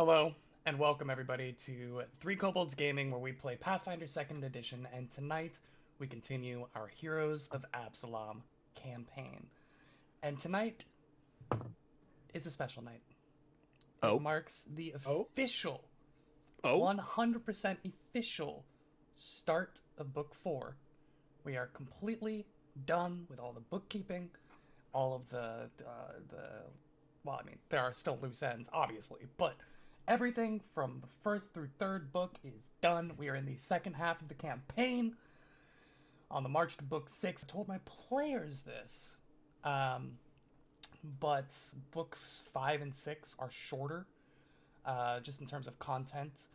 Hello, and welcome everybody to Three Kobolds Gaming, where we play Pathfinder 2nd Edition, and tonight we continue our Heroes of Absalom campaign. And tonight is a special night. It Oh, marks the Oh, official, oh, 100% official start of Book 4. We are completely done with all the bookkeeping, all of well, I mean, there are still loose ends, obviously, but everything from the first through third book is done. We are in the second half of the campaign. On the march to book 6, I told my players this. Um, but books 5 and 6 are shorter, just in terms of content.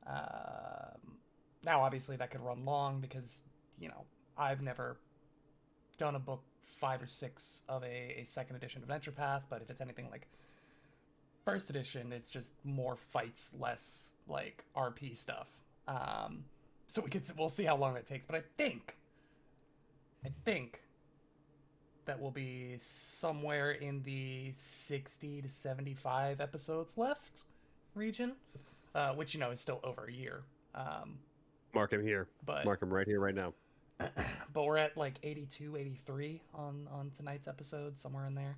Now, obviously, that could run long because, I've never done a book 5 or 6 of a second edition Adventure Path, but if it's anything like first edition, it's just more fights, less like RP stuff. So we'll see how long that takes. But I think that will be somewhere in the 60 to 75 episodes left region, which is still over a year. mark him here. But Mark him right here, right now. but we're at like 82, 83 on tonight's episode, somewhere in there.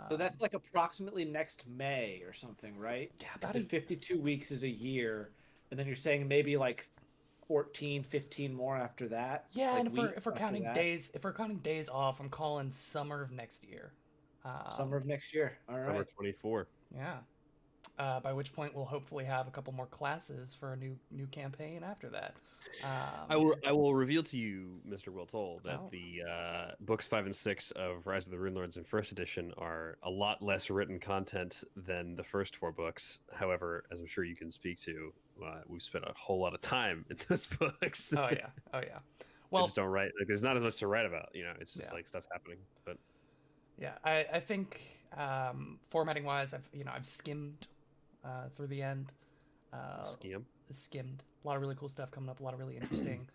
so that's like approximately next May or something, right? Yeah, Because about if 52 weeks is a year, and then you're saying maybe like 14, 15 more after that. yeah. Like And if we're weeks if we're after counting that, days, if we're counting days off, I'm calling summer of next year. summer of next year. All Summer right. 24. Yeah. By which point we'll hopefully have a couple more classes for a new campaign after that. I will reveal to you, Mr. Will Toll, that Oh. the books 5 and 6 of Rise of the Runelords in first edition are a lot less written content than the first 4 books. However, as I'm sure you can speak to, we've spent a whole lot of time in those books. Oh yeah. Oh yeah. I Well, just don't write. Like, there's not as much to write about. It's just yeah. like stuff's happening. But Yeah. I think formatting wise, I've skimmed through the end. Uh, skim. skimmed a lot of really cool stuff coming up. A lot of really interesting.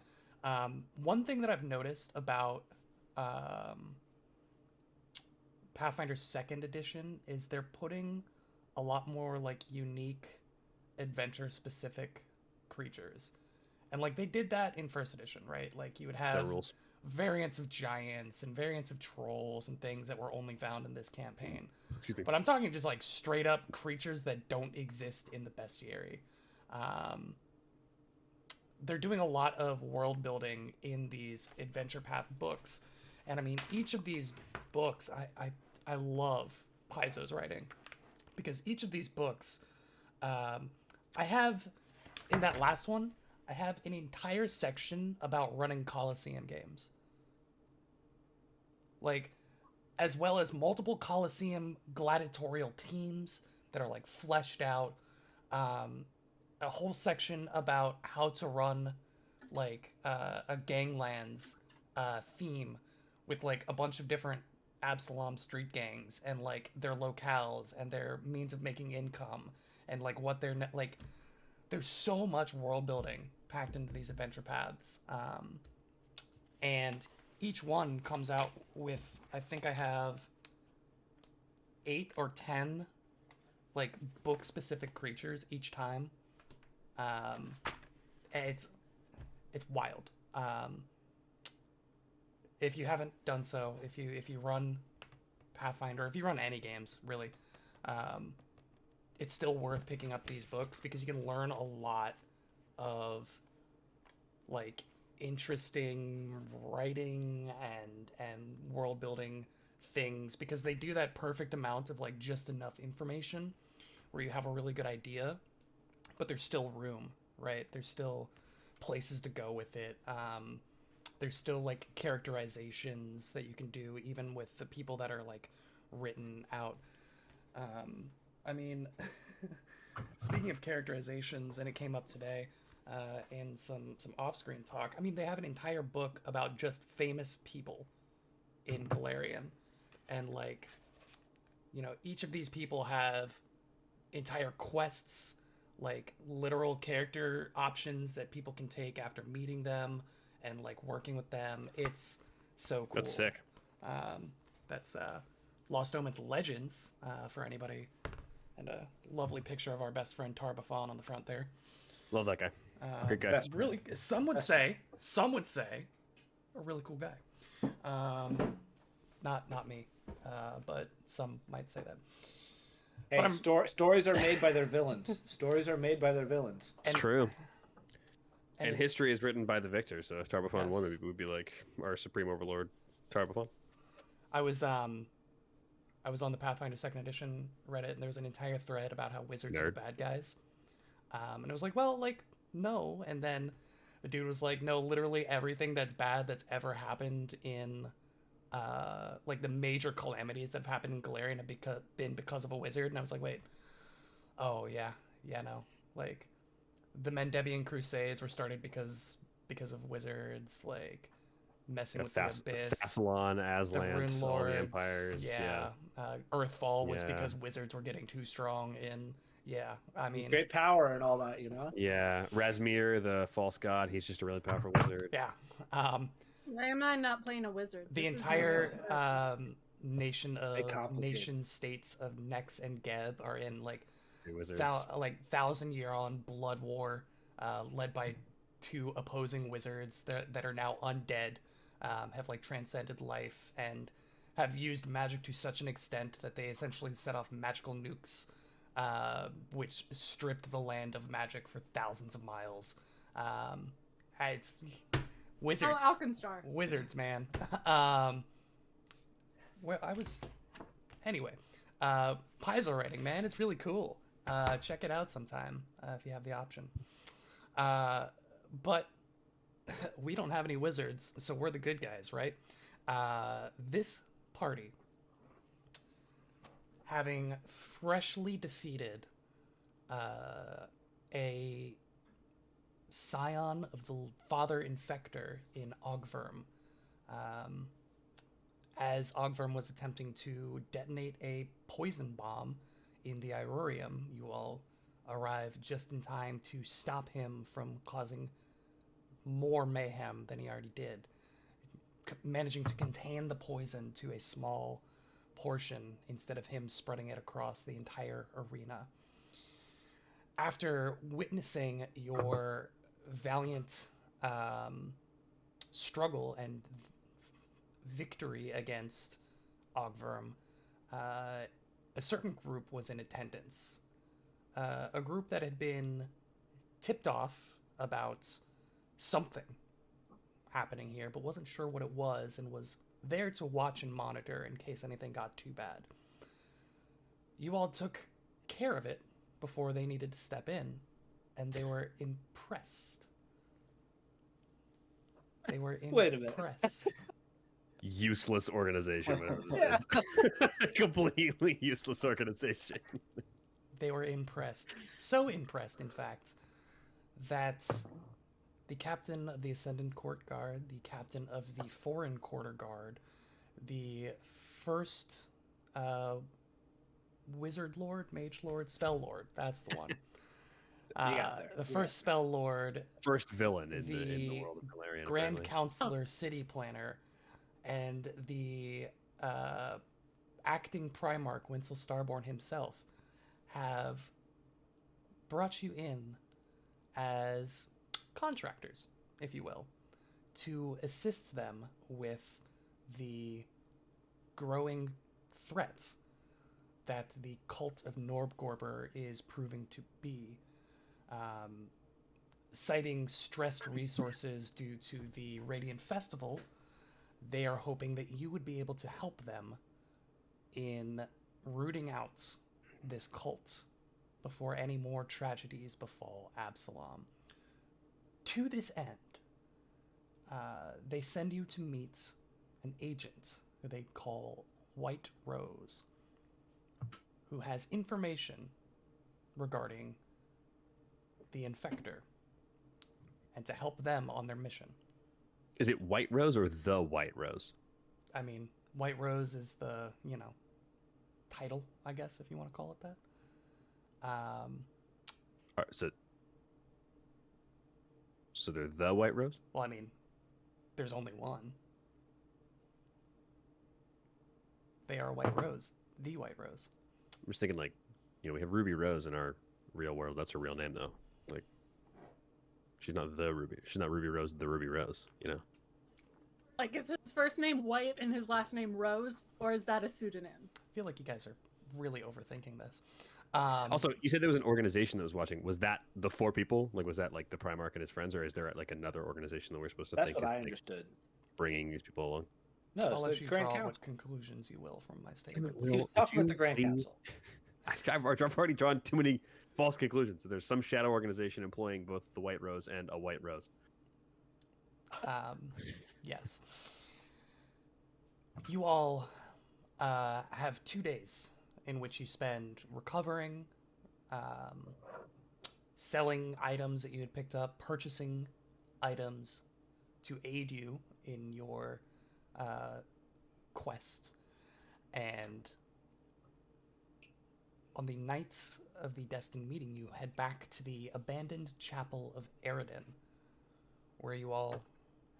One thing that I've noticed about um, Pathfinder Second Edition is they're putting a lot more like unique adventure specific creatures. And like they did that in first edition, right? Like you would That have rules. variants of giants and variants of trolls and things that were only found in this campaign. Excuse me. But I'm talking just like straight up creatures that don't exist in the bestiary. Um, they're doing a lot of world building in these adventure path books, and I mean each of these books, I love Paizo's writing because each of these books, I have in that last one, I have an entire section about running Coliseum games, like as well as multiple Coliseum gladiatorial teams that are like fleshed out. Um, a whole section about how to run like a ganglands theme with like a bunch of different Absalom street gangs and like their locales and their means of making income and like what they're like. There's so much world building packed into these adventure paths, and each one comes out with, I think I have 8 or 10 like book specific creatures each time. um, it's wild. If you haven't done so, if you run Pathfinder, if you run any games really, um, it's still worth picking up these books because you can learn a lot of like interesting writing and world building things because they do that perfect amount of like just enough information where you have a really good idea, but there's still room, right? There's still places to go with it. There's still like characterizations that you can do even with the people that are like written out. I mean, speaking of characterizations, and it came up today in some off-screen talk. I mean, they have an entire book about just famous people in Galarian, and like each of these people have entire quests, like literal character options that people can take after meeting them and like working with them. It's so cool. That's sick. That's Lost Omens Legends for anybody and a lovely picture of our best friend Tarbafon on the front there. Love that guy. Great guy. Best Really, some would say, a really cool guy. Not me, but some might say that. Hey, But I'm- stories are made by their villains. Stories are made by their villains. It's true. And it's- history is written by the victor. So if Tarbafon won, Yes. it would be like our supreme overlord, Tarbafon. I was on the Pathfinder Second Edition Reddit, and there was an entire thread about how wizards are the Nerd. bad guys. And it was like, well, like no. And then the dude was like, no, literally everything that's bad that's ever happened in, like the major calamities that have happened in Galarian have been because of a wizard. And I was like, wait, oh yeah, no, like the Mendevian Crusades were started because of wizards, like messing with the abyss. Thassalon, The Aslan, Rune all Lords, the empires. Yeah. Earthfall was Yeah. because wizards were getting too strong in. Yeah, I mean, Great power and all that, you know. Yeah. Razmir, the false god, he's just a really powerful wizard. yeah. Why am I not playing a wizard? The This is entire wizard. nation states of Nex and Geb are in like Two wizards. 1,000-year-on blood war, led by two opposing wizards that are now undead, have like transcended life and have used magic to such an extent that they essentially set off magical nukes, which stripped the land of magic for thousands of miles. It's wizards. Oh, Alkenstar. Wizards, man. Well, I was. Anyway, Paizo writing, man, it's really cool. Check it out sometime if you have the option. But we don't have any wizards, so we're the good guys, right? This party, having freshly defeated a scion of the Father Infector in Ogverm, as Ogverm was attempting to detonate a poison bomb in the Irorium, you all arrive just in time to stop him from causing more mayhem than he already did, managing to contain the poison to a small portion instead of him spreading it across the entire arena. After witnessing your valiant struggle and victory against Ogverm, a certain group was in attendance. A group that had been tipped off about something happening here, but wasn't sure what it was and was there to watch and monitor in case anything got too bad. You all took care of it before they needed to step in, and they were impressed. They were impressed. Wait a minute. Useless organization. whatever this Yeah. is. Completely useless organization. They were impressed. So impressed, in fact, that the captain of the Ascendant Court Guard, the captain of the Foreign Quarter Guard, the first Wizard Lord, Mage Lord, Spell Lord, that's the one. got there. The You first Spell Lord, First villain in the The world of Galarian. Grand apparently. Counselor, City Planner, and the acting Primarch, Winsel Starborn himself, have brought you in as contractors, if you will, to assist them with the growing threats that the cult of Norbgorber is proving to be. Citing stressed resources due to the Radiant Festival, they are hoping that you would be able to help them in rooting out this cult before any more tragedies befall Absalom. To this end, they send you to meet an agent who they call White Rose, who has information regarding the Infector, and to help them on their mission. Is it White Rose or the White Rose? I mean, White Rose is the, title, I guess, if you want to call it that. All right, so they're the White Rose? Well, I mean, there's only one. They are White Rose, the White Rose. I'm just thinking like You know, we have Ruby Rose in our real world. That's her real name, though. Like, she's not the Ruby. She's not Ruby Rose, the Ruby Rose. You know. Like, is his first name White and his last name Rose, or is that a pseudonym? I feel like you guys are really overthinking this. Also, you said there was an organization that was watching. Was that the 4 people? Like, was that like the Primarch and his friends, or is there like another organization that we're supposed to That's think what of, I like, understood. bringing these people along? No, I'll it's let the you Grand draw Council. what conclusions you will from my Damn it, statements. He was Will, talking would about the you Grand please- Council. I've already drawn too many false conclusions. There's some shadow organization employing both the White Rose and a White Rose. Yes. You all have 2 days in which you spend recovering, selling items that you had picked up, purchasing items to aid you in your quest. And on the nights of the destined meeting, you head back to the abandoned chapel of Eridan, where you all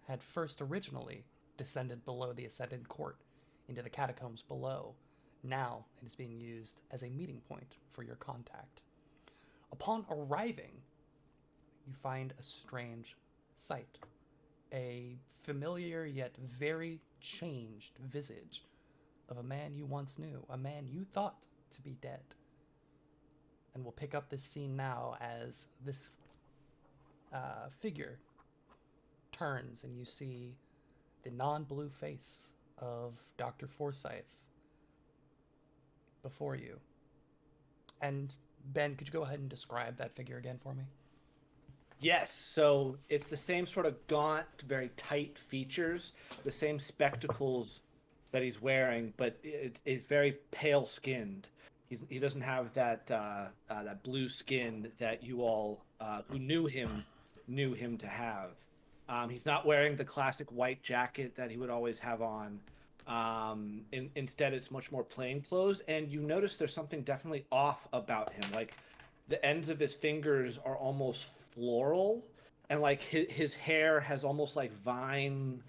had first originally descended below the Ascended Court into the catacombs below. Now it is being used as a meeting point for your contact. Upon arriving, you find a strange sight. A familiar yet very changed visage of a man you once knew, a man you thought to be dead. And we'll pick up this scene now as this figure turns and you see the non-blue face of Dr. Forsyth before you. And Ben, could you go ahead and describe that figure again for me? Yes, so it's the same sort of gaunt, very tight features, the same spectacles that he's wearing, but it's very pale skinned. He doesn't have that that blue skin that you all who knew him to have. He's not wearing the classic white jacket that he would always have on. Instead, it's much more plain clothes, and you notice there's something definitely off about him. Like the ends of his fingers are almost floral, and like his hair has almost like vine,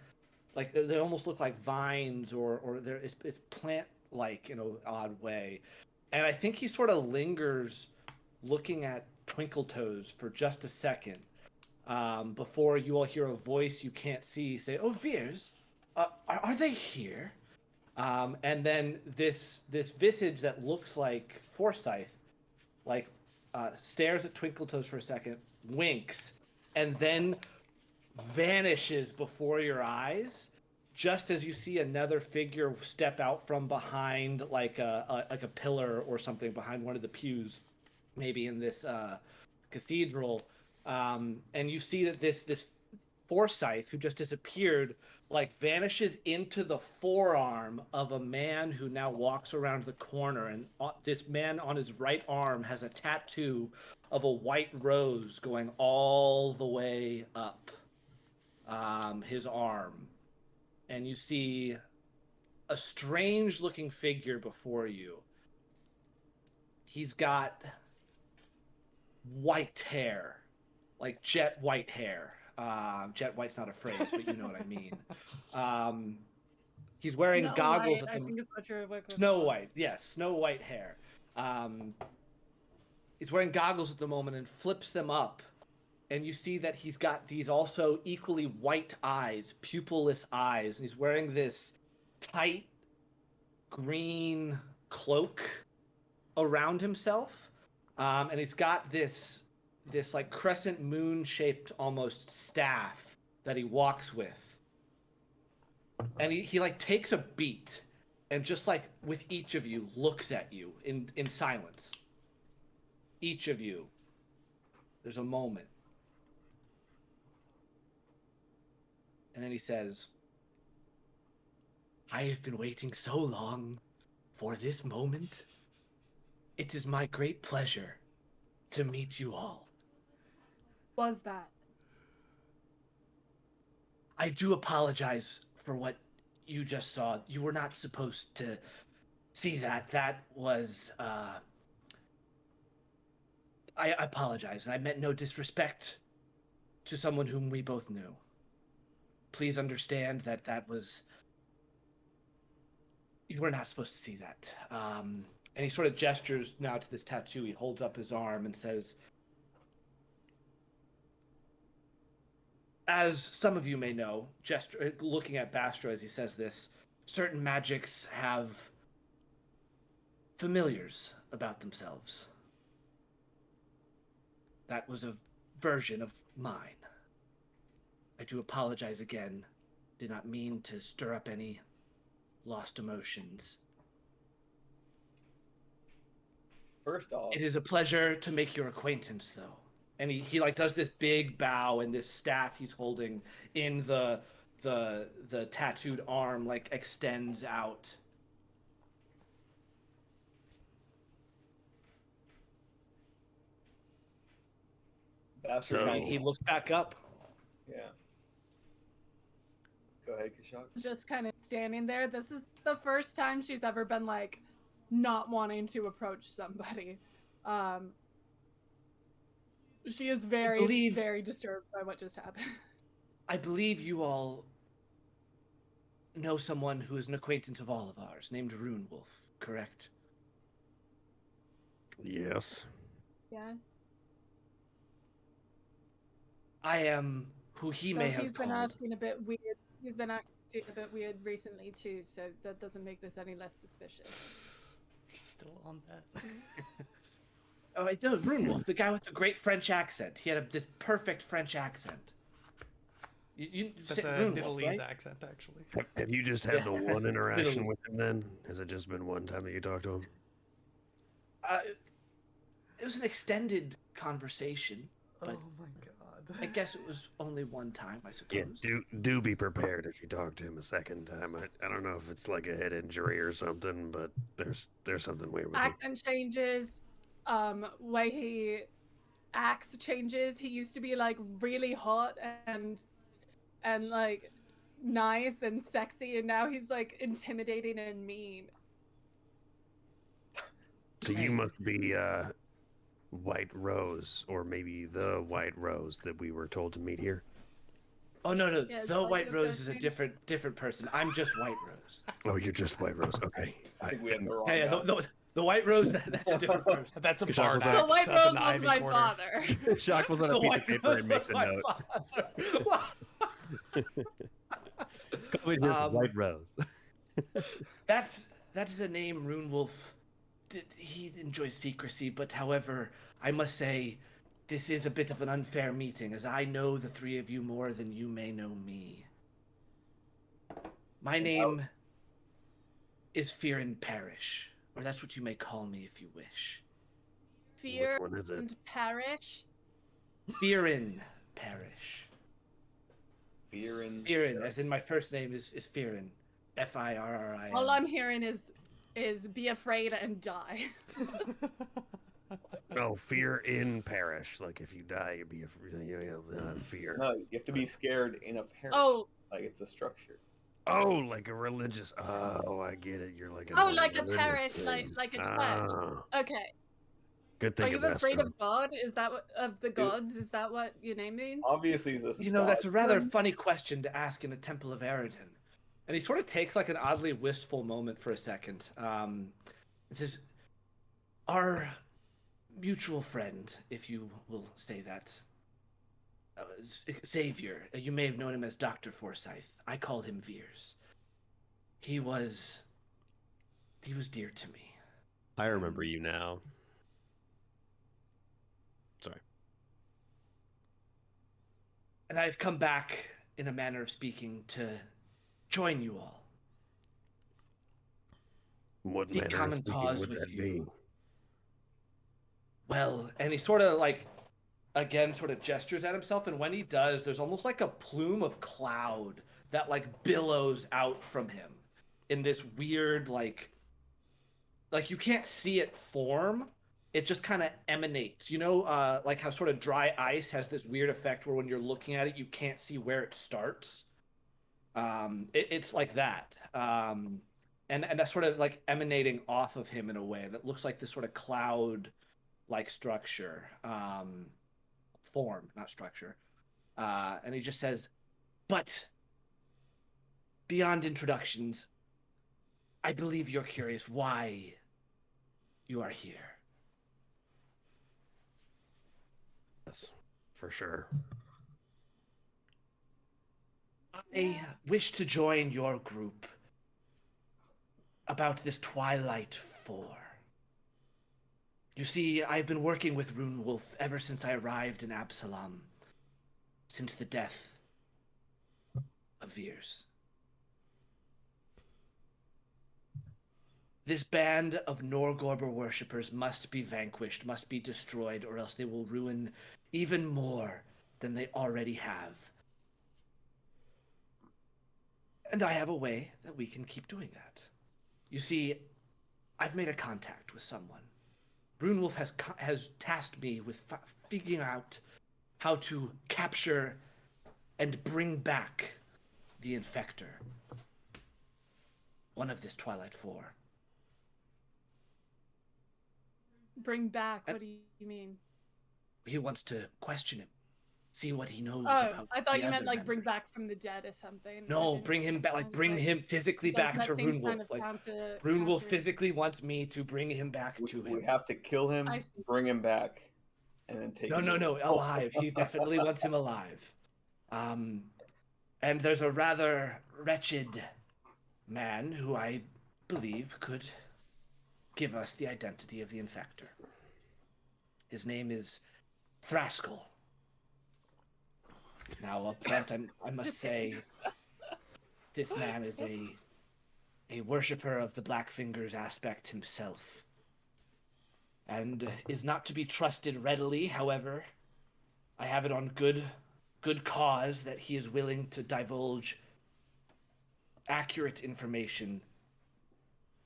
like they almost look like vines, or it's plant like in an odd way. And I think he sort of lingers, looking at Twinkle Toes for just a second. Before you all hear a voice you can't see say, "Oh, Veers, are they here?" And then this visage that looks like Forsyth, like stares at Twinkle Toes for a second, winks, and then vanishes before your eyes. Just as you see another figure step out from behind, like a pillar or something, behind one of the pews, maybe in this cathedral. And you see that this Forsyth, who just disappeared, like vanishes into the forearm of a man who now walks around the corner. And this man on his right arm has a tattoo of a white rose going all the way up his arm. And you see a strange looking figure before you. He's got white hair, like jet white hair. Jet white's not a phrase, but you know what I mean. He's wearing Snow goggles White, at the I think is what you're looking Snow for. White, yes, Snow White hair. He's wearing goggles at the moment and flips them up, and you see that he's got these also equally white eyes, pupilless eyes, and he's wearing this tight green cloak around himself, and he's got this like crescent moon shaped almost staff that he walks with, and he like takes a beat and just like with each of you looks at you in silence. Each of you, there's a moment, and then he says, "I have been waiting so long for this moment. It is my great pleasure to meet you all." Was that? I do apologize for what you just saw. You were not supposed to see that. That was, I apologize, and I meant no disrespect to someone whom we both knew. Please understand that was... You were not supposed to see that. And he sort of gestures now to this tattoo. He holds up his arm and says, as some of you may know, looking at Bastro as he says this, certain magics have familiars about themselves. That was a version of mine. I do apologize again. Did not mean to stir up any lost emotions. First off, It is a pleasure to make your acquaintance, though. And he like does this big bow, and this staff he's holding in the tattooed arm like extends out. Bastard So- And he looks back up. yeah. Go ahead, Kashak. Just kind of standing there. This is the first time she's ever been like not wanting to approach somebody. She is very, believe- very disturbed by what just happened. I believe you all know someone who is an acquaintance of all of ours, named Rune Wolf, correct? Yes. Yeah. I am who he may have He's been called. acting a bit weird. He's been acting a bit weird recently too, so that doesn't make this any less suspicious. Still on that. Oh, I know, Rune Wolf, the guy with the great French accent. He had this perfect French accent. You That's say a Rune Wolf, Nidalee right? accent, actually. Have you just had the one interaction Little- with him then? Has it just been one time that you talked to him? It was an extended conversation. But- oh my god. I guess it was only one time, I Yeah, suppose. do be prepared if you talk to him a second time. I don't know if it's like a head injury or something, but there's something weird with him. Accent changes, way he acts changes. He used to be like really hot and like nice and sexy, and now he's like intimidating and mean. So you must be White Rose, or maybe the White Rose that we were told to meet here. Oh no, Yeah, is the that like White your Rose first is a name? different person. I'm just White Rose. Oh, you're just White Rose. Okay. I think we had the wrong Hey, guy. the White Rose, that's a different person. That's a Good bar job, was The White up Rose in the was Ivy my Quarter. father. Shock was on a The piece White of paper Rose and makes a was my note. father. Come in here for Um, White Rose. that is a name Rune Wolf. He enjoys secrecy, but however, I must say, this is a bit of an unfair meeting, as I know the three of you more than you may know me. My name is Fearin Parish, or that's what you may call me if you wish. Fear Which one is it? and perish. Fearin Parish. Fear and Fearin, as in my first name is Fearin. Firrin. All I'm hearing is be afraid and die. Oh, fear in parish. Like if you die, you be fear. No, you have to be scared in a parish. Oh, Like it's a structure. Oh, like a religious. Oh, I get it. You're like oh, like a parish, like a church. Ah, Okay. good Are thing. you afraid of God? Is that what, of the gods? Is that what your name means? Obviously, it's a You know, that's a rather spot. funny question to ask in a Temple of Eridan. And he sort of takes like an oddly wistful moment for a second. It says, our mutual friend, if you will say that, Xavier, you may have known him as Dr. Forsyth. I called him Veers. He was dear to me. I remember you now. Sorry. And I've come back, in a manner of speaking, to join you all. What Seek manner of common speaking cause would with that you. be? Well, and he sort of like, again, sort of gestures at himself. And when he does, there's almost like a plume of cloud that like billows out from him in this weird, like you can't see it form. It just kind of emanates, you know, like how sort of dry ice has this weird effect where when you're looking at it, you can't see where it starts. It's like that. And that's sort of like emanating off of him in a way that looks like this sort of cloud like structure, form, not structure. And he just says, but beyond introductions, I believe you're curious why you are here. Yes, for sure. I wish to join your group about this Twilight Four. You see, I've been working with Rune Wolf ever since I arrived in Absalom, since the death of Veers. This band of Norgorber worshippers must be vanquished, must be destroyed, or else they will ruin even more than they already have. And I have a way that we can keep doing that. You see, I've made a contact with someone. Runewolf has tasked me with figuring out how to capture and bring back the Infector. One of this Twilight Four. Bring back? What do you mean? He wants to question him, see what he knows Oh, about. I thought the you meant other like bring members. back from the dead or something. I No, didn't bring him back. Like understand, bring him physically it's like, back that to seems Runewolf. kind of Like Runewolf Runewolf physically wants me to bring him back to him. We have to kill him, I see. bring him back, and then take him. No, alive. He definitely wants him alive. And there's a rather wretched man who I believe could give us the identity of the Infector. His name is Thraskell. Now, up front, I must say, this man is a worshipper of the Black Fingers aspect himself, and is not to be trusted readily. However, I have it on good cause that he is willing to divulge accurate information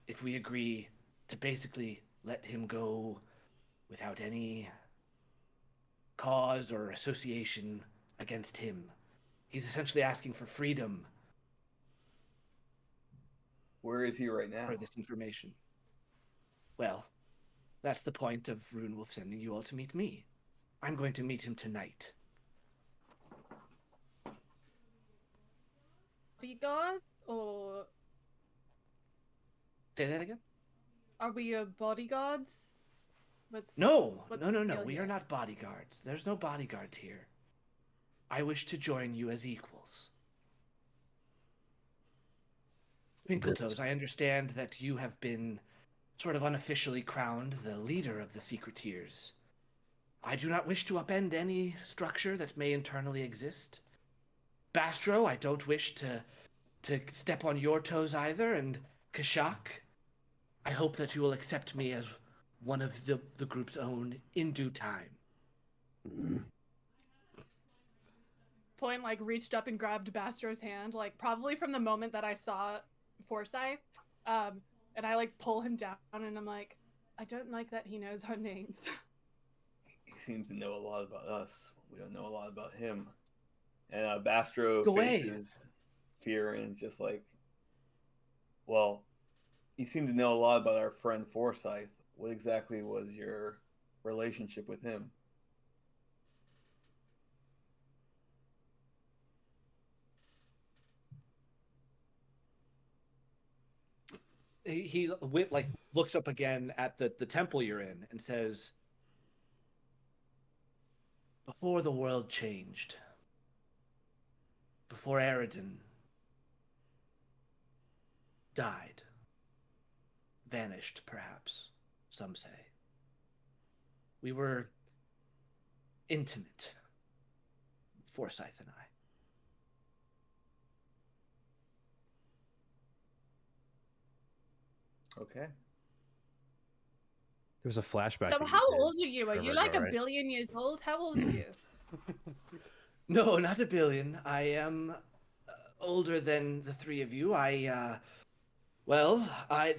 if we agree to basically let him go without any cause or association against him. He's essentially asking for freedom Where is he right now? for this information. Well, that's the point of Runewolf sending you all to meet me. I'm going to meet him tonight. bodyguard, or Say that again? are we your bodyguards? What's No. what's the We deal are not bodyguards. There's no bodyguards here. I wish to join you as equals. Twinkletoes, I understand that you have been sort of unofficially crowned the leader of the Secreteers. I do not wish to upend any structure that may internally exist. Bastro, I don't wish to step on your toes either, and Kashak, I hope that you will accept me as one of the group's own in due time. Point like reached up and grabbed Bastro's hand, like probably from the moment that I saw Forsyth, and I like pull him down, and I'm like, I don't like that he knows our names. He seems to know a lot about us. We don't know a lot about him. And Bastro Go away. faces fear and is just like, well, you seem to know a lot about our friend Forsyth. What exactly was your relationship with him? He like looks up again at the temple you're in and says, before the world changed, before Eridan died, vanished perhaps, some say, we were intimate, Forsyth and I. Okay. There was a flashback. So that how you did, old are you? Are you Trevor, like a right? billion years old? How old are you? No, not a billion. I am older than the three of you.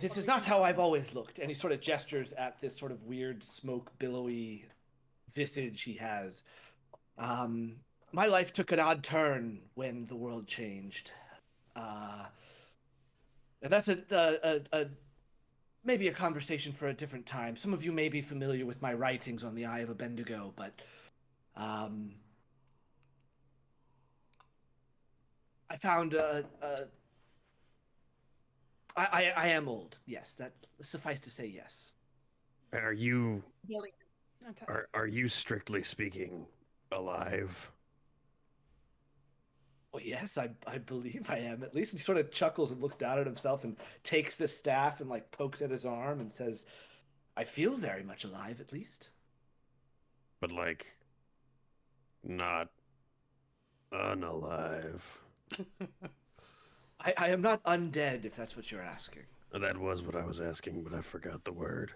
This is not how I've always looked. And he sort of gestures at this sort of weird smoke billowy visage he has. My life took an odd turn when the world changed. And that's maybe a conversation for a different time. Some of you may be familiar with my writings on the Eye of Abendigo, but I found I am old. Yes, that suffice to say, yes. Are you Really? Okay. are you strictly speaking alive? Oh yes, I believe I am. At least he sort of chuckles and looks down at himself and takes the staff and like pokes at his arm and says, "I feel very much alive, at least." But like not unalive. I am not undead, if that's what you're asking. That was what I was asking, but I forgot the word.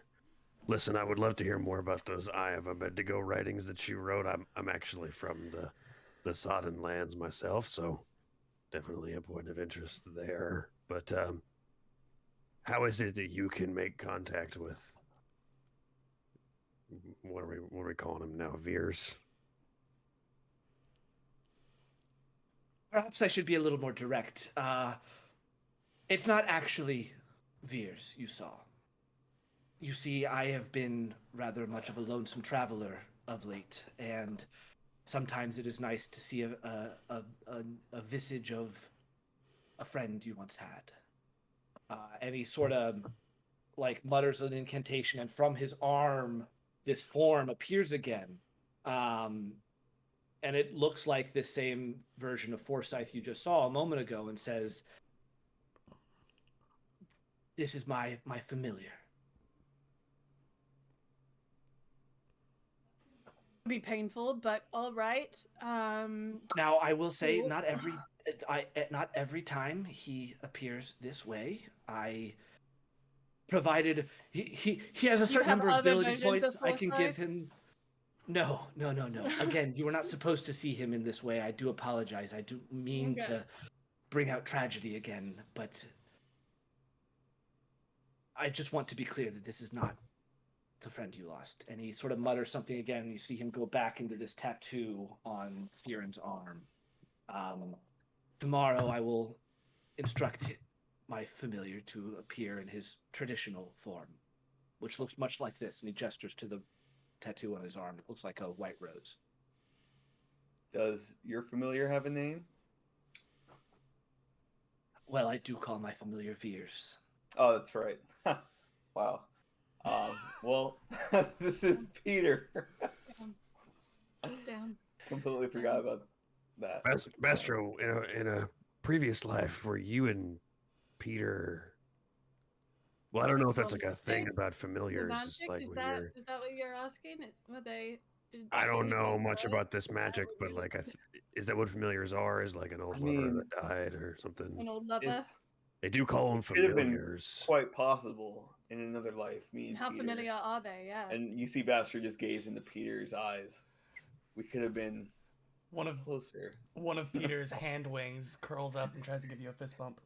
Listen, I would love to hear more about those Eye of Abednego writings that you wrote. I'm actually from the Sodden lands myself, so definitely a point of interest there. But how is it that you can make contact with what are we calling them now? Veers? Perhaps I should be a little more direct. It's not actually Veers you saw. You see, I have been rather much of a lonesome traveler of late, and sometimes it is nice to see a visage of a friend you once had. And he sort of like mutters an incantation, and from his arm, this form appears again. And it looks like the same version of Forsyth you just saw a moment ago, and says, "This is my familiar." Be painful, but all right. Now, I will say, Cool. not every time he appears this way. I provided he has a certain have number of other ability versions points of I can give Forsyth? him. No. Again, you were not supposed to see him in this way. I do apologize. I do mean Okay. to bring out tragedy again, but I just want to be clear that this is not the friend you lost. And he sort of mutters something again, and you see him go back into this tattoo on Theron's arm. Tomorrow I will instruct my familiar to appear in his traditional form, which looks much like this, and he gestures to the tattoo on his arm. It looks like a white rose. Does your familiar have a name? Well, I do call my familiar Veers. Oh, that's right. Wow. Well, this is Peter. Damn. Completely forgot about that. Mastro, in a previous life, were you and Peter? Well, I don't know if that's like a thing about The familiars. It's magic? like Is when that you're. is that what you're asking? Were they? I don't did he know pass much away? about this magic, would but be like, is that what familiars are? Is like an old I lover mean, that died or something? An old lover. They do call them Could have been familiars. quite possible in another life, me and How Peter. familiar are they? Yeah. And you see Bastard just gaze into Peter's eyes. We could have been One of closer. Peter's hand wings curls up and tries to give you a fist bump.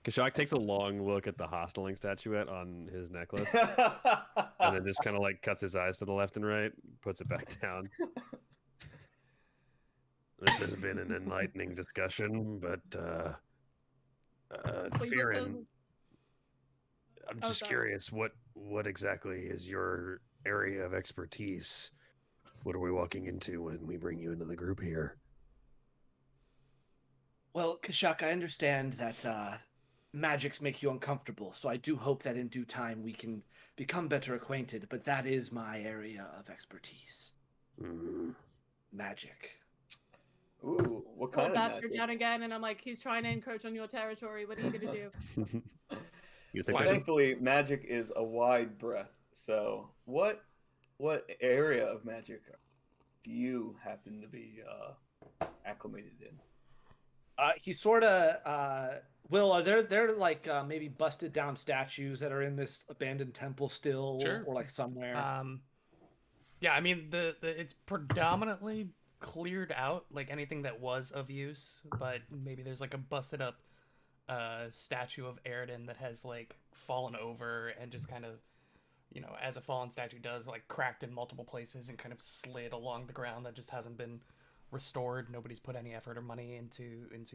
Kashak takes a long look at the hosteling statuette on his necklace, and then just kind of like cuts his eyes to the left and right, puts it back down. This has been an enlightening discussion, but Wait, Fearon, I'm Oh, just sorry. curious, what exactly is your area of expertise? What are we walking into when we bring you into the group here? Well, Kashak, I understand that magics make you uncomfortable, so I do hope that in due time we can become better acquainted, but that is my area of expertise. Mm. Magic. Ooh, what Call kind of Bastard magic? down again, and I'm like, he's trying to encroach on your territory. What are you gonna do? You think Well, there's thankfully, magic is a wide breadth. So, what area of magic do you happen to be acclimated in? He sort of Will, are there like maybe busted down statues that are in this abandoned temple still, Sure. or like somewhere? Yeah, I mean the it's predominantly cleared out, like anything that was of use, but maybe there's like a busted up statue of Aridin that has like fallen over and just kind of, you know, as a fallen statue does, like cracked in multiple places and kind of slid along the ground that just hasn't been restored. Nobody's put any effort or money into it's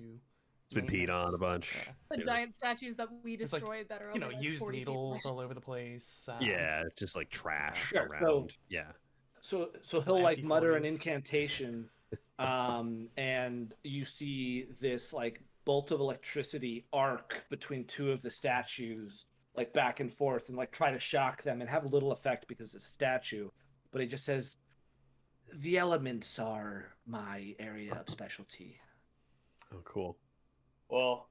been peed on a bunch? Yeah. The Yeah. giant statues that we It's like, destroyed that are you know, only, like, used 40 feet needles away. all over the place. Yeah, just like trash Sure, so- around. Yeah. So he'll like empty mutter an 40s. incantation, and you see this like bolt of electricity arc between two of the statues, like back and forth and like try to shock them and have little effect because it's a statue. But he just says, "The elements are my area of specialty." Oh, cool. Well,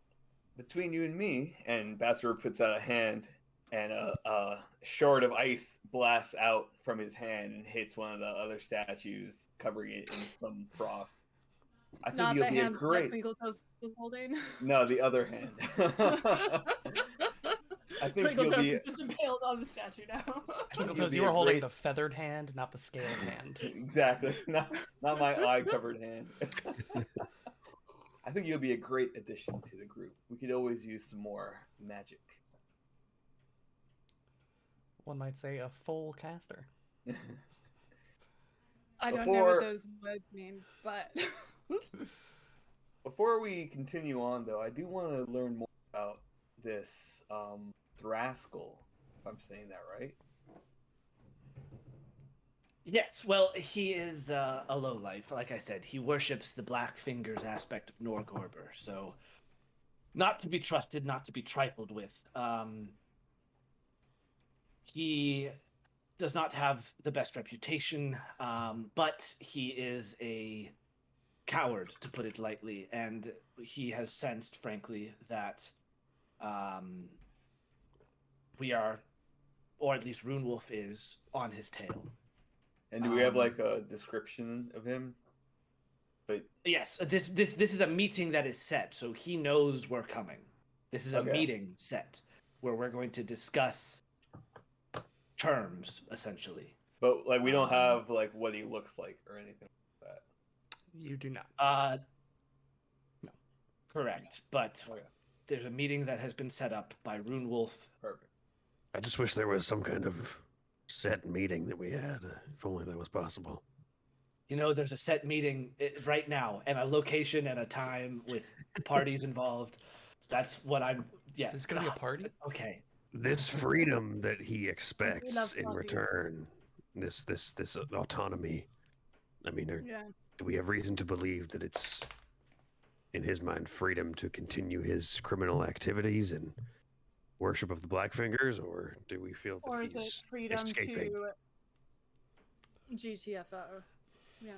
between you and me, and Basser puts out a hand, and a shard of ice blasts out from his hand and hits one of the other statues, covering it in some frost. I think Not you'll the be a hand that great. Twinkletoes was holding. No, the other hand. I think you'll Twinkletoes be is just impaled on the statue now. Twinkletoes, be you were a holding great- the feathered hand, not the scaled hand. exactly not my eye covered hand. I think you'll be a great addition to the group. We could always use some more magic. One might say a full caster. I don't know Before- what those words mean, but Before we continue on, though, I do want to learn more about this Thraskell, if I'm saying that right. Yes, well, he is a lowlife. Like I said, he worships the Black Fingers aspect of Norgorber, so not to be trusted, not to be trifled with. He does not have the best reputation, but he is a coward, to put it lightly, and he has sensed, frankly, that we are, or at least Runewolf is, on his tail. And do we have like a description of him? But Yes, this is a meeting that is set, so he knows we're coming. This is a Okay. meeting set where we're going to discuss terms, essentially. like we don't have like what he looks like or anything like that. You do not. No. Correct, but Okay, there's a meeting that has been set up by Runewolf. perfect. I just wish there was some kind of set meeting that we had, if only that was possible. You know, there's a set meeting right now, and a location and a time with parties involved. That's what I'm. Yeah, There's gonna be a party. Okay. This freedom that he expects love in parties. return, this autonomy. I mean, yeah. do we have reason to believe that it's, in his mind, freedom to continue his criminal activities and worship of the Blackfingers, or do we feel that Or is it he's freedom escaping? to GTFO? Yeah.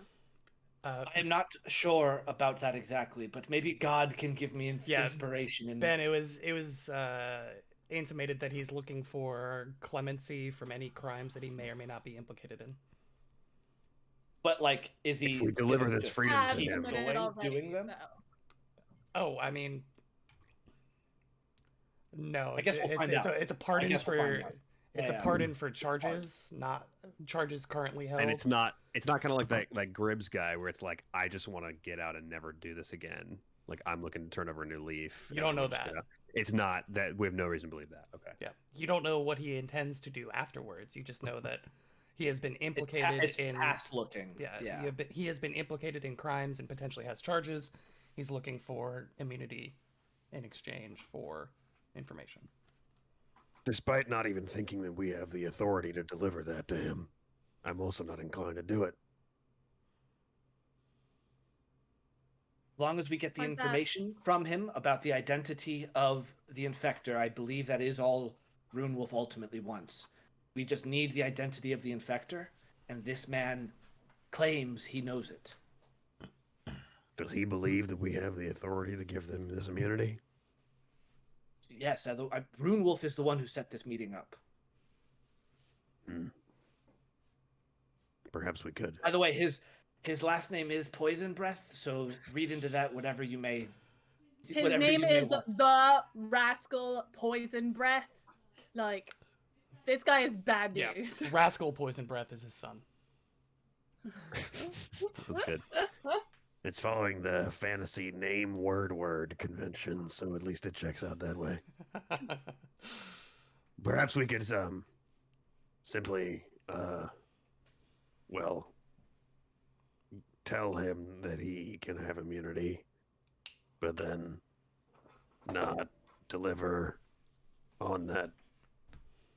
I'm not sure about that exactly, but maybe God can give me Yeah, inspiration. In Ben, it was intimated that he's looking for clemency from any crimes that he may or may not be implicated in. But like, is he? If we deliver gonna this just freedom Have to keep him, committed going, already, doing them? though. Oh, I mean, no. I guess we'll find out. It's a pardon guess we'll for find out. it's Yeah. a pardon for charges, not charges currently held. and it's not kind of like that like Gribbs guy where it's like, I just want to get out and never do this again. Like, I'm looking to turn over a new leaf. You don't and know I'm just that. gonna- It's not that. We have no reason to believe that. Okay. Yeah, you don't know what he intends to do afterwards. You just know that he has been implicated It's in past looking. Yeah. He has been implicated in crimes and potentially has charges. He's looking for immunity in exchange for information. Despite not even thinking that we have the authority to deliver that to him, I'm also not inclined to do it. As long as we get the What's that? information from him about the identity of the infector, I believe that is all Runewolf ultimately wants. We just need the identity of the infector, and this man claims he knows it. Does he believe that we have the authority to give them this immunity? Yes, Runewolf is the one who set this meeting up. Perhaps we could. By the way, his last name is Poison Breath, so read into that whatever you may. His whatever name you may is want. the Rascal Poison Breath. Like, this guy is bad Yeah, news. Rascal Poison Breath is his son. That's good. It's following the fantasy name word convention, so at least it checks out that way. Perhaps we could simply well, tell him that he can have immunity, but then not deliver on that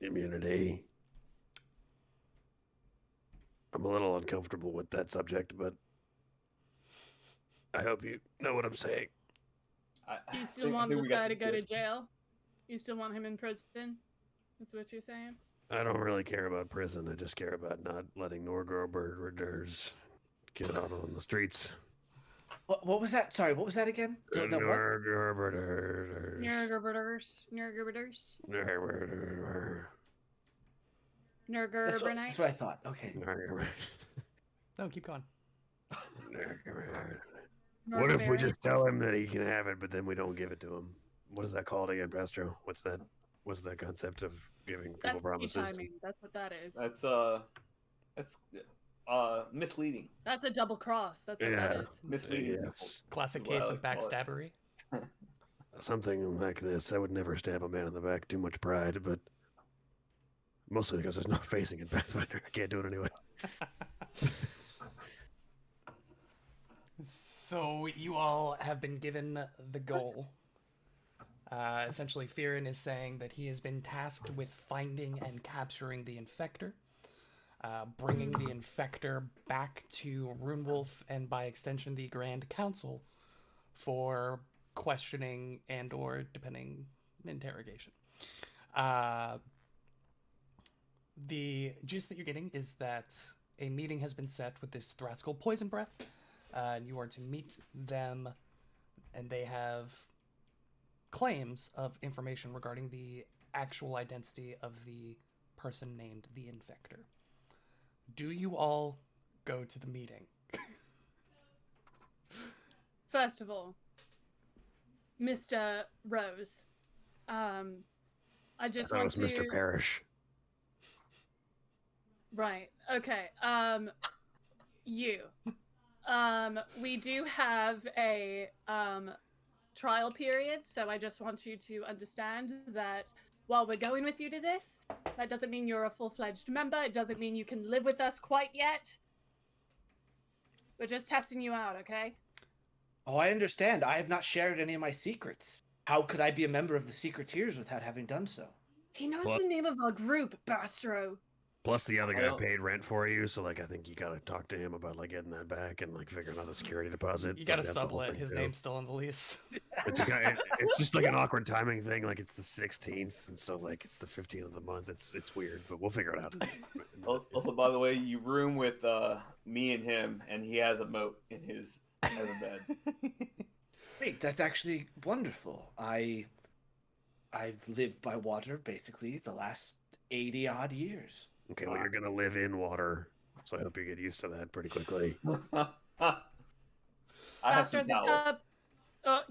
immunity. I'm a little uncomfortable with that subject, but I hope you know what I'm saying. You still want this guy to go to jail? You still want him in prison? That's what you're saying? I don't really care about prison. I just care about not letting Norgorbergers get out on the streets. What was that? Sorry, what was that again? The what? Norgorbergers. Nurgerberders. That's what I thought. Okay. No, keep going. What if we just tell him that he can have it, but then we don't give it to him? What is that called again, Pastro? What's that? What's that concept of giving people That's promises? timing. That's what that is. That's misleading. That's a double cross. That's what that Yeah. is. Misleading. Yes. Classic Well, case of call it. backstabbery. Something like this. I would never stab a man in the back. Too much pride, but mostly because there's no facing in Pathfinder. I can't do it anyway. So you all have been given the goal. Essentially, Firin is saying that he has been tasked with finding and capturing the Infector, bringing the Infector back to Runewolf and, by extension, the Grand Council for questioning and/or, depending, interrogation. The gist that you're getting is that a meeting has been set with this Thraskell Poison Breath. And you are to meet them, and they have claims of information regarding the actual identity of the person named the Infector. Do you all go to the meeting? First of all, Mr. Rose, I just That want was to. Mr. Parrish. Right. Okay. You. We do have a trial period, so I just want you to understand that while we're going with you to this, that doesn't mean you're a full-fledged member. It doesn't mean you can live with us quite yet. We're just testing you out, okay? Oh, I understand. I have not shared any of my secrets. How could I be a member of the Secreteers without having done so? He knows What? the name of our group, Bastro. Plus, the other I guy don't- paid rent for you, so like I think you gotta talk to him about like getting that back and like figuring out the security deposit. You So gotta that's the whole sublet. thing, His too. name's still on the lease. It's a guy. It's just like an awkward timing thing. Like it's the 16th, and so like it's the 15th of the month. It's weird, but we'll figure it out. Also, by the way, you room with me and him, and he has a moat in his as a bed. Great, that's actually wonderful. I've lived by water basically the last 80 odd years. Okay, well you're gonna live in water, so I hope you get used to that pretty quickly. I have Bastro, some the towels. tub.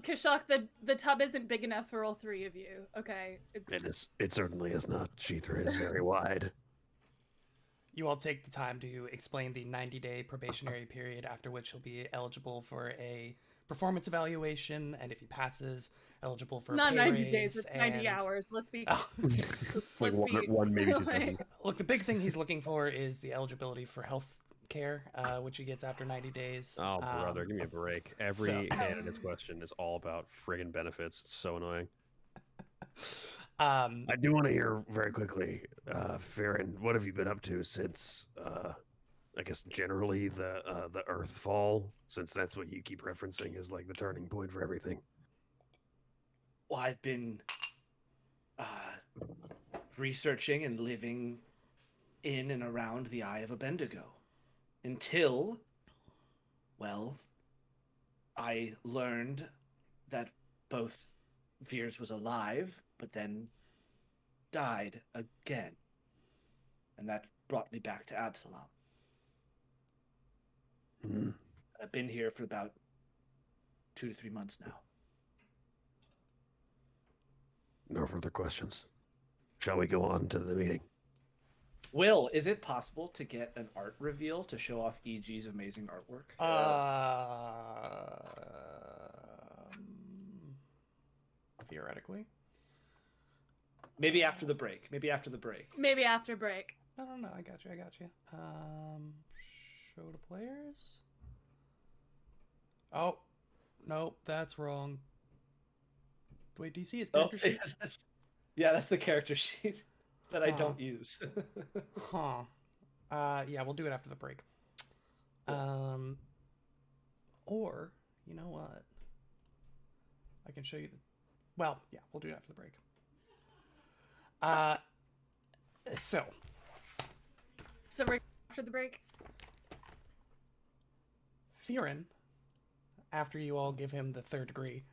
Kashak, the tub isn't big enough for all three of you. Okay, it's It certainly is not. Sheathra is very wide. You all take the time to explain the 90-day probationary period, after which he'll be eligible for a performance evaluation, and if he passes, eligible for a not pay 90 raise, days. It's 90 and- hours. Let's be. Oh. It's like Let's be- one maybe 2,000. Look, the big thing he's looking for is the eligibility for health care, which he gets after 90 days. Oh, brother, give me a break. Every so- candidate's question is all about friggin' benefits. It's so annoying. Um, I do want to hear very quickly, Farron, what have you been up to since, I guess, generally the Earthfall, since that's what you keep referencing as like the turning point for everything. Well, I've been researching and living in and around the Eye of Abendigo until, well, I learned that both Veers was alive, but then died again. And that brought me back to Absalom. Hmm. I've been here for about 2 to 3 months now. No further questions. Shall we go on to the meeting? Will, is it possible to get an art reveal to show off EG's amazing artwork? Theoretically. Maybe after the break. Maybe after the break. Maybe after break. No, I got you. Show to players? Oh, nope, that's wrong. Wait, do you see his Oh, character sheet? that's the character sheet that I Huh. don't use. Huh. Yeah, we'll do it after the break. Or, you know what? I can show you the... Well, yeah, we'll do it after the break. So, So we're after the break. Theron, after you all give him the third degree,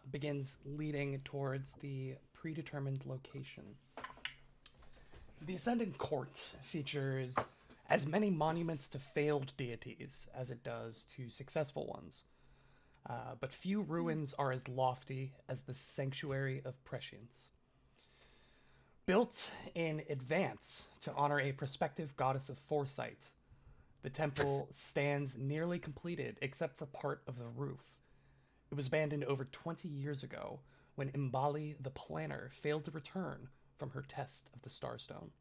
begins leading towards the predetermined location. The Ascendant Court features as many monuments to failed deities as it does to successful ones, but few ruins are as lofty as the Sanctuary of Prescience. Built in advance to honor a prospective goddess of foresight, the temple stands nearly completed except for part of the roof. It was abandoned over 20 years ago when Imbali the planner failed to return from her test of the Starstone.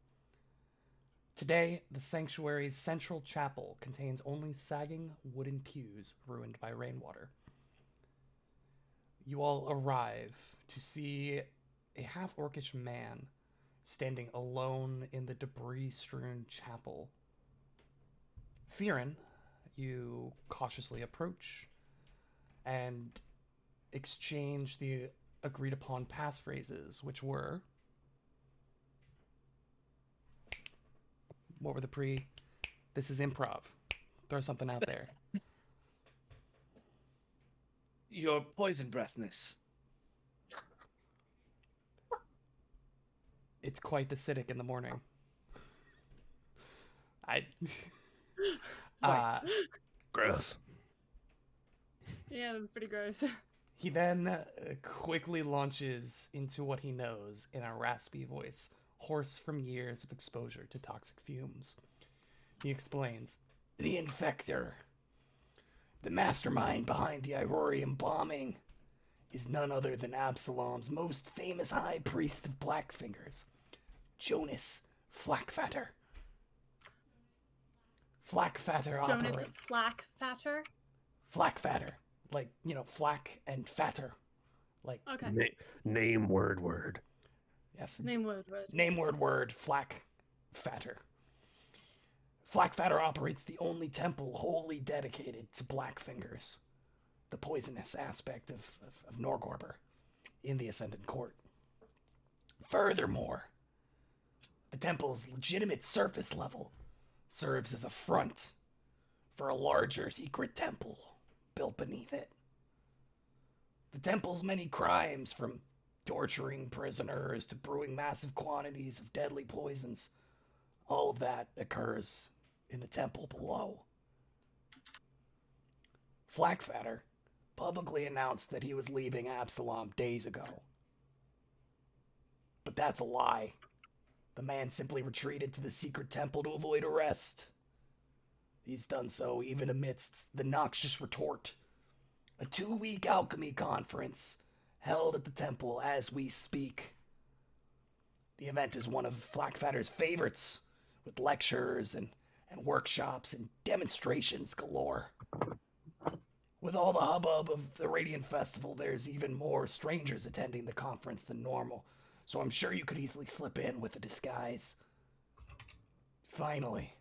Today, the sanctuary's central chapel contains only sagging wooden pews ruined by rainwater. You all arrive to see a half-orcish man standing alone in the debris-strewn chapel. Theron, you cautiously approach and exchange the agreed-upon passphrases, which were... What were the pre... This is improv. Throw something out there. Your poison breathness. It's quite acidic in the morning. Gross. Yeah, that's pretty gross. He then quickly launches into what he knows in a raspy voice, hoarse from years of exposure to toxic fumes. He explains, "The Infector, the mastermind behind the Aurorium bombing, is none other than Absalom's most famous high priest of Blackfingers, Jonas Flackfatter. Flackfatter Jonas operates... Flackfatter. Flackfatter. Like, you know, flack and fatter. Like, Okay. Name word. yes. Name word. Name word, Flack Fatter. Flackfatter operates the only temple wholly dedicated to Blackfingers, the poisonous aspect of Norgorber, in the Ascendant Court. Furthermore, the temple's legitimate surface level serves as a front for a larger secret temple built beneath it. The temple's many crimes, from torturing prisoners to brewing massive quantities of deadly poisons, all of that occurs in the temple below. Flackfatter publicly announced that he was leaving Absalom days ago. But that's a lie. The man simply retreated to the secret temple to avoid arrest. He's done so even amidst the noxious retort, a 2-week alchemy conference held at the temple as we speak. The event is one of Flackfatter's favorites, with lectures and workshops and demonstrations galore. With all the hubbub of the Radiant Festival, there's even more strangers attending the conference than normal, so I'm sure you could easily slip in with a disguise. Finally,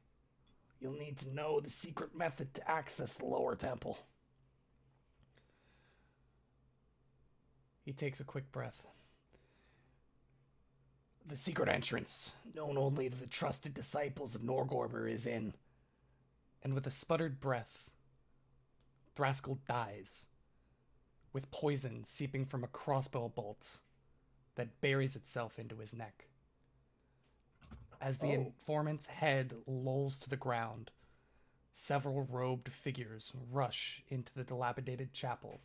you'll need to know the secret method to access the lower temple." He takes a quick breath. "The secret entrance, known only to the trusted disciples of Norgorber, is in..." And with a sputtered breath, Thraskell dies, with poison seeping from a crossbow bolt that buries itself into his neck. As the informant's head lolls to the ground, several robed figures rush into the dilapidated chapel,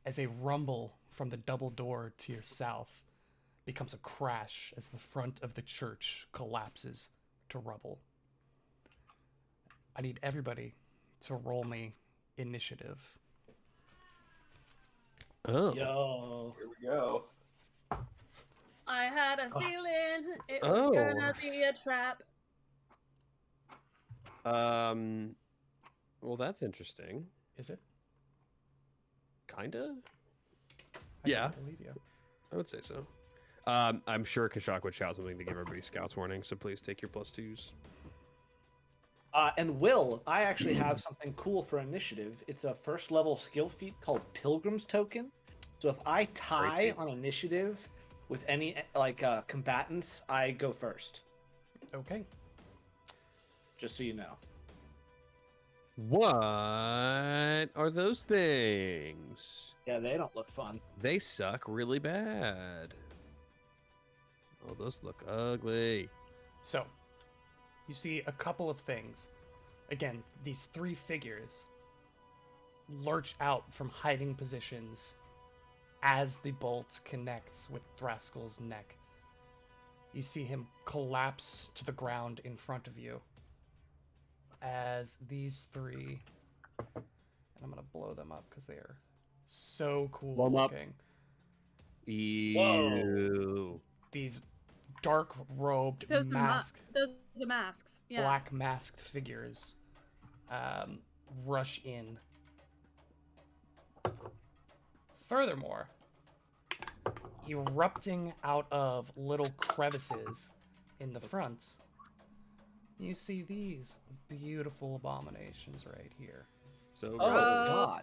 as a rumble from the double door to your south becomes a crash as the front of the church collapses to rubble. I need everybody to roll me initiative. Oh. Yo. Here we go. I had a feeling it was Oh. gonna be a trap. Well, that's interesting. Is it? Kinda. I Yeah. don't believe you. I would say so. I'm sure Kashak would shout something to give everybody scouts warning, so please take your +2s. And Will, I actually have something cool for initiative. It's a first level skill feat called Pilgrim's Token. So if I tie feat. on initiative with any combatants, I go first. Okay. Just so you know. What are those things? Yeah, they don't look fun. They suck really bad. Oh, those look ugly. So, you see a couple of things. Again, these three figures lurch out from hiding positions as the bolt connects with Thraskal's neck. You see him collapse to the ground in front of you as these three, and I'm gonna blow them up because they are so cool Blow 'em up. looking. Ew. These dark-robed Those mask. those are masks. Yeah. Black masked figures rush in. Furthermore, erupting out of little crevices in the front, you see these beautiful abominations right here. So Oh gross. God!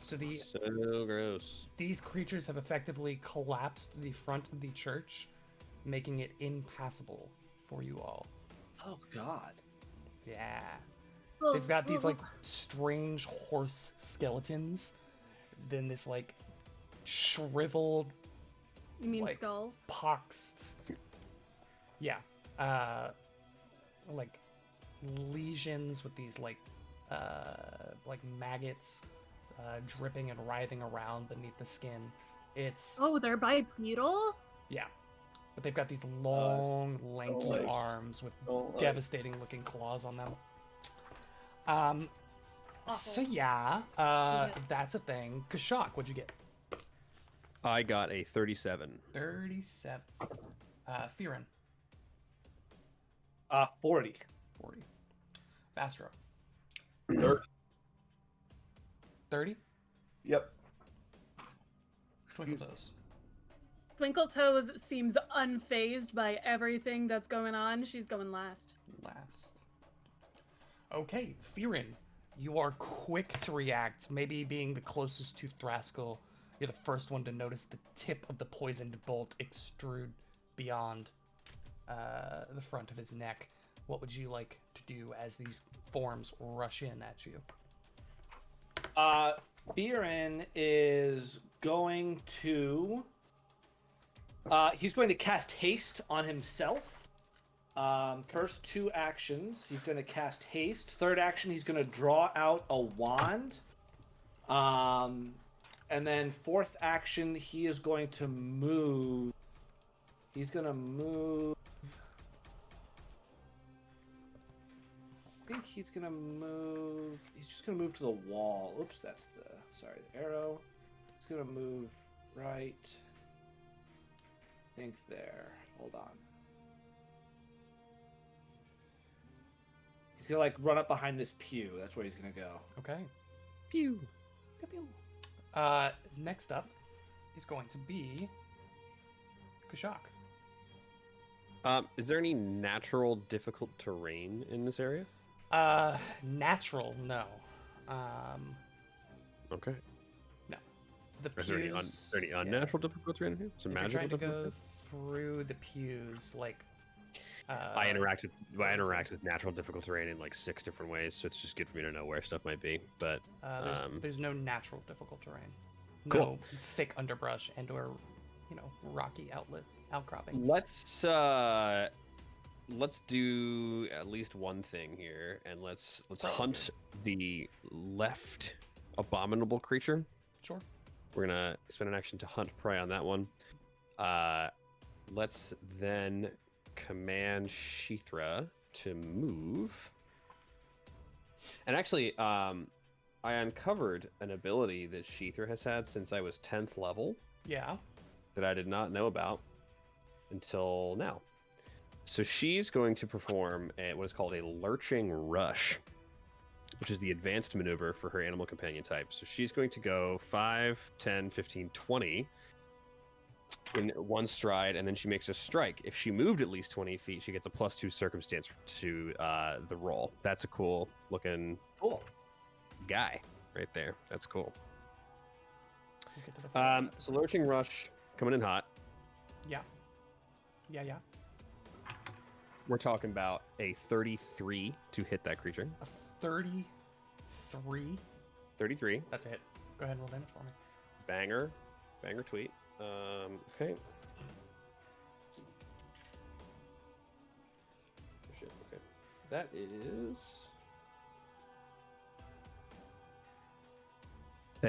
So So gross. these creatures have effectively collapsed the front of the church, making it impassable for you all. Oh God! Yeah. They've got these like strange horse skeletons, then this like shriveled, You mean like, skulls? poxed, yeah, like lesions with these like maggots dripping and writhing around beneath the skin. It's Oh, they're bipedal? yeah, but they've got these long, lanky like- arms with Don't like- devastating looking claws on them. So Awful. yeah, Yeah. that's a thing. Kashak, what'd you get? I got a 37. 37. Firen, 40. 40. Bastro, Third. 30. Yep. Twinkle-toes. Twinkle Toes seems unfazed by everything that's going on. She's going last. Last. Okay, Firen, you are quick to react. Maybe being the closest to Thraskell, you're the first one to notice the tip of the poisoned bolt extrude beyond the front of his neck. What would you like to do as these forms rush in at you? Biren is going to. He's going to cast haste on himself. First two actions, he's going to cast haste. Third action, he's going to draw out a wand. And then fourth action, he is going to move. He's going to move. I think he's going to move. He's just going to move to the wall. Oops, that's the. Sorry, the arrow. He's going to move right. I think there. Hold on. He's gonna like run up behind this pew. That's where he's gonna go. Okay. Pew. Pew, pew. Next up is going to be Kashak. Is there any natural difficult terrain in this area? Natural, no. Okay. No. The Is there any, pews. any unnatural difficult terrain in here? Some If you're magical trying to difficult go through the pews, like. I interact with natural difficult terrain in like 6 different ways, so it's just good for me to know where stuff might be. But There's no natural difficult terrain. No Cool. thick underbrush and/or, rocky outcroppings. let's do at least one thing here, and let's Probably hunt the left abominable creature. Sure. We're gonna spend an action to hunt prey on that one. Let's then command Sheethra to move. And actually, I uncovered an ability that Sheethra has had since I was 10th level Yeah. that I did not know about until now. So she's going to perform what is called a lurching rush, which is the advanced maneuver for her animal companion type. So she's going to go 5, 10, 15, 20 in one stride, and then she makes a strike. If she moved at least 20 feet, she gets a +2 circumstance to the roll. That's a cool looking guy right there. That's cool. We'll get to the final So lurching rush coming in hot. Yeah. Yeah. We're talking about a 33 to hit that creature. A 33. 33. That's a hit. Go ahead and roll damage for me. Banger tweet. Okay. Shit. Okay. That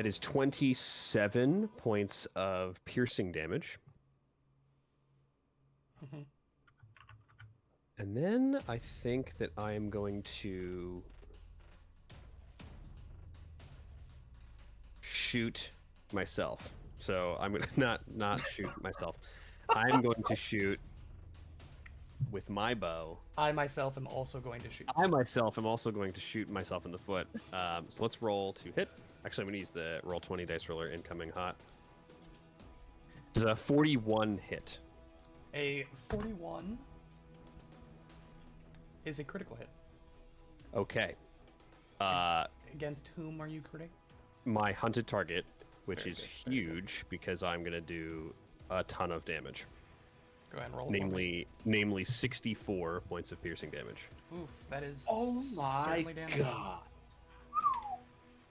is 27 points of piercing damage. Mhm. And then I think that I am going to shoot myself. So I'm gonna not shoot myself. I'm going to shoot with my bow. I myself am also going to shoot. I myself am also going to shoot myself in the foot. So let's roll to hit. Actually, I'm going to use the roll 20 dice roller incoming hot. It's a 41 hit. A 41 is a critical hit. Okay. Against whom are you critting? My hunted target, which Very is good, very huge because I'm going to do a ton of damage. Go ahead and roll. For me. Namely 64 points of piercing damage. Oof, that is Oh my certainly damaging. god.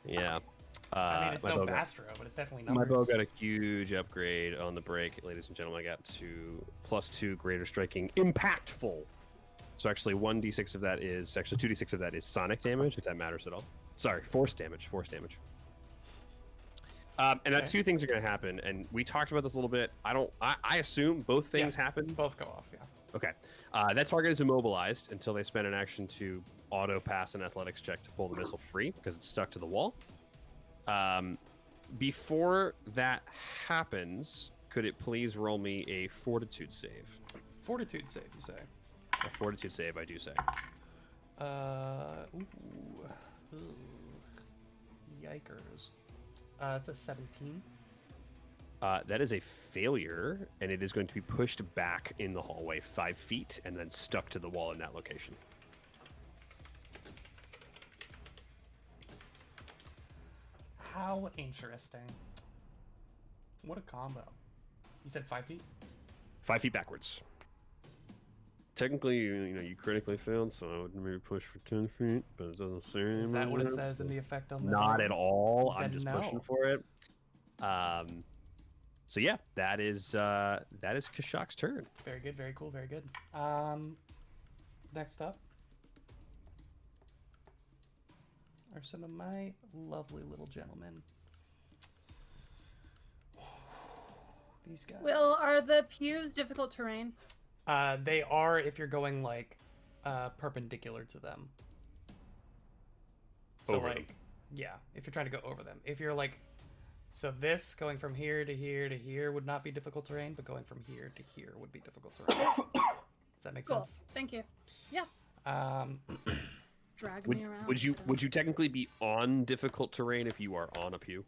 Yeah. I mean, it's my no bow got- Bastro, but it's definitely numbers. My bow got a huge upgrade on the break, ladies and gentlemen. I got to +2 greater striking, impactful. So actually, 1d6 of that is actually 2d6 of that is sonic damage, if that matters at all. Sorry, force damage. And Okay. two things are going to happen, and we talked about this a little bit. I assume both things happen. Both go off, yeah. Okay. That target is immobilized until they spend an action to auto pass an athletics check to pull the missile free because it's stuck to the wall. Before that happens, could it please roll me a fortitude save? Fortitude save, you say? A fortitude save, I do say. Ooh. Yikers. It's a 17. That is a failure, and it is going to be pushed back in the hallway 5 feet and then stuck to the wall in that location. How interesting. What a combo. You said 5 feet? 5 feet backwards. Technically, you critically failed, so I would maybe push for 10 feet, but it doesn't say Is that what it anywhere. says in the effect on the Not at all. I'm Then just no. pushing for it. So yeah, that is Kashak's turn. Very good, very cool, very good. Next up are some of my lovely little gentlemen. These guys. Will, are the pews difficult terrain? They are if you're going like perpendicular to them. So Over them. like, yeah, if you're trying to go over them. If you're like, so this going from here to here to here would not be difficult terrain, but going from here to here would be difficult terrain. Does that make Cool. sense? Thank you. Yeah. Drag Would, me around. would you technically be on difficult terrain if you are on a pew,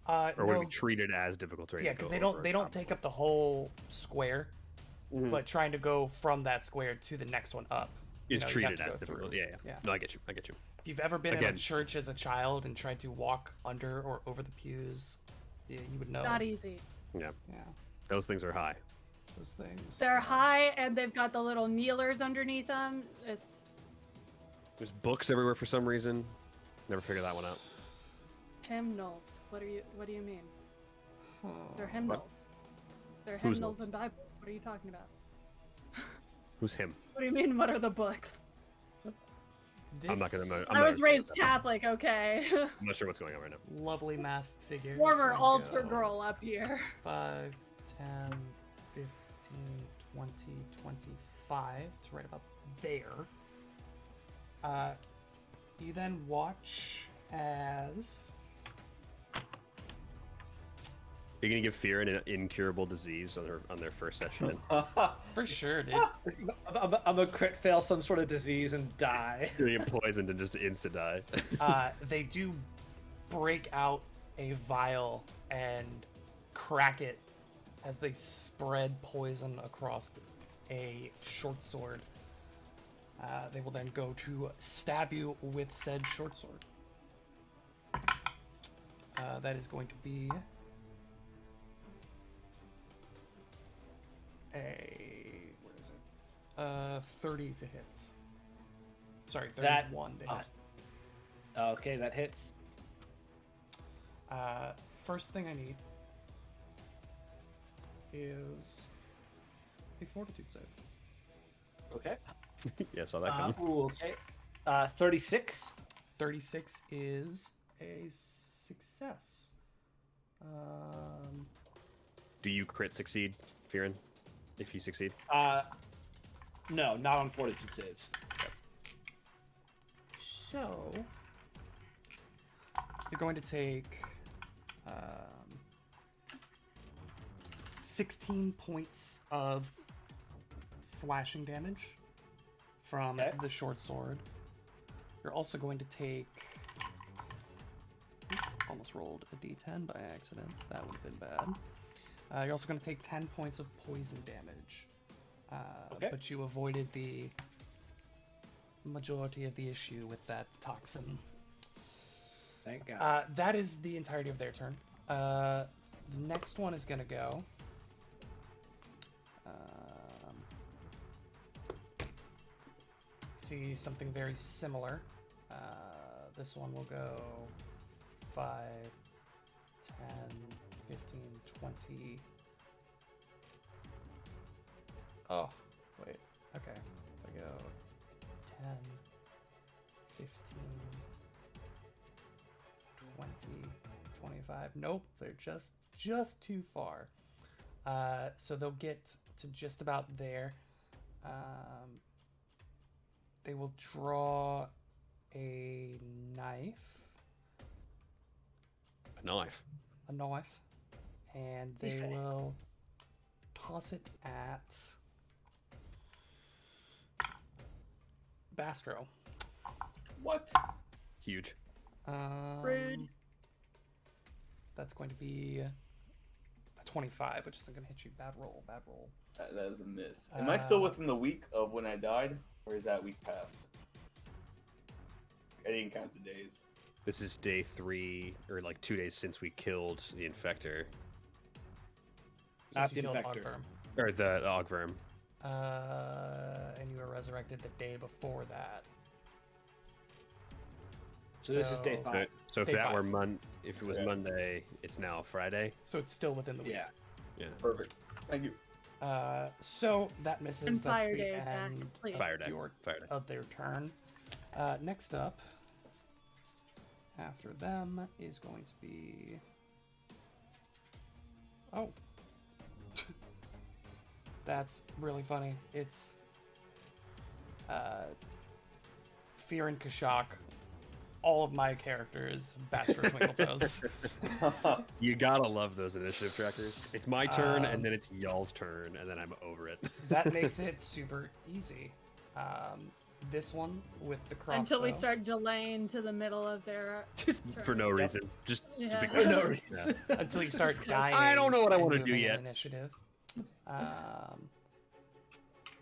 or would no, it be treated as difficult terrain? yeah, to because go they don't over they top don't of take it? up the whole square, Mhm. but trying to go from that square to the next one up. It's you have treated to as go difficult. through. Yeah. Yeah. No, I get you. If you've ever been in Again. a church as a child and tried to walk under or over the pews, yeah, you would know. Not easy. Yeah, Yeah, those things are high. those things. They're high and they've got the little kneelers underneath them. It's There's books everywhere for some reason. Never figured that one out. hymnals. What do you mean? Huh. They're hymnals. They're Who's hymnals and Bibles. What are you talking about? Who's him? What do you mean? What are the books? I'm not gonna. This I'm I not was gonna- raised Catholic, okay? I'm not sure what's going on right now. Lovely masked figures. Former We altar go girl up here. 5, 10, 15, 20, 25. It's right about there. You then watch as You're gonna give fear an incurable disease on their first session. for sure, dude. I'm a crit fail some sort of disease and die. You're gonna get poisoned and just insta die. They do break out a vial and crack it as they spread poison across a short sword. They will then go to stab you with said short sword. That is going to be where is it? 30 to hit. Sorry, That- 31 to hit. Okay, that hits. First thing I need is a fortitude save. Okay. Yeah, saw that coming. Okay. 36. 36 is a success. Do you crit succeed, Fearin? If you succeed? No, not on fortitude saves. So you're going to take 16 points of slashing damage from Okay. the short sword. You're also going to take. Almost rolled a d10 by accident. That would have been bad. You're also going to take 10 points of poison damage. Okay. But you avoided the majority of the issue with that toxin. Thank God. That is the entirety of their turn. The next one is going to go. See something very similar. This one will go 5, 10, 15, 20. Oh, wait. Okay. If I go 10, 15, 20, 25. Nope, they're just too far. So they'll get to just about there. They will draw a knife, A knife. and they Knife. will toss it at Bastro. What? Huge. Rude. That's going to be a 25, which isn't going to hit you. Bad roll, bad roll. That is a miss. Am I still within the week of when I died, or is that week past? I didn't count the days. This is day 3, or like 2 days since we killed the infector. Not Since you the killed infector. Ogverm. Or the Ogverm. And you were resurrected the day before that. So this is day 5. So if Day that were 5. if it was Yeah. Monday, it's now Friday. So it's still within the week. Yeah. Yeah. Perfect. Thank you. So that misses. And That's Fire the Day is back, end please. of, Fire Day. your- Fire Day. of their turn. Next up, after them, is going to be. Oh. That's really funny. It's Fear and Kashak. All of my characters, Bastro Twinkletoes. You gotta love those initiative trackers. It's my turn, Um, and then it's y'all's turn, and then I'm over it. That makes it super easy. This one with the crossbow. Until we start delaying to the middle of their Just for no Yep. reason. Just Yeah. because. For no Yeah. reason. Until you start Because dying. I don't know what I and wanna do moving in yet. Initiative.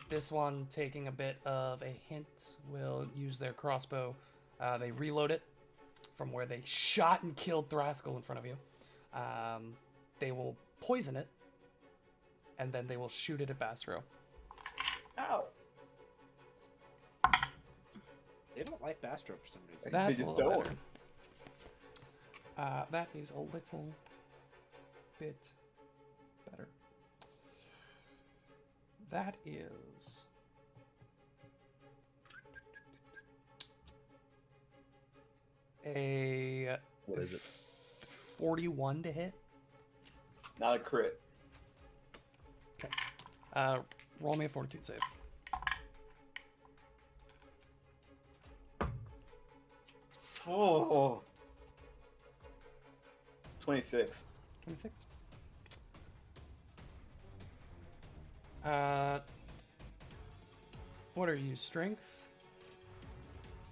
This one, taking a bit of a hint, will use their crossbow. They reload it from where they shot and killed Thraskell in front of you. They will poison it, and then they will shoot it at Bastro. Ow. They don't like Bastro for some reason. That's just a little don't. better. That is a little bit better. That is a What is it? 41 to hit. Not a crit. Roll me a fortitude save. Oh. 26. 26. What are you? Strength?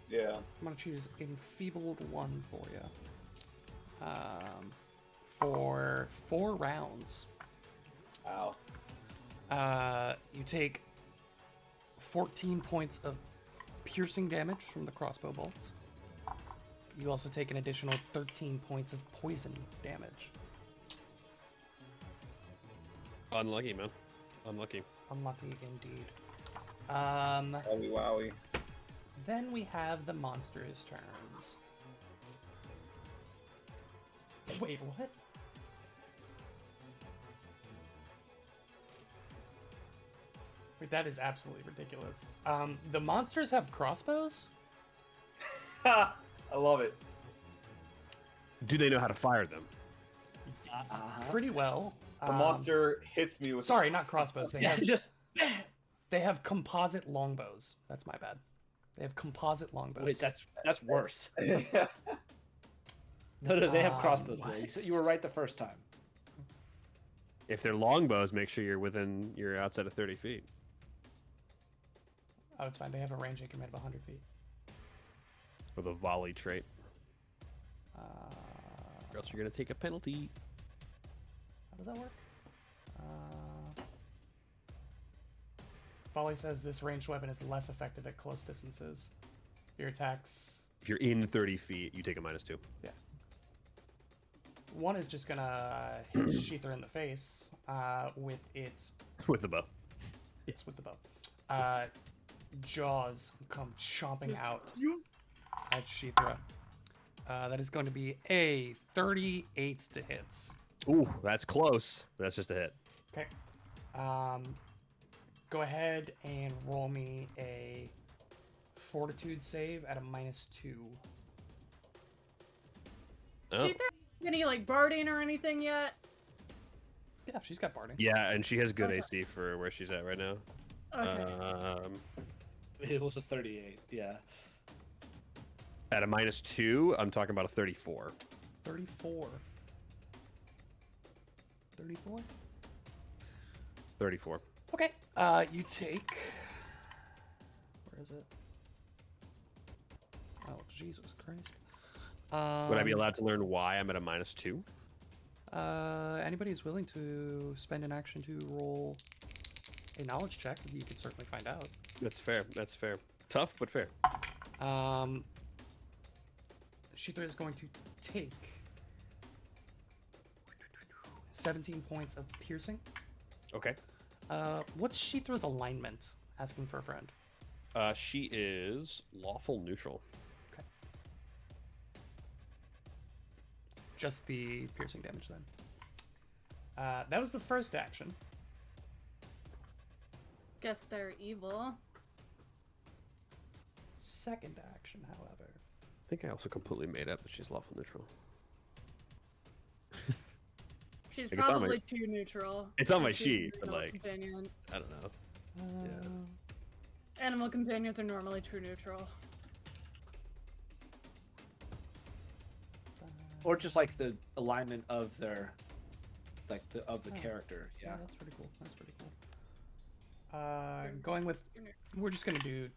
Yeah. I'm gonna choose enfeebled 1 for you. For 4 rounds, Ow. you take 14 points of piercing damage from the crossbow bolt. You also take an additional 13 points of poison damage. Unlucky, man. Unlucky. Unlucky indeed. Wowie wowie. Then we have the monsters' turns. Wait, what? Wait, that is absolutely ridiculous. The monsters have crossbows? Ha! I love it. Do they know how to fire them? Pretty well. The monster hits me with. Sorry, not crossbows. They Yeah, have just they have composite longbows. That's my bad. They have composite longbows. wait. That's worse. Yeah. No, they have crossbows. Will. what? You were right the first time. If they're longbows, make sure you're outside of 30 feet. Oh, it's fine. They have a range increment of 100 feet. With a volley trait. Uh, Or else you're going to take a penalty. How does that work? Volley says this ranged weapon is less effective at close distances. Your attacks. If you're in 30 feet, you take a -2. Yeah. One is just gonna hit Sheether in the face with its. With the bow. Yes, with the bow. Jaws come chomping out at Sheethra. That is going to be a 38 to hit. Ooh, that's close. That's just a hit. Okay. Go ahead and roll me a fortitude save at a -2. Oh. She any like barding or anything yet? Yeah, she's got barding. Yeah, and she has good Okay. AC for where she's at right now. Okay. It was a 38. Yeah. At a -2, I'm talking about a 34. 34. 34? 34. Okay. You take. Where is it? Oh, Jesus Christ. Would I be allowed to learn why I'm at a -2? Anybody who's willing to spend an action to roll a knowledge check, you could certainly find out. That's fair. That's fair. Tough, but fair. Sheether is going to take 17 points of piercing. Okay. What's Sheether's alignment? Asking for a friend. She is lawful neutral. Okay. Just the piercing damage then. That was the first action. Guess they're evil. Second action, however. I think I also completely made up that she's lawful neutral. She's Like, it's on my- probably too neutral. It's on my She's a sheet, but, neutral like- companion. I don't know. Animal companions are normally true neutral. Or just like the alignment of their, like the character. Yeah. That's pretty cool. That's pretty cool. Going with, we're just gonna do.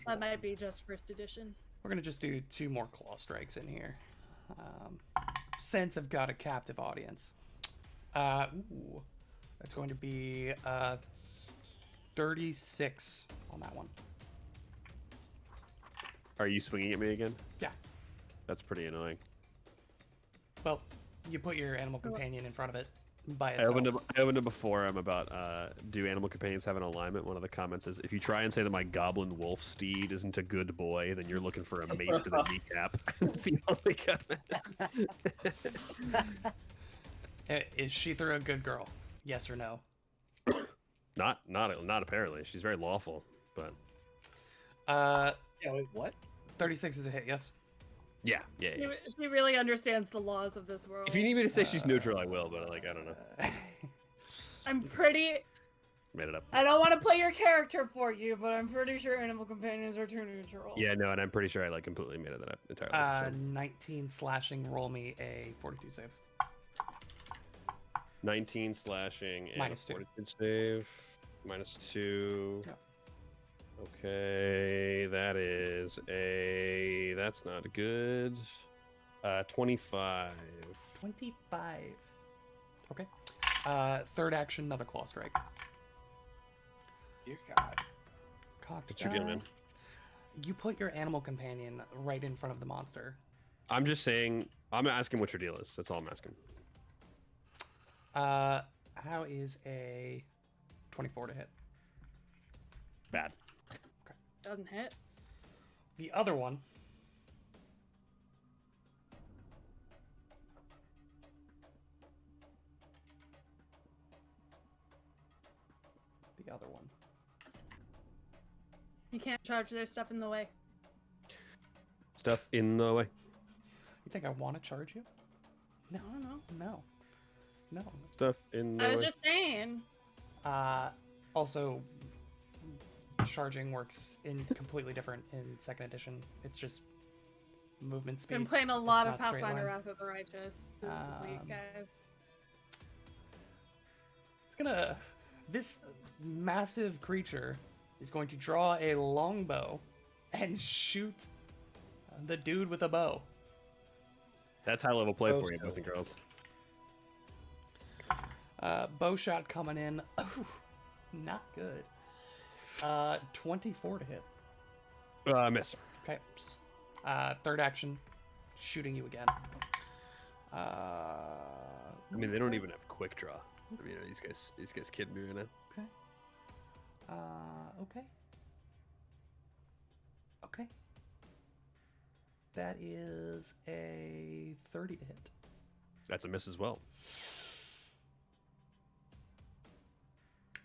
That might be just first edition. We're gonna just do 2 more claw strikes in here. Since I've got a captive audience. Ooh, that's going to be 36 on that one. Are you swinging at me again? Yeah. That's pretty annoying. Well, you put your animal companion in front of it by I itself. opened a forum about do animal companions have an alignment? One of the comments is if you try and say that my goblin wolf steed isn't a good boy, then you're looking for a mace to the kneecap. That's the only comment. Is Sheether a good girl? Yes or no? Not apparently. She's very lawful, but Uh, Yeah. Wait. What? 36 is a hit. Yes. yeah. She really understands the laws of this world. If you need me to say she's neutral, I will, but like I don't know. I'm pretty. Made it up. I don't want to play your character for you, but I'm pretty sure animal companions are true neutral. Yeah, no, and I'm pretty sure I like completely made it up entirely. 19 slashing. Roll me a fortitude save. 19 slashing and Minus 2. fortitude save. -2. Yep. Okay, that's not good. 25. 25. Okay. Third action, another claw strike. Dear God. Cocked What's your deal, die. man? You put your animal companion right in front of the monster. I'm just saying, I'm asking what your deal is. That's all I'm asking. How is a 24 to hit? Bad. Doesn't hit. The other one. The other one. You can't charge their stuff in the way. Stuff in the way. You think I want to charge you? I don't know. No. No. Stuff in the I was way. just saying. Also, charging works in completely different in second edition. It's just movement speed. Been playing a lot of not straight Pathfinder line. Wrath of the Righteous this week, guys. It's gonna. This massive creature is going to draw a longbow and shoot the dude with a bow. That's high level play Bow for you, skill. boys and girls. Bow shot coming in. Ooh, not good. 24 to hit. Miss. Okay. Third action, shooting you again. I mean, they don't even have quick draw. I mean, these guys kidding me right now. Okay. Okay. Okay. That is a 30 to hit. That's a miss as well.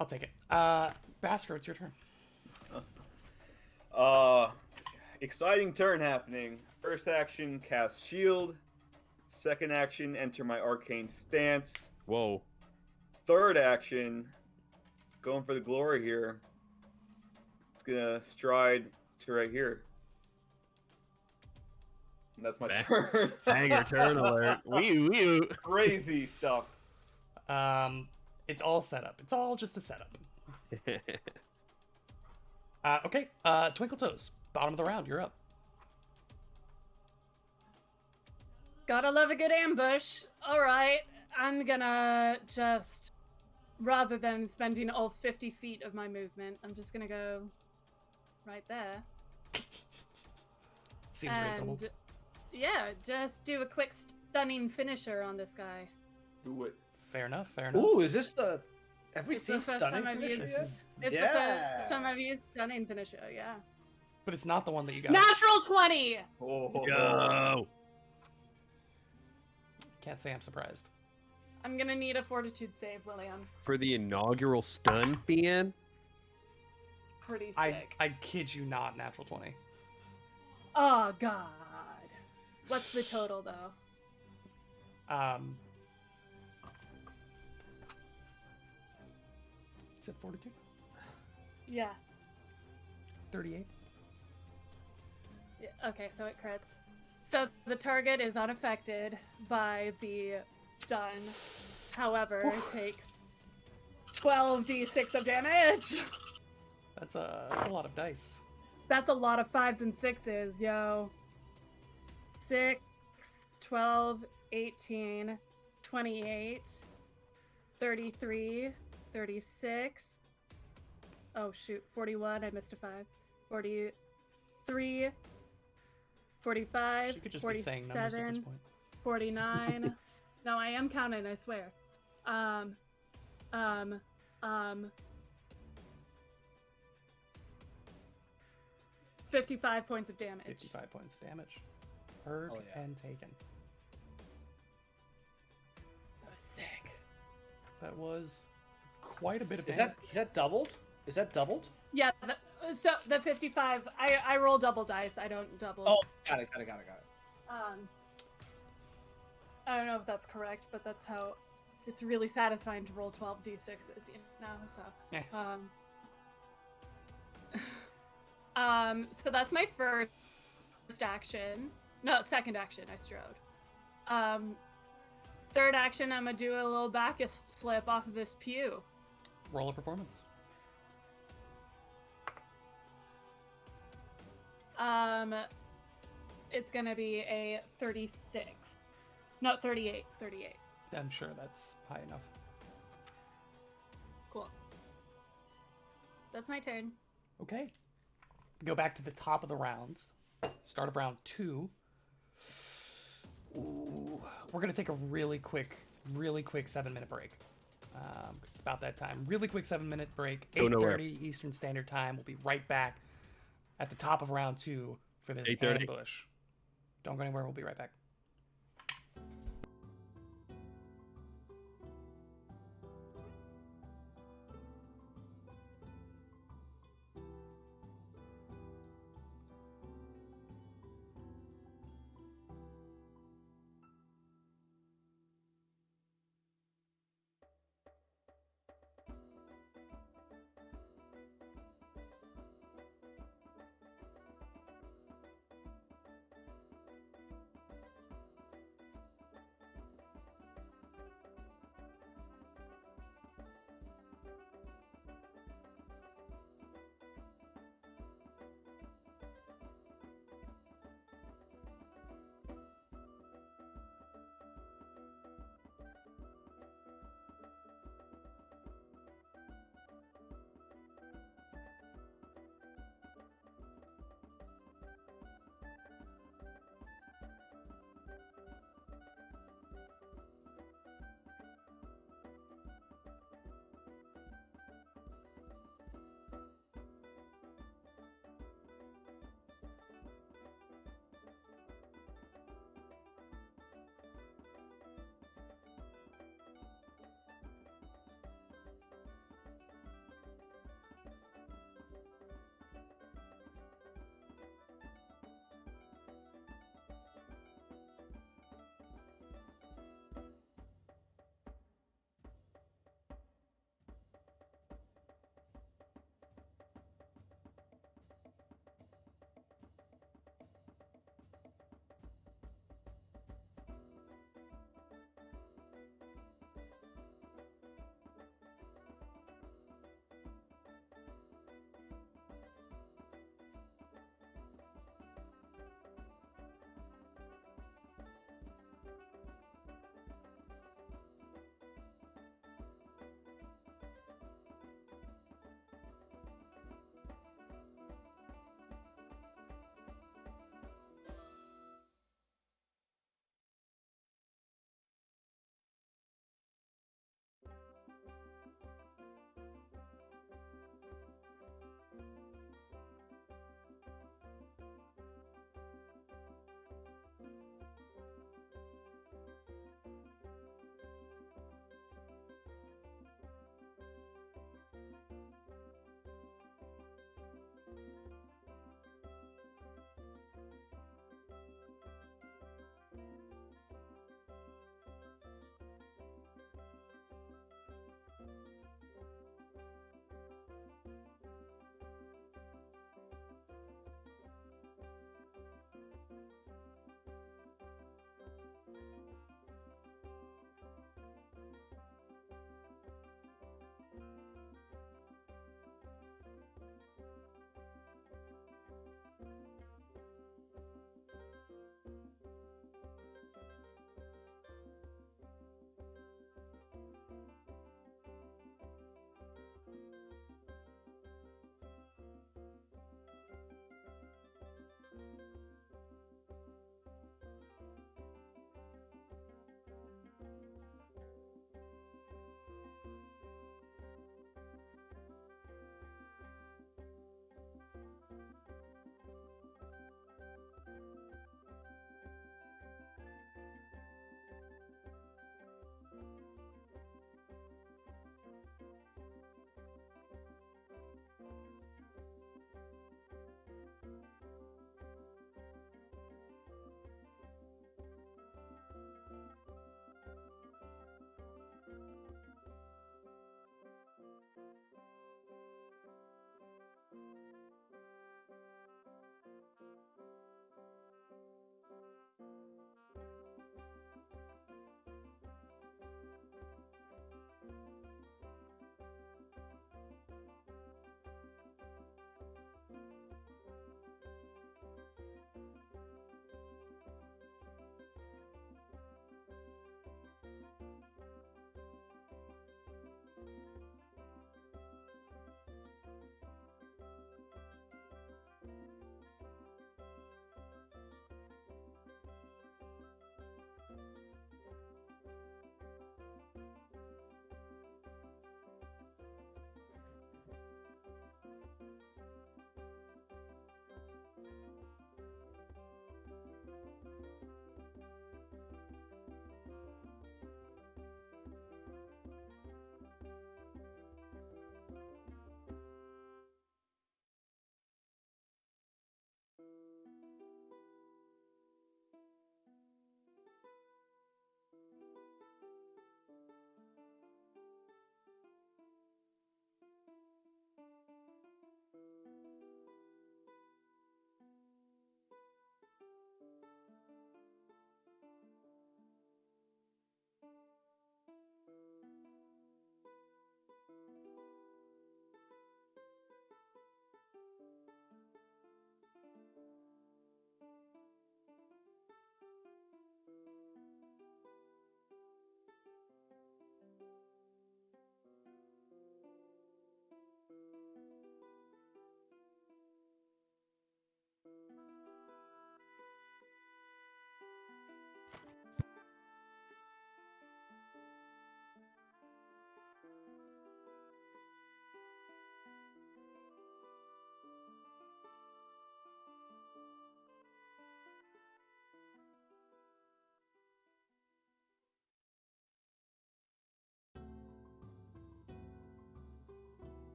I'll take it. Basker, it's your turn. Exciting turn happening. First action, cast shield. Second action, enter my arcane stance. Whoa. Third action, going for the glory here. It's gonna stride to right here. And that's my Bang. turn. Banger turn alert. Wee wee. Crazy stuff. It's all set up. It's all just a setup. Okay. Twinkle Toes, bottom of the round. You're up. Gotta love a good ambush. All right, I'm gonna just, rather than spending all 50 feet of my movement, I'm just gonna go right there. Seems reasonable. Yeah, just do a quick stunning finisher on this guy. Do it. Fair enough. Fair enough. Ooh, is this the? Have we It's seen the first stunning time I've used finishes This yet? is, It's the Yeah. first time I've used stunning finisher, yeah. but it's not the one that you got. Natural 20! Oh. Go. Can't say I'm surprised. I'm gonna need a fortitude save, William. For the inaugural stun, Fian. Pretty sick. I kid you not, natural 20. Oh, God. What's the total, though? Is it 42? Yeah. 38? Yeah, okay, so it crits. So the target is unaffected by the stun. However, takes 12d6 of damage. That's a lot of dice. That's a lot of 5s and 6s, yo. 6, 12, 18, 28, 33, 36. Oh shoot, 41, I missed a 5. 43, 45, She could just be saying numbers at this 47, point. 49. No, I am counting, I swear. 55 points of damage. 55 points of damage. Heard Oh, yeah. and taken. That was sick. That was quite a bit of Is damage. that doubled? Is that doubled? Yeah, so the 55, I roll double dice, I don't double. Oh, got it. I don't know if that's correct, but that's how it's really satisfying to roll 12 d6s, you know, so. Eh. So that's my first action. No, second action, I strode. Third action, I'm gonna do a little back flip off of this pew. Roll a performance. It's gonna be a 36. No, 38. I'm sure that's high enough. Cool. That's my turn. Okay. Go back to the top of the round. Start of round 2. Ooh, we're gonna take a really quick 7-minute break. 'cause it's about that time. Really quick 7-minute break. Go nowhere. 8:30 Eastern Standard Time. We'll be right back at the top of round 2 for this 8:30. ambush. Don't go anywhere. We'll be right back.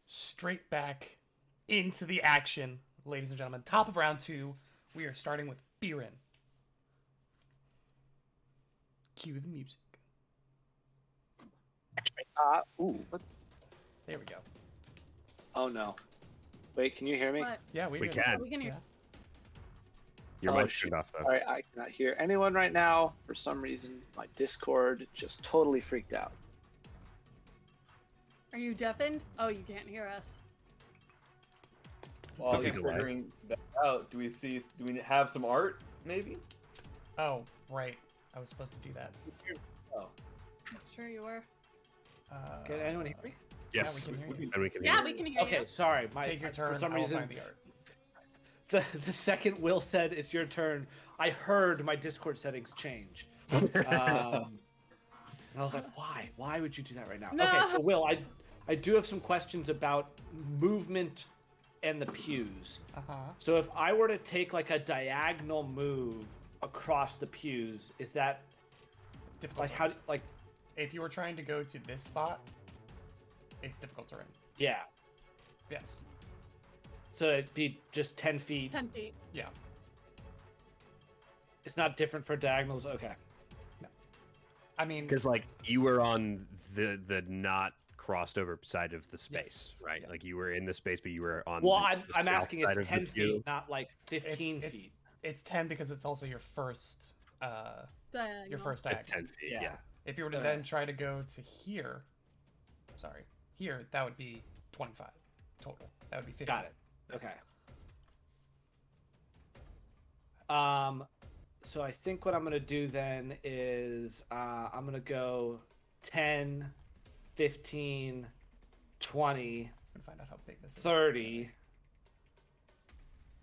Straight back into the action, ladies and gentlemen. Top of round 2, we are starting with Fearin. Cue the music. What? There we go. Oh no. Wait, can you hear me? What? Yeah, We did. can. We can hear. Yeah. Your Oh, mic shoot. turned off though. Sorry, I cannot hear anyone right now. For some reason, my Discord just totally freaked out. Are you deafened? Oh, you can't hear us. While Okay. he's figuring that out, do we have some art maybe? Oh, right. I was supposed to do that. Oh, That's true, you were. can anyone hear me? Yes, Yeah, we can hear you. and we can Yeah, hear we you. can hear Okay, you. sorry. Take your turn. For some I will reason, find the art. the second Will said it's your turn, I heard my Discord settings change. And I was like, why? Why would you do that right now? No. Okay, so Will, I do have some questions about movement and the pews. Uh-huh. So if I were to take like a diagonal move across the pews, is that Difficult. like how like If you were trying to go to this spot, it's difficult terrain. yeah? Yes. So it'd be just 10 feet. 10 feet. Yeah. It's not different for diagonals. Okay. I mean, Because like you were on the not crossed over side of the space, Yes. right? Yeah. Like you were in the space, but you were on. Well, the I'm south asking side it's of the 10 pew. feet, not like 15 it's, feet. It's 10 because it's also your first Diagonal. your first It's act. 10 feet. Yeah. Yeah. If you were to Okay. then try to go to here, here, that would be 25 total. That would be 50. Got it. Okay. So I think what I'm gonna do then is I'm gonna go 10, 15, 20, I'm gonna find out how big this is. 30,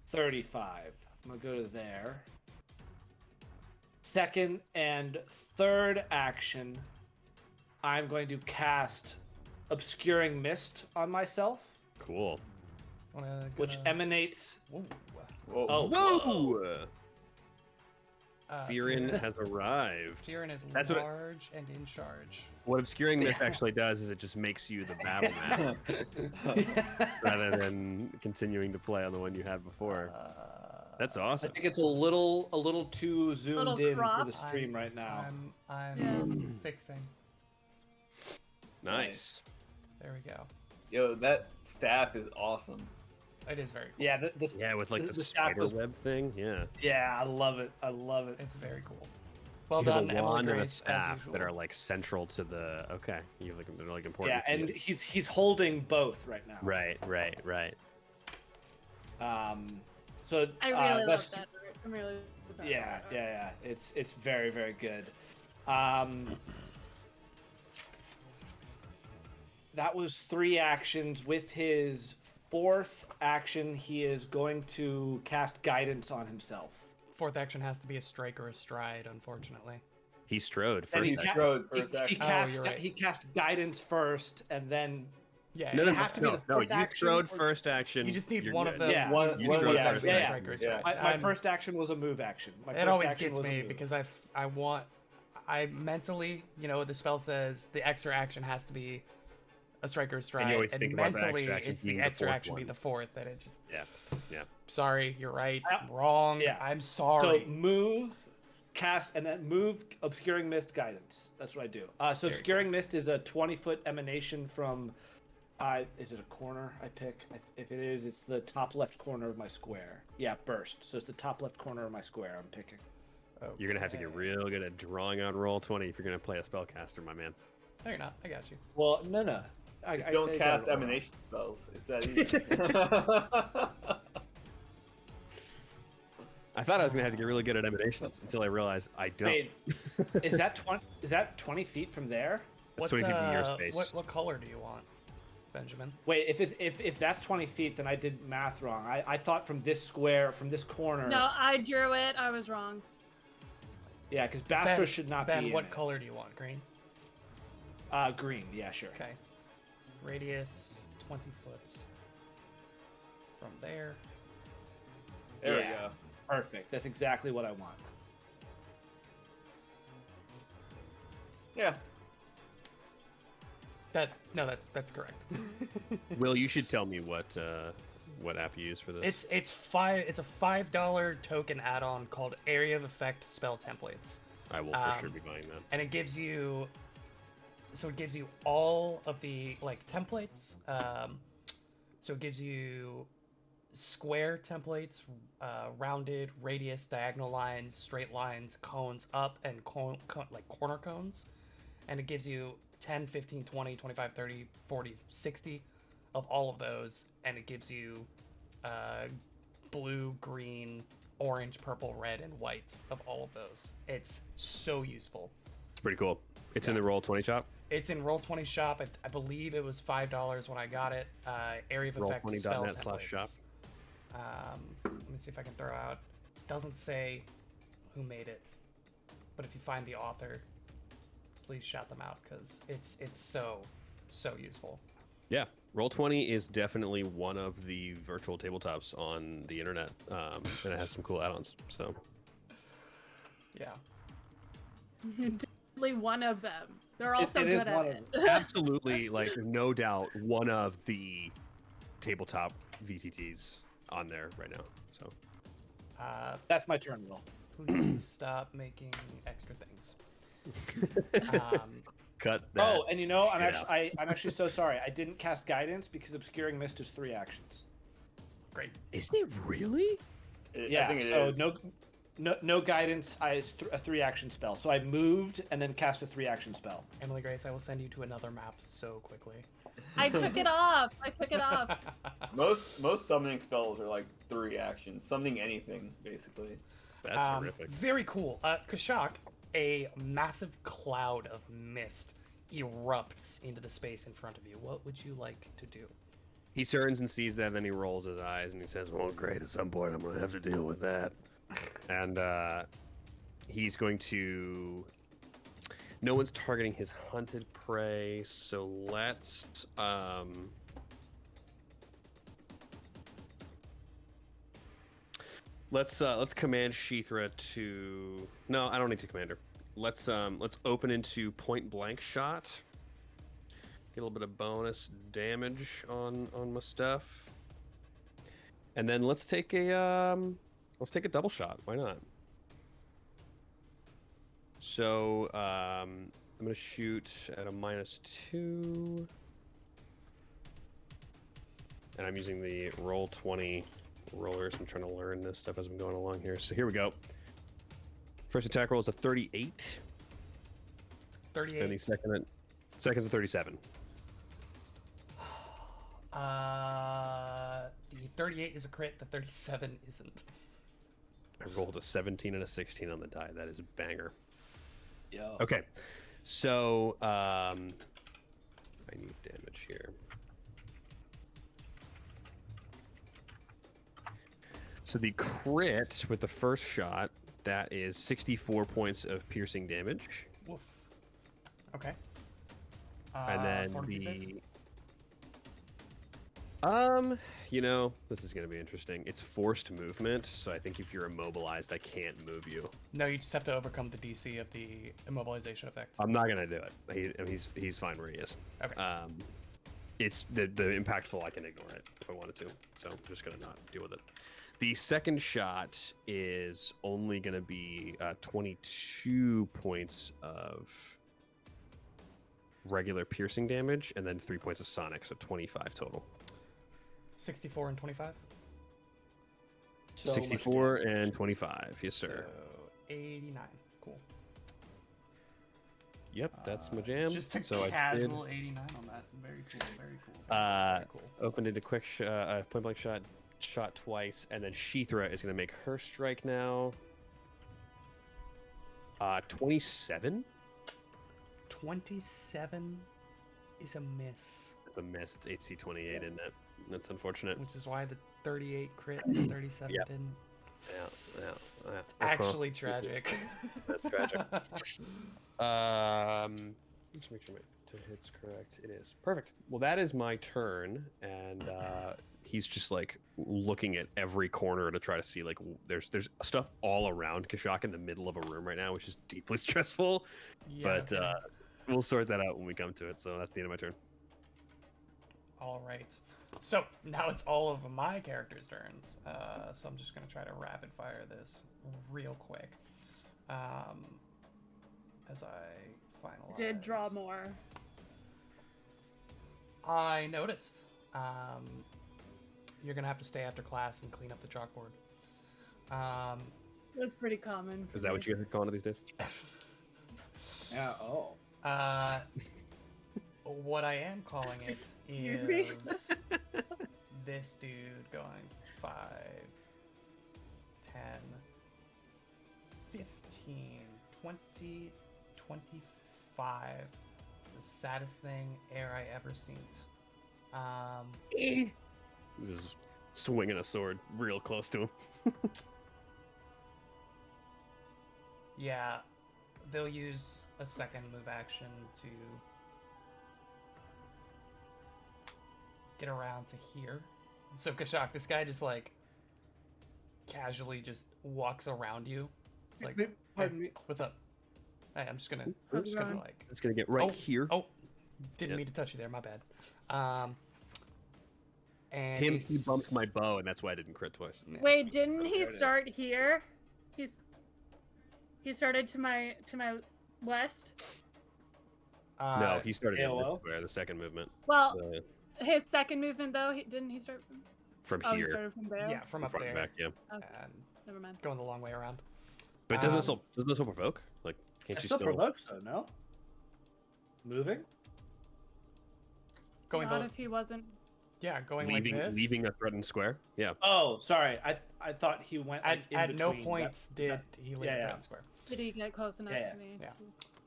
35. I'm gonna go to there. Second and third action, I'm going to cast Obscuring Mist on myself, Cool. which emanates. Whoa. Whoa. Oh, Whoa! Uh, Fearin has arrived. Fearin is That's what- large and in charge. What obscuring mist actually does is it just makes you the battle map rather than continuing to play on the one you had before. That's I awesome. think it's a little too zoomed Little in for crop. the stream right now. I'm Yeah. fixing. Nice. There we go. Yo, that staff is awesome. It is very cool. Yeah, this, Yeah, with like the, the staff spider was- web thing. Yeah. yeah, I love it. I love it. It's very cool. Well So you have done, a Emily wand and a Grace, as staff that usual. are like central to the. Okay, you have like they're like important. Yeah, to and you. he's holding both right now. Right. So I really that's love that. I really love that. yeah. It's very very good. That was 3 actions. With his 4th action, he is going to cast guidance on himself. Fourth action has to be a strike or a stride, unfortunately. He strode And first. he, action. ca- Strode he, first he action. Oh, cast you're right. he cast guidance first, and then Yeah. No, Does no, it have to be the no. fourth You action, strode or- first action. You just need you're one of good. them. Yeah. One, You one need of one the of them to be actions. a Yeah. strike or a Yeah. stride. my first action was a move action. My It first always action gets was a me move. because I want I mentally, the spell says the extra action has to be a strike or a stride, always think about the mentally extra action it's being the the extra fourth action be one. the fourth. That it just Yeah. sorry, you're right, I- I'm wrong. yeah. I'm So sorry. move, cast and then move Obscuring Mist Guidance. That's what I do. So Very Obscuring Mist is a 20-foot emanation from. Is it a corner I pick? If it is, it's the top left corner of my square. Yeah, burst. So it's the top left corner of my square I'm picking. You're gonna have to get real good at drawing on roll 20 if you're gonna play a spellcaster, my man. No, you're not. I got you. Well, no. Just don't I cast gotta roll. emanation spells. It's that easy. I thought I was gonna have to get really good at emanations until I realized I don't. Wait, is that 20? Is that 20 feet from there? That's 20 feet in your space. What color do you want, Benjamin? Wait, if that's 20 feet, then I did math wrong. I thought from this square, from this corner. No, I drew it. I was wrong. Yeah, because Bastro should not Ben, be. what in color do you want? Green. it. Green. Yeah, sure. Okay. Radius 20 foot from there. There Yeah. we go. Perfect. That's exactly what I want. Yeah. That's correct. Will, you should tell me what app you use for this. It's a $5 token add-on called Area of Effect Spell Templates, I will for sure be buying that. and it gives you all of the like templates. So it gives you square templates, rounded, radius, diagonal lines, straight lines, cones up, and like corner cones, and it gives you 10, 15, 20, 25, 30, 40, 60 of all of those, and it gives you blue, green, orange, purple, red, and white of all of those. It's so useful. It's pretty cool. It's in the roll 20 shop. It's in Roll20 shop. I believe it was $5 when I got it. Area of Effect spell Roll20.net/shop. templates. Let me see if I can throw out. Doesn't say who made it, but if you find the author, please shout them out because it's so useful. Yeah, Roll20 is definitely one of the virtual tabletops on the internet, and it has some cool add-ons. So Yeah. Definitely one of them. They're also It is good one at of it. them. absolutely, like no doubt, one of the tabletop VTTs on there right now. So That's my turn, Will. Please stop making extra things. cut that. Oh, and you know, I'm shit actually, I'm actually so sorry. I didn't cast Guidance because Obscuring Mist is 3 actions. Great. Is it really? I Yeah, think it so is. no Guidance. It's a 3-action spell. So I moved and then cast a 3-action spell. Emily Grace, I will send you to another map so quickly. I took it off. Most summoning spells are like 3 actions. Summoning anything, basically. That's horrific. Very cool. Kashak, a massive cloud of mist erupts into the space in front of you. What would you like to do? He turns and sees that, and then he rolls his eyes and he says, "Well, great. At some point, I'm going to have to deal with that." And he's going to. No one's targeting his hunted prey, so let's. Let's command Sheethra to. No, I don't need to command her. Let's open into point blank shot. Get a little bit of bonus damage on my stuff, and then let's take a double shot. Why not? So I'm gonna shoot at a -2, and I'm using the Roll20 rollers. I'm trying to learn this stuff as I'm going along here. So here we go. First attack roll is a 38. 38. And the second's a 37. The 38 is a crit. The 37 isn't. I rolled a 17 and a 16 on the die. That is a banger. Yo. Okay, so I need damage here. So the crit with the first shot, that is 64 points of piercing damage. Woof. Okay. And then fortitude save? you know, this is going to be interesting. It's forced movement, so I think if you're immobilized, I can't move you. No, you just have to overcome the DC of the immobilization effect. I'm not going to do it. He's fine where he is. Okay. It's the impactful. I can ignore it if I wanted to, so I'm just going to not deal with it. The second shot is only going to be 22 points of regular piercing damage, and then 3 points of sonic, so 25 total. 64 and 25. So much 64 damage. and 25, yes, sir. So 89. Cool. Yep, that's my jam. Just a so casual 89 on that. Very cool. Very cool. Very cool. Opened into quick point blank shot twice, and then Sheethra is going to make her strike now. 27. 27 is a miss, It's a miss. It's HC 28, isn't it? That's unfortunate. which is why the 38 crit and the 37 Yep. didn't. Yeah. It's actually tragic. That's tragic. Let's make sure my to hit's correct. It is perfect. Well, that is my turn, and he's just like looking at every corner to try to see like there's stuff all around Kashak in the middle of a room right now, which is deeply stressful. Yeah, But we'll sort that out when we come to it. So that's the end of my turn. all right. So now it's all of my characters' turns. So I'm just gonna try to rapid fire this real quick. As I finalize. Did draw more. I noticed. You're gonna have to stay after class and clean up the chalkboard. That's pretty common. Is that what you guys are calling it these days? Yeah. Oh. What I am calling it Excuse is me? this dude going 5, 10, 15, 20, 25. It's the saddest thing air I ever seen. This is swinging a sword real close to him. Yeah, they'll use a second move action to get around to here. So Kashak, this guy just like casually just walks around you. It's like, Pardon me. what's up? Hey, I'm just gonna How's it going? like. It's gonna get right here. Oh, didn't Yeah. mean to touch you there. My bad. And He he's- bumped my bow, and that's why I didn't crit twice. Wait, didn't he There it is. start here? He started to my west. No, he started in AOL? this square, the second movement. Well, Uh, his second movement though, didn't he start from? from Oh, he here, started from there. yeah, from up front there and back, yeah. Okay, and never mind. going the long way around. But doesn't this still provoke? Like, can't It you still still? provokes though, no? Moving? Going Not the if he wasn't. going leaving like this. leaving a threatened square? Yeah. Oh, sorry. I thought he went like, in At no between. points did that- he leave yeah, the yeah. ground square. Did he get close enough Yeah, to me? yeah.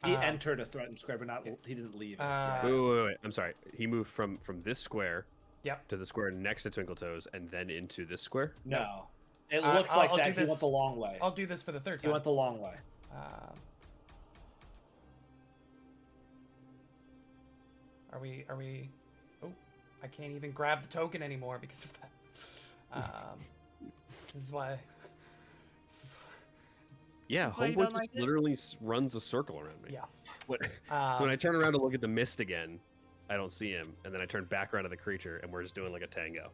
He Uh, entered a threatened square, but not he didn't leave. it. Wait. I'm sorry. He moved from this square Yep. to the square next to Twinkle Toes, and then into this square. No. It Uh, looked like I'll do that. He this- went the long way. I'll do this for the third He time. went the long way. Are we? Oh, I can't even grab the token anymore because of that. This is why. Yeah, That's why you Homeboy don't just like it? literally runs a circle around me. Yeah. When, Um, when I turn around to look at the mist again, I don't see him, and then I turn back around to the creature, and we're just doing like a tango.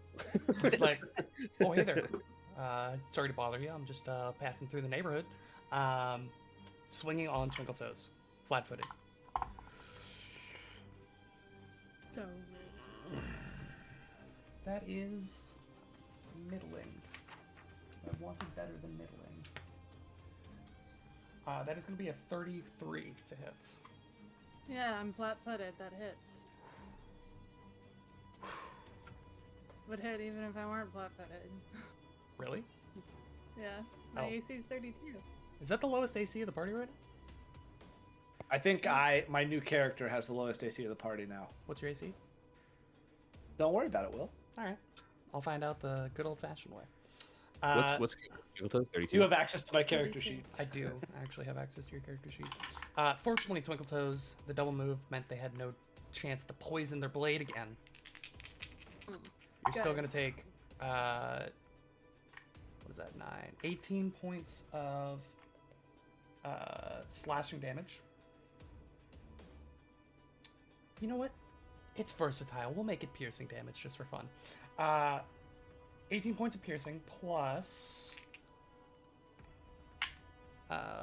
Just like, oh hey there. Sorry to bother you. I'm just passing through the neighborhood. Swinging on Twinkle Toes, flat-footed. So That is middling. I wanted better than middling. That is going to be a 33 to hit. yeah, I'm flat-footed. That hits. Would hit even if I weren't flat-footed. Really? Yeah, my Oh. AC is 32. Is that the lowest AC of the party right now? I think my new character has the lowest AC of the party now. What's your AC? Don't worry about it, Will. All right. I'll find out the good old-fashioned way. What's Twinkle Toes? 32. You have access to my character 32. sheet. I do. I actually have access to your character sheet. Fortunately, Twinkle Toes, the double move meant they had no chance to poison their blade again. You're still Good. going to take, what is that, 9? 18 points of slashing damage. You know what? It's versatile. We'll make it piercing damage just for fun. 18 points of piercing plus.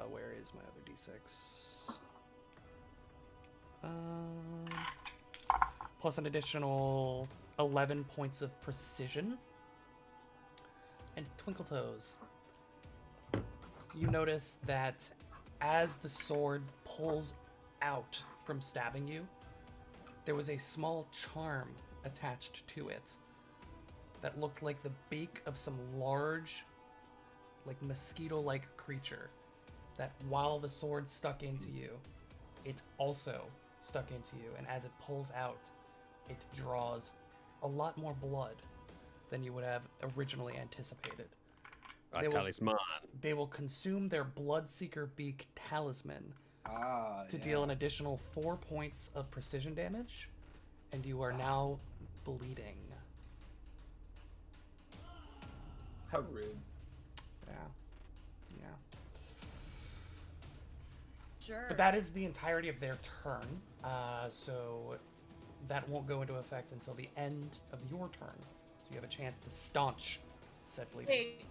Where is my other d6? Plus an additional 11 points of precision. And Twinkle Toes. You notice that as the sword pulls out from stabbing you, there was a small charm attached to it that looked like the beak of some large, like mosquito-like creature that while the sword stuck into you, it also stuck into you, and as it pulls out, it draws a lot more blood than you would have originally anticipated. A They will- talisman. They will consume their Bloodseeker Beak Talisman to yeah. deal an additional 4 points of precision damage, and you are now bleeding. How rude. Yeah. Yeah. Sure. But that is the entirety of their turn, so that won't go into effect until the end of your turn. So you have a chance to staunch said bleeding. Wait.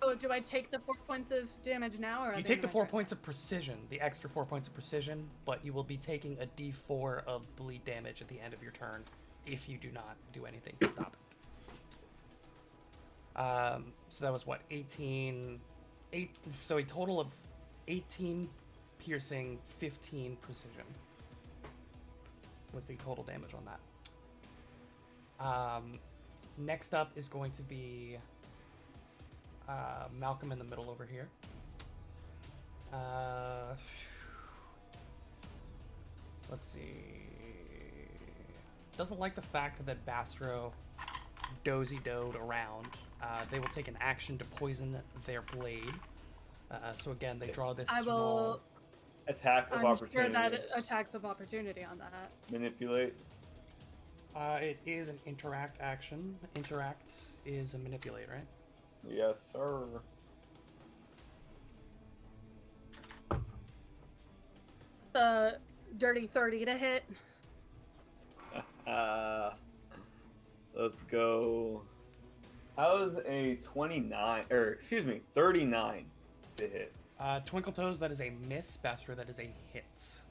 Oh, do I take the 4 points of damage now, or are You they take in the my 4 turn? points of precision, the extra 4 points of precision, but you will be taking a d4 of bleed damage at the end of your turn if you do not do anything to stop it. So that was what, 18, so a total of 18 piercing, 15 precision was the total damage on that. Next up is going to be Malcolm in the middle over here. Let's see. Doesn't like the fact that Bastro dozy-doed around. They will take an action to poison their blade. So again, they draw this I small. will. Attack of I'm sure opportunity. that attacks of opportunity on that. Manipulate. It is an interact action. Interact is a manipulate, right? Yes, sir. The dirty 30 to hit. Let's go. How's a 29, or excuse me, 39 to hit? Twinkle Toes, that is a miss. Bastro, that is a hit.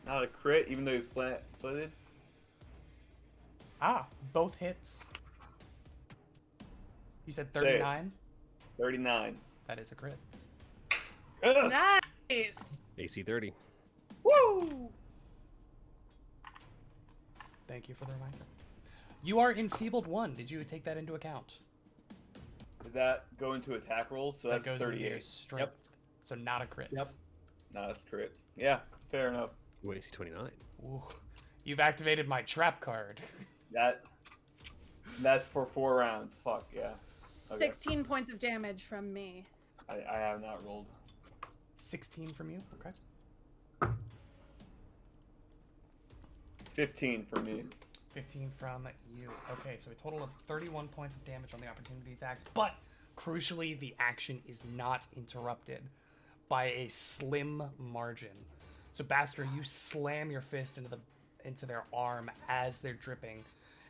Not a crit, even though he's flat-footed. Both hits. You said Say it. 39? 39. That is a crit. Ugh! Nice. AC 30. Woo! Thank you for the reminder. You are enfeebled 1. Did you take that into account? Does that go into attack rolls? So That that's goes into 38. strength. So not a crit. Yep. Nah, that's crit. Yeah, fair enough. Ooh, AC 29. Ooh. You've activated my trap card. That's for 4 rounds. Fuck, yeah. Okay. 16 points of damage from me. I have not rolled. 16 from you. Okay. 15 for me. 15 from you. Okay, so a total of 31 points of damage on the opportunity attacks, but crucially, the action is not interrupted by a slim margin. So Baster, you slam your fist into their arm as they're dripping,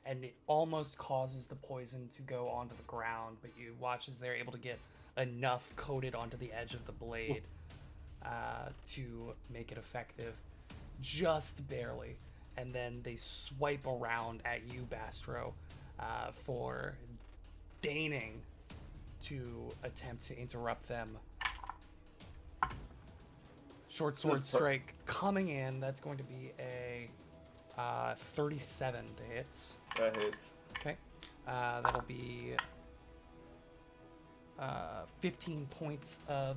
and it almost causes the poison to go onto the ground, but you watch as they're able to get enough coated onto the edge of the blade to make it effective, just barely. And then they swipe around at you, Bastro, for deigning to attempt to interrupt them. Short sword strike coming in. That's going to be a 37 to hit. That hits. Okay. That'll be 15 points of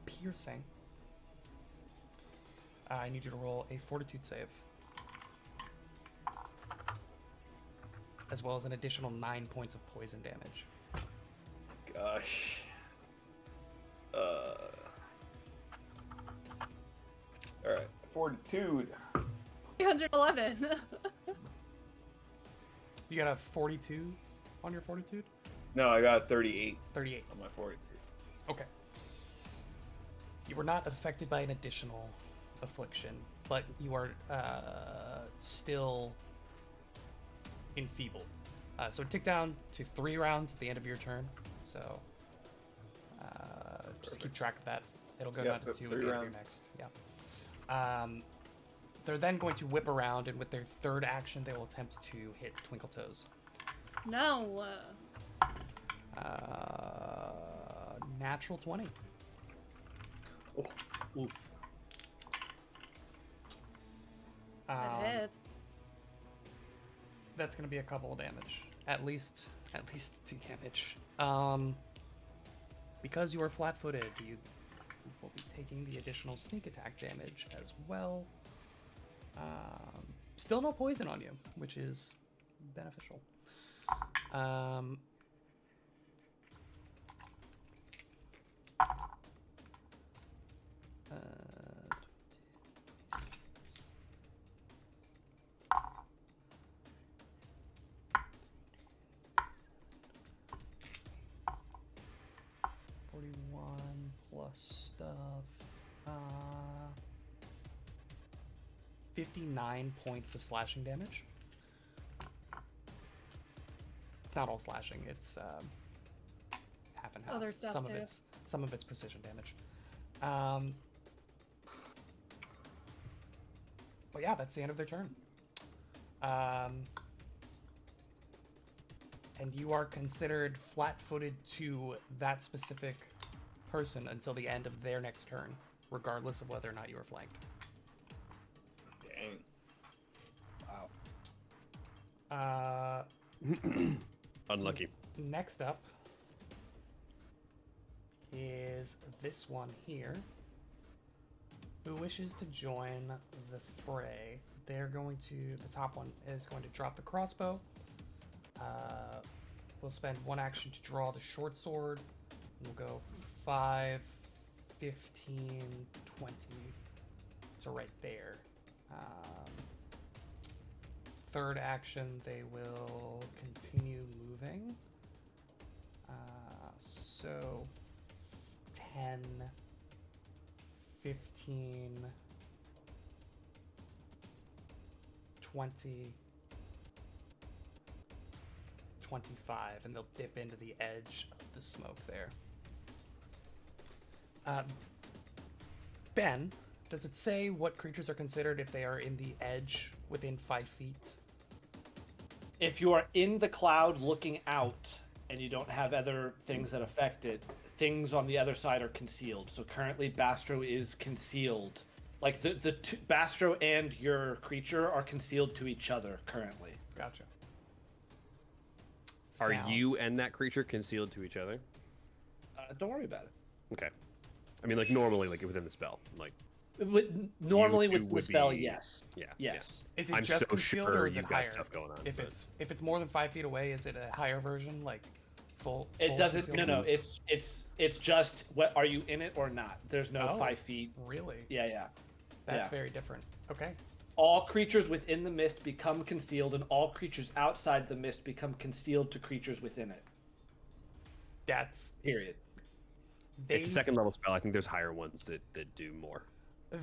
piercing. I need you to roll a fortitude save. As well as an additional 9 points of poison damage. Gosh. Alright. Fortitude. 311. You got a 42 on your fortitude? No, I got 38 38. on my fortitude. Okay. You were not affected by an additional affliction, but you are still enfeebled. So it tick down to 3 rounds at the end of your turn. So just keep track of that. It'll go down to 2 at the end of your next. Yeah. They're then going to whip around, and with their third action, they will attempt to hit Twinkle Toes. No. Natural 20. Oh, oof. That hits. That's going to be a couple of damage. At least 2 damage. Because you are flat-footed, you will be taking the additional sneak attack damage as well. Still no poison on you, which is beneficial. Stuff. 59 points of slashing damage. It's not all slashing. It's half and half. Other stuff some too. Some of it's precision damage. But yeah, that's the end of their turn. And you are considered flat-footed to that specific person until the end of their next turn, regardless of whether or not you are flanked. Dang. Wow. Unlucky. Next up is this one here, who wishes to join the fray. They're going to, the top one is going to drop the crossbow. We'll spend 1 action to draw the short sword. We'll go 5, 15, 20. So right there. Third action, they will continue moving. So 10, 15, 20, 25, and they'll dip into the edge of the smoke there. Ben, does it say what creatures are considered if they are in the edge within 5 feet? If you are in the cloud looking out and you don't have other things that affect it, things on the other side are concealed. So currently Bastro is concealed. Like the two, Bastro and your creature are concealed to each other currently. Gotcha. Are Sounds- you and that creature concealed to each other? Don't worry about it. Okay. I mean, like normally, like within the spell, like Normally You two with the would spell, be- yes. yeah. Yes. Is it I'm just so concealed sure or is you've it got higher? stuff going on. If but- it's more than 5 feet away, is it a higher version, like full? It doesn't. No, concealment? no. It's just what are you in it or not? There's no Oh. 5 feet. Really? Yeah. That's yeah. very different. Okay. All creatures within the mist become concealed, and all creatures outside the mist become concealed to creatures within it. That's Period. they. It's a second level spell. I think there's higher ones that do more.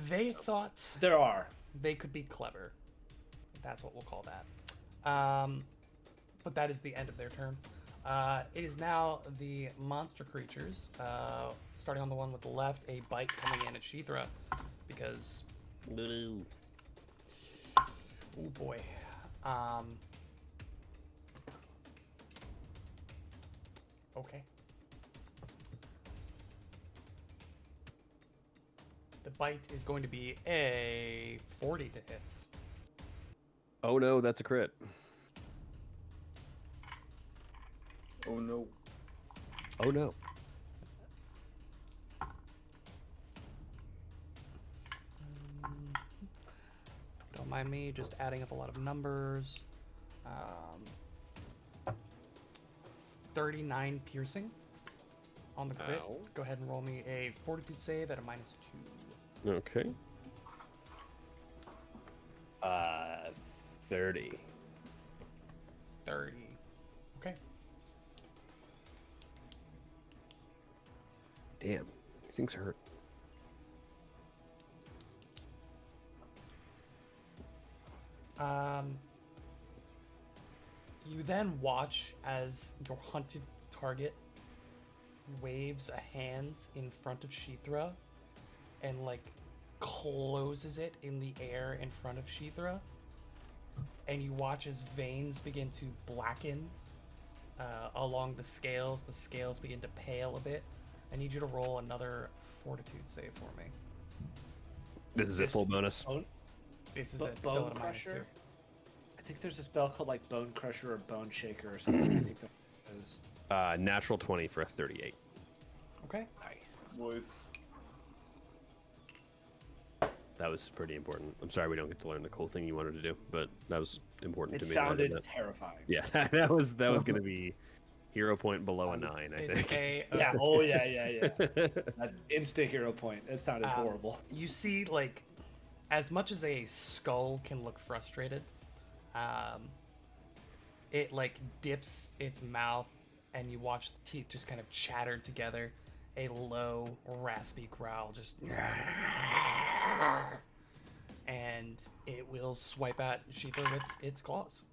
They thought There are. they could be clever. That's what we'll call that. But that is the end of their turn. It is now the monster creatures. Starting on the one with the left, a bite coming in at Sheethra, because oh boy. Okay. The bite is going to be a 40 to hit. Oh no, that's a crit. Oh no. Oh no. Don't mind me just adding up a lot of numbers. 39 piercing on the crit. Ow. Go ahead and roll me a fortitude save at a -2. Okay. 30. 30. Okay. Damn, these things hurt. You then watch as your hunted target waves a hand in front of Shithra and like closes it in the air in front of Shithra. And you watch as veins begin to blacken along the scales. The scales begin to pale a bit. I need you to roll another fortitude save for me. This is a full bonus. This is Bo- it. Still Bone at a minus Crusher? 2. I think there's a spell called like Bone Crusher or Bone Shaker or something. I think that is Natural 20 for a 38. Okay. nice. Boys. That was pretty important. I'm sorry we don't get to learn the cool thing you wanted to do, but that was important It to me. that I did sounded that. terrifying. Yeah, that was going to be hero point below a 9, I It's think. a Yeah. Oh yeah, yeah, yeah. That's insta hero point. That sounded Um, horrible. You see, like, as much as a skull can look frustrated, it like dips its mouth, and you watch the teeth just kind of chatter together. A low, raspy growl, just, and it will swipe at Sheetha with its claws.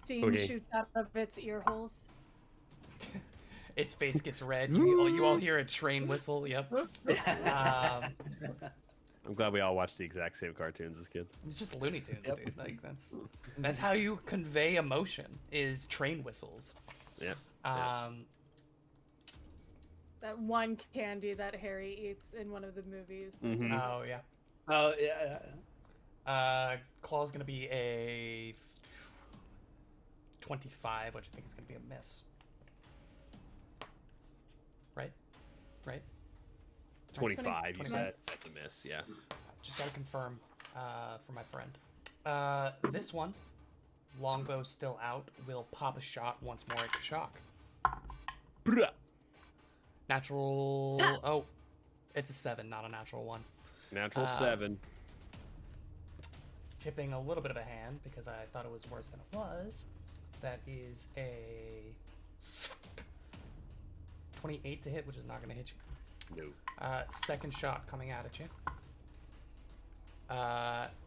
Dean Okay. shoots out of its ear holes. Its face gets red. You all hear a train whistle. Yep. Um, I'm glad we all watched the exact same cartoons as kids. It's just Looney Tunes, dude. Like that's how you convey emotion is train whistles. Yeah. That one candy that Harry eats in one of the movies. Mhm. Oh yeah. Oh yeah. Claw's gonna be a 25, which I think is gonna be a miss. Right. 25, you 25. said. That's a miss, yeah. Just gotta confirm for my friend. This one, longbow still out, will pop a shot once more at Kashak. Natural. Oh, it's a 7, not a natural 1. Natural 7. Tipping a little bit of a hand because I thought it was worse than it was. That is a 28 to hit, which is not going to hit you. No. Second shot coming out at you.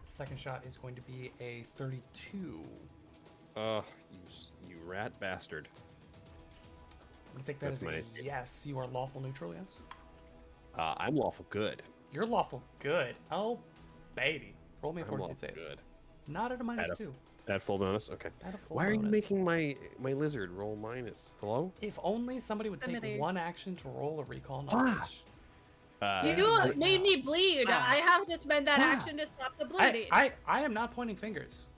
Second shot is going to be a 32. Oh, you rat bastard. I'm going to take that That's as my a AC. yes. You are lawful neutral, yes? I'm lawful good. You're lawful good. Oh, baby. Roll me a I'm fortitude lawful save. good. Not at a minus At a- 2. At full bonus? Okay. At a full Why are you bonus. making my lizard roll minus? Hello? If only somebody would take Intimidate. one action to roll a recall knowledge. You made me bleed. I have to spend that action to stop the bleeding. I am not pointing fingers.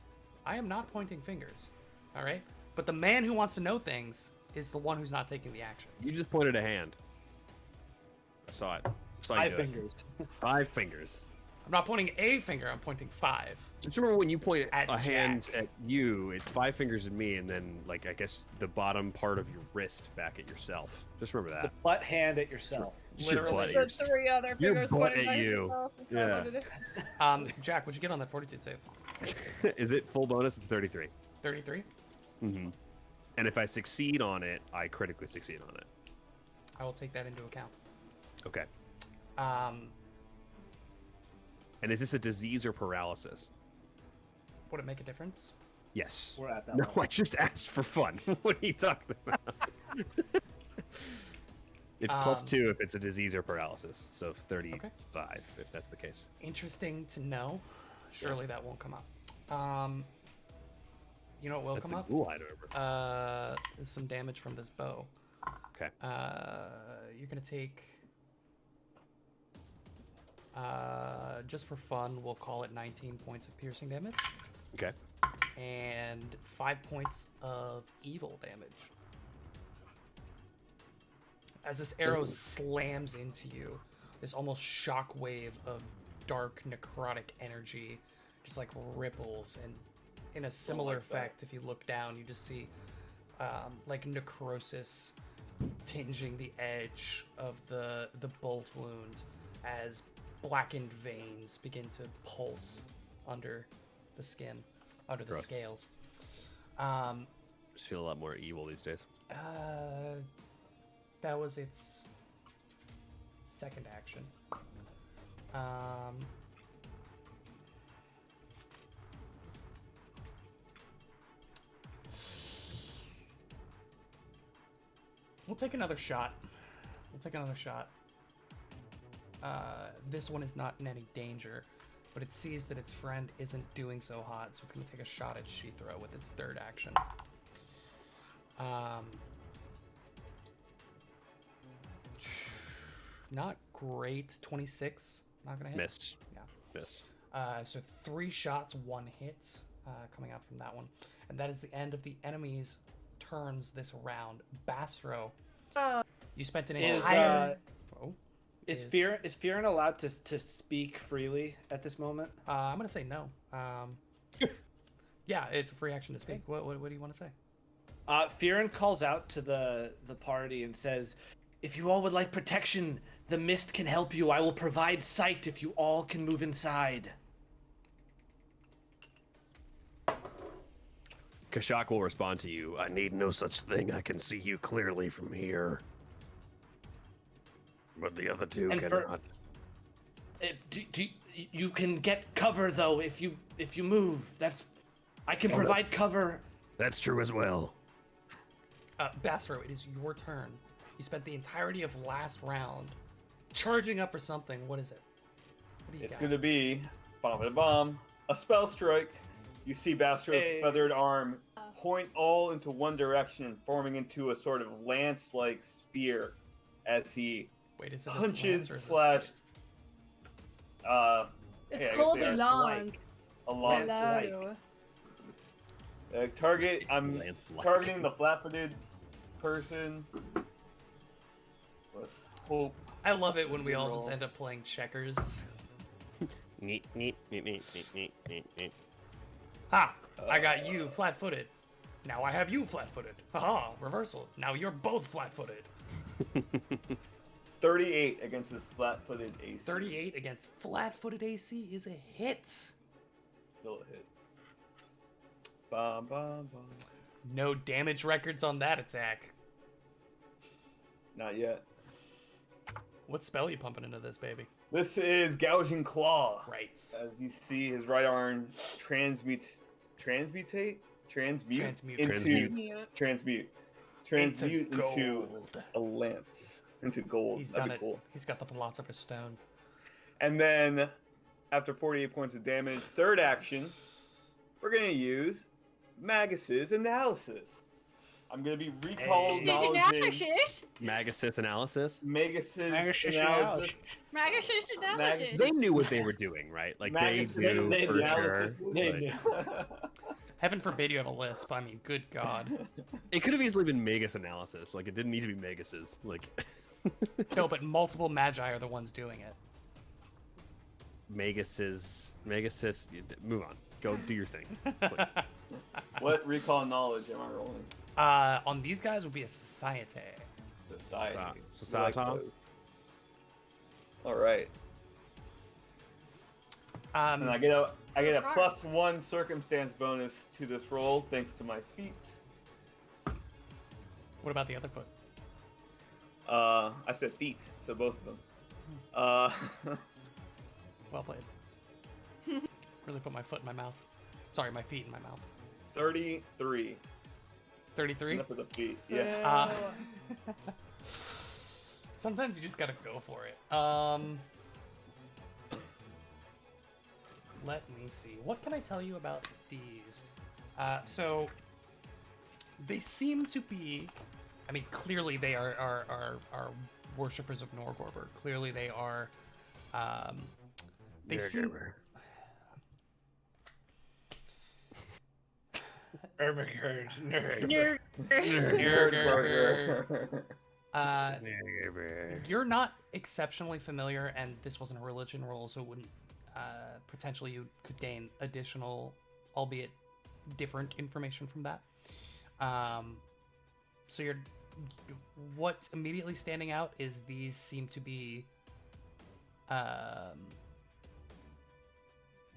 I am not pointing fingers. All right? But the man who wants to know things is the one who's not taking the actions. You just pointed a hand. I saw it. Saw you 5 do it. fingers. 5 fingers. I'm not pointing a finger, I'm pointing 5. Just remember when you point At a hand Jack. at you, it's 5 fingers at me, and then, like, I guess the bottom part of your wrist back at yourself. Just remember The that. butt hand at yourself. Just your Literally. butt at The yourself. 3 other Your fingers butt pointing at at you. yourself. Is that Yeah. what it is? Jack, what'd you get on that fortitude save? Is it full bonus? It's 33. 33? Mm-hmm. And if I succeed on it, I critically succeed on it. I will take that into account. Okay. And is this a disease or paralysis? Would it make a difference? Yes. We're at that No, level. I just asked for fun. What are you talking about? It's plus Um, 2 if it's a disease or paralysis. So 35 if that's the case. Interesting to know. Surely that won't come up. You know what will That's come the up? ghoul I remember. Is some damage from this bow. Okay. You're gonna take. Just for fun, we'll call it 19 points of piercing damage Okay. and 5 points of evil damage. As this arrow slams into you, this almost shock wave of dark necrotic energy just like ripples, and in a similar effect, if you look down, you just see like necrosis tinging the edge of the bolt wound as blackened veins begin to pulse under the skin, under the Gross. scales. Just feel a lot more evil these days. That was its second action. We'll take another shot. We'll take another shot. This one is not in any danger, but it sees that its friend isn't doing so hot, so it's going to take a shot at Shithra with its third action. Not great. 26. Not going to hit. Miss. Yeah. Miss. So 3 shots, 1 hit coming out from that one. And that is the end of the enemy's turns this round. Bastro, you spent an entire... Is Fearin allowed to speak freely at this moment? I'm going to say no. Yeah, it's a free action to speak. What do you want to say? Fearin calls out to the party and says, "If you all would like protection, the mist can help you. I will provide sight if you all can move inside." Kashak will respond to you. I need no such thing. I can see you clearly from here. But the other two And cannot. You can get cover though if you move. I can provide cover. That's true as well. Bastro, it is your turn. You spent the entirety of last round charging up for something. What is it? What do you It's got? gonna be bomb, a spell strike. You see Bastro's feathered arm point all into one direction, forming into a sort of lance-like spear as he Wait, is it a punches lance or is it a slash. spear? It's Yeah, I guess called they a are lance. a lance. Hello. Target. I'm Lance-like. targeting the flat-footed person. Let's hope. I love it when we all just Roll. end up playing checkers. Neat, neat, neat, neat, neat, neat, neat, neat. Ha! I got you flat-footed. Now I have you flat-footed. Haha, reversal. Now you're both flat-footed. 38 against this flat-footed AC. 38 against flat-footed AC is a hit. Still a hit. Bum, bum, bum. No damage records on that attack. Not yet. What spell are you pumping into this, baby? This is Gouging Claw. Right. As you see his right arm transmute Transmute. transmute into gold. a lance, into gold. He's That'd done be it. cool. He's got the Philosopher's Stone. And then, after 48 points of damage, third action, we're gonna use Magus's analysis. I'm gonna be recall Hey. acknowledging Magus analysis. Magus's Magus' analysis. Magus. They knew what they were doing, right? Like Magus's they knew for analysis. sure. They but knew. Heaven forbid you have a lisp. I mean, good God. It could have easily been Magus analysis. Like it didn't need to be Magus's. Like No, but multiple magi are the ones doing it. Magus's. Move on. Go do your thing, please. What recall knowledge am I rolling? On these guys would be a society. Society. Society. We like those. All right. And I get a Sharp. +1 circumstance bonus to this roll thanks to my feat. What about the other foot? I said feet, so both of them. Well played. Really put my foot in my mouth. Sorry, my feet in my mouth. 33. 33? Enough of the feet. Yeah. Sometimes you just gotta go for it. Let me see. What can I tell you about these? So they seem to be. I mean, clearly they are worshippers of Norgorber. Clearly they are. They seem. You're not exceptionally familiar, and this wasn't a religion roll, so it wouldn't. Potentially, you could gain additional, albeit different, information from that. So what's immediately standing out is these seem to be,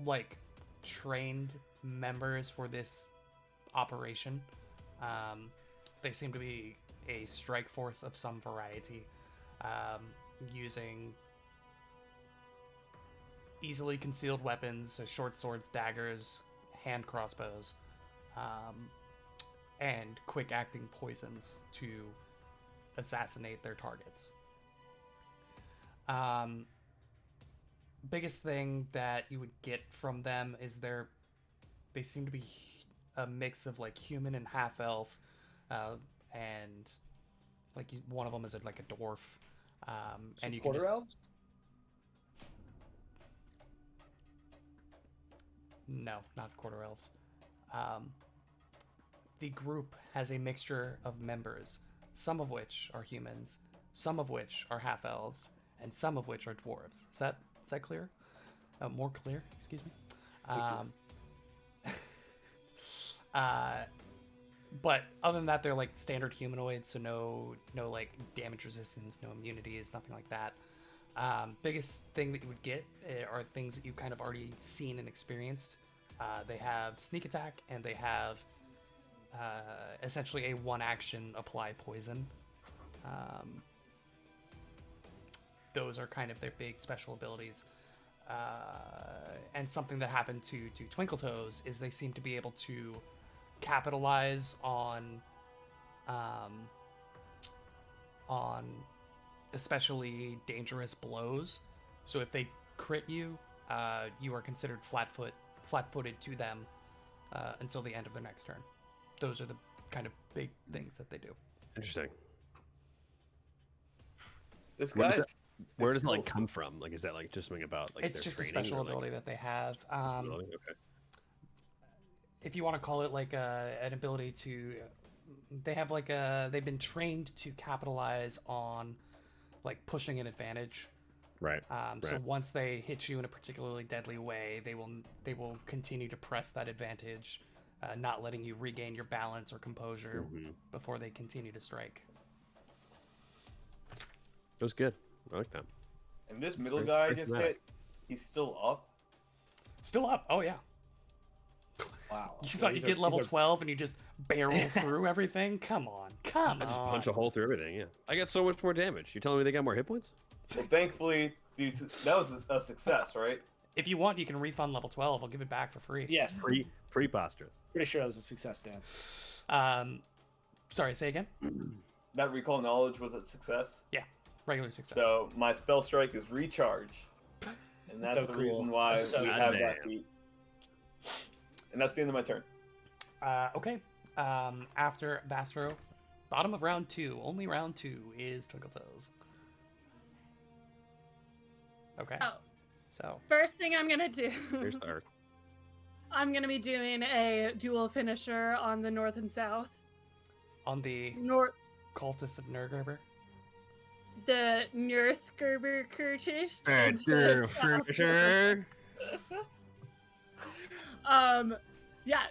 like trained members for this operation. They seem to be a strike force of some variety, using easily concealed weapons, so short swords, daggers, hand crossbows, and quick acting poisons to assassinate their targets. Biggest thing that you would get from them is they seem to be a mix of like human and half elf, and like one of them is like a dwarf. And you can Quarter just elves? no, not quarter elves. The group has a mixture of members, some of which are humans, some of which are half elves, and some of which are dwarves. Is that clear? More clear, excuse me. But other than that, they're like standard humanoids, so no like damage resistance, no immunities, nothing like that. Biggest thing that you would get are things that you've kind of already seen and experienced. They have sneak attack, and they have essentially a one action apply poison. Those are kind of their big special abilities. And something that happened to Twinkletoes is they seem to be able to capitalize on especially dangerous blows. So if they crit you, you are considered flat-footed to them until the end of their next turn. Those are the kind of big things that they do. Interesting. This Where guy's. Where does it like come from? Like, is that like just something about like It's their just a training special or, like, ability that they have. ability? Okay. If you want to call it like an ability to, they have like they've been trained to capitalize on like pushing an advantage. Right. So right. once they hit you in a particularly deadly way, they will continue to press that advantage, not letting you regain your balance or composure before they continue to strike. It was good. I like that. And this middle Very- guy I very just thematic. hit, he's still up. Still up. Oh yeah. Wow. You thought These you'd get are- level these are- 12 and you just barrel through everything? Come on. Come I just on. punch a hole through everything. Yeah. I got so much more damage. You telling me they got more hit points? Well, thankfully, dude, that was a success, right? If you want, you can refund level 12. I'll give it back for free. Yes, Preposterous. pretty sure that was a success, Dan. Sorry, say again? That recall knowledge was a success. Regular success. So my spell strike is recharge, and that's So the cool. reason why So we cool. have Damn. that feat. And that's the end of my turn. Okay. After Bastro, bottom of round 2, only round 2 is Twinkletoes. Okay. Oh. So, First thing I'm gonna do. Here's the earth. I'm gonna be doing a dual finisher on the north and south. on the North, Cultists of Nurgerber. the Nurthgerber Curtish. Yeah,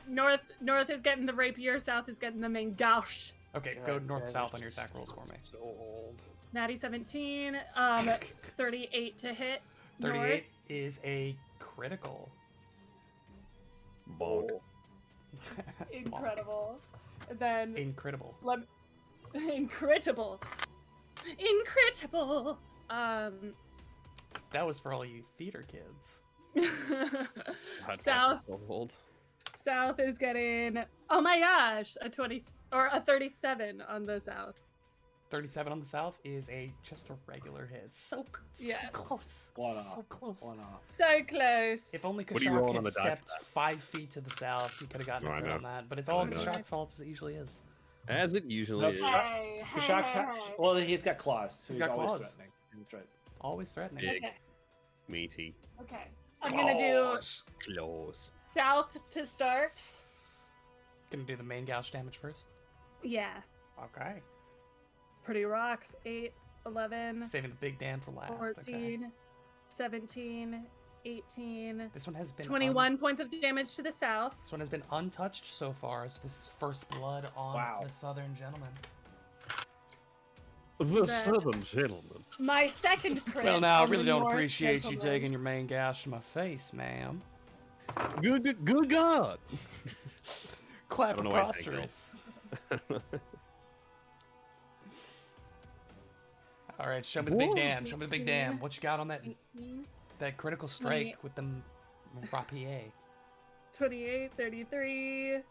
north is getting the rapier, south is getting the main gouge. Okay, God go damn north-south it. on your attack rolls for me. So old. Natty 17, 38 to hit. 38 is a critical. Bonk. Oh. North. Incredible. And then Incredible. incredible. Incredible. That was for all you theater kids. God, South so old. South is getting, oh my gosh, a 20 or a 37 on the south. 37 on the south is just a regular hit. So Yes. close. One So off. close. One off. So close. If only What are you Kashak rolling on had the die for stepped that? 5 feet to the south, he could have gotten No, a I crit know. on that. But it's I all know. Kashak's fault, as it usually is. As it usually Nope. is. Hey, The Shark's well, he's got claws, so He's he's got always claws. threatening. That's right. Always threatening. Big. Okay. Meaty. Okay. I'm gonna do Gosh. Close. south to start. Gonna do the main gouge damage first. Yeah. Okay. Pretty rocks. 8, 11, Saving the big Dan for last. 14, Okay. 17, 18, This one has been 21 points of damage to the south. This one has been untouched so far, so this is first blood on Wow. the Southern Gentleman. The That- Southern Gentleman. My second crit. Well, now I on the really don't North appreciate you Gentleman. taking your main gash to my face, ma'am. Good God. Quite I don't know why he's saying preposterous. All right, show me the big Whoa. damn. Show me the big damn. What you got on that 18, critical strike with the rapier? 28, 33. Yeah,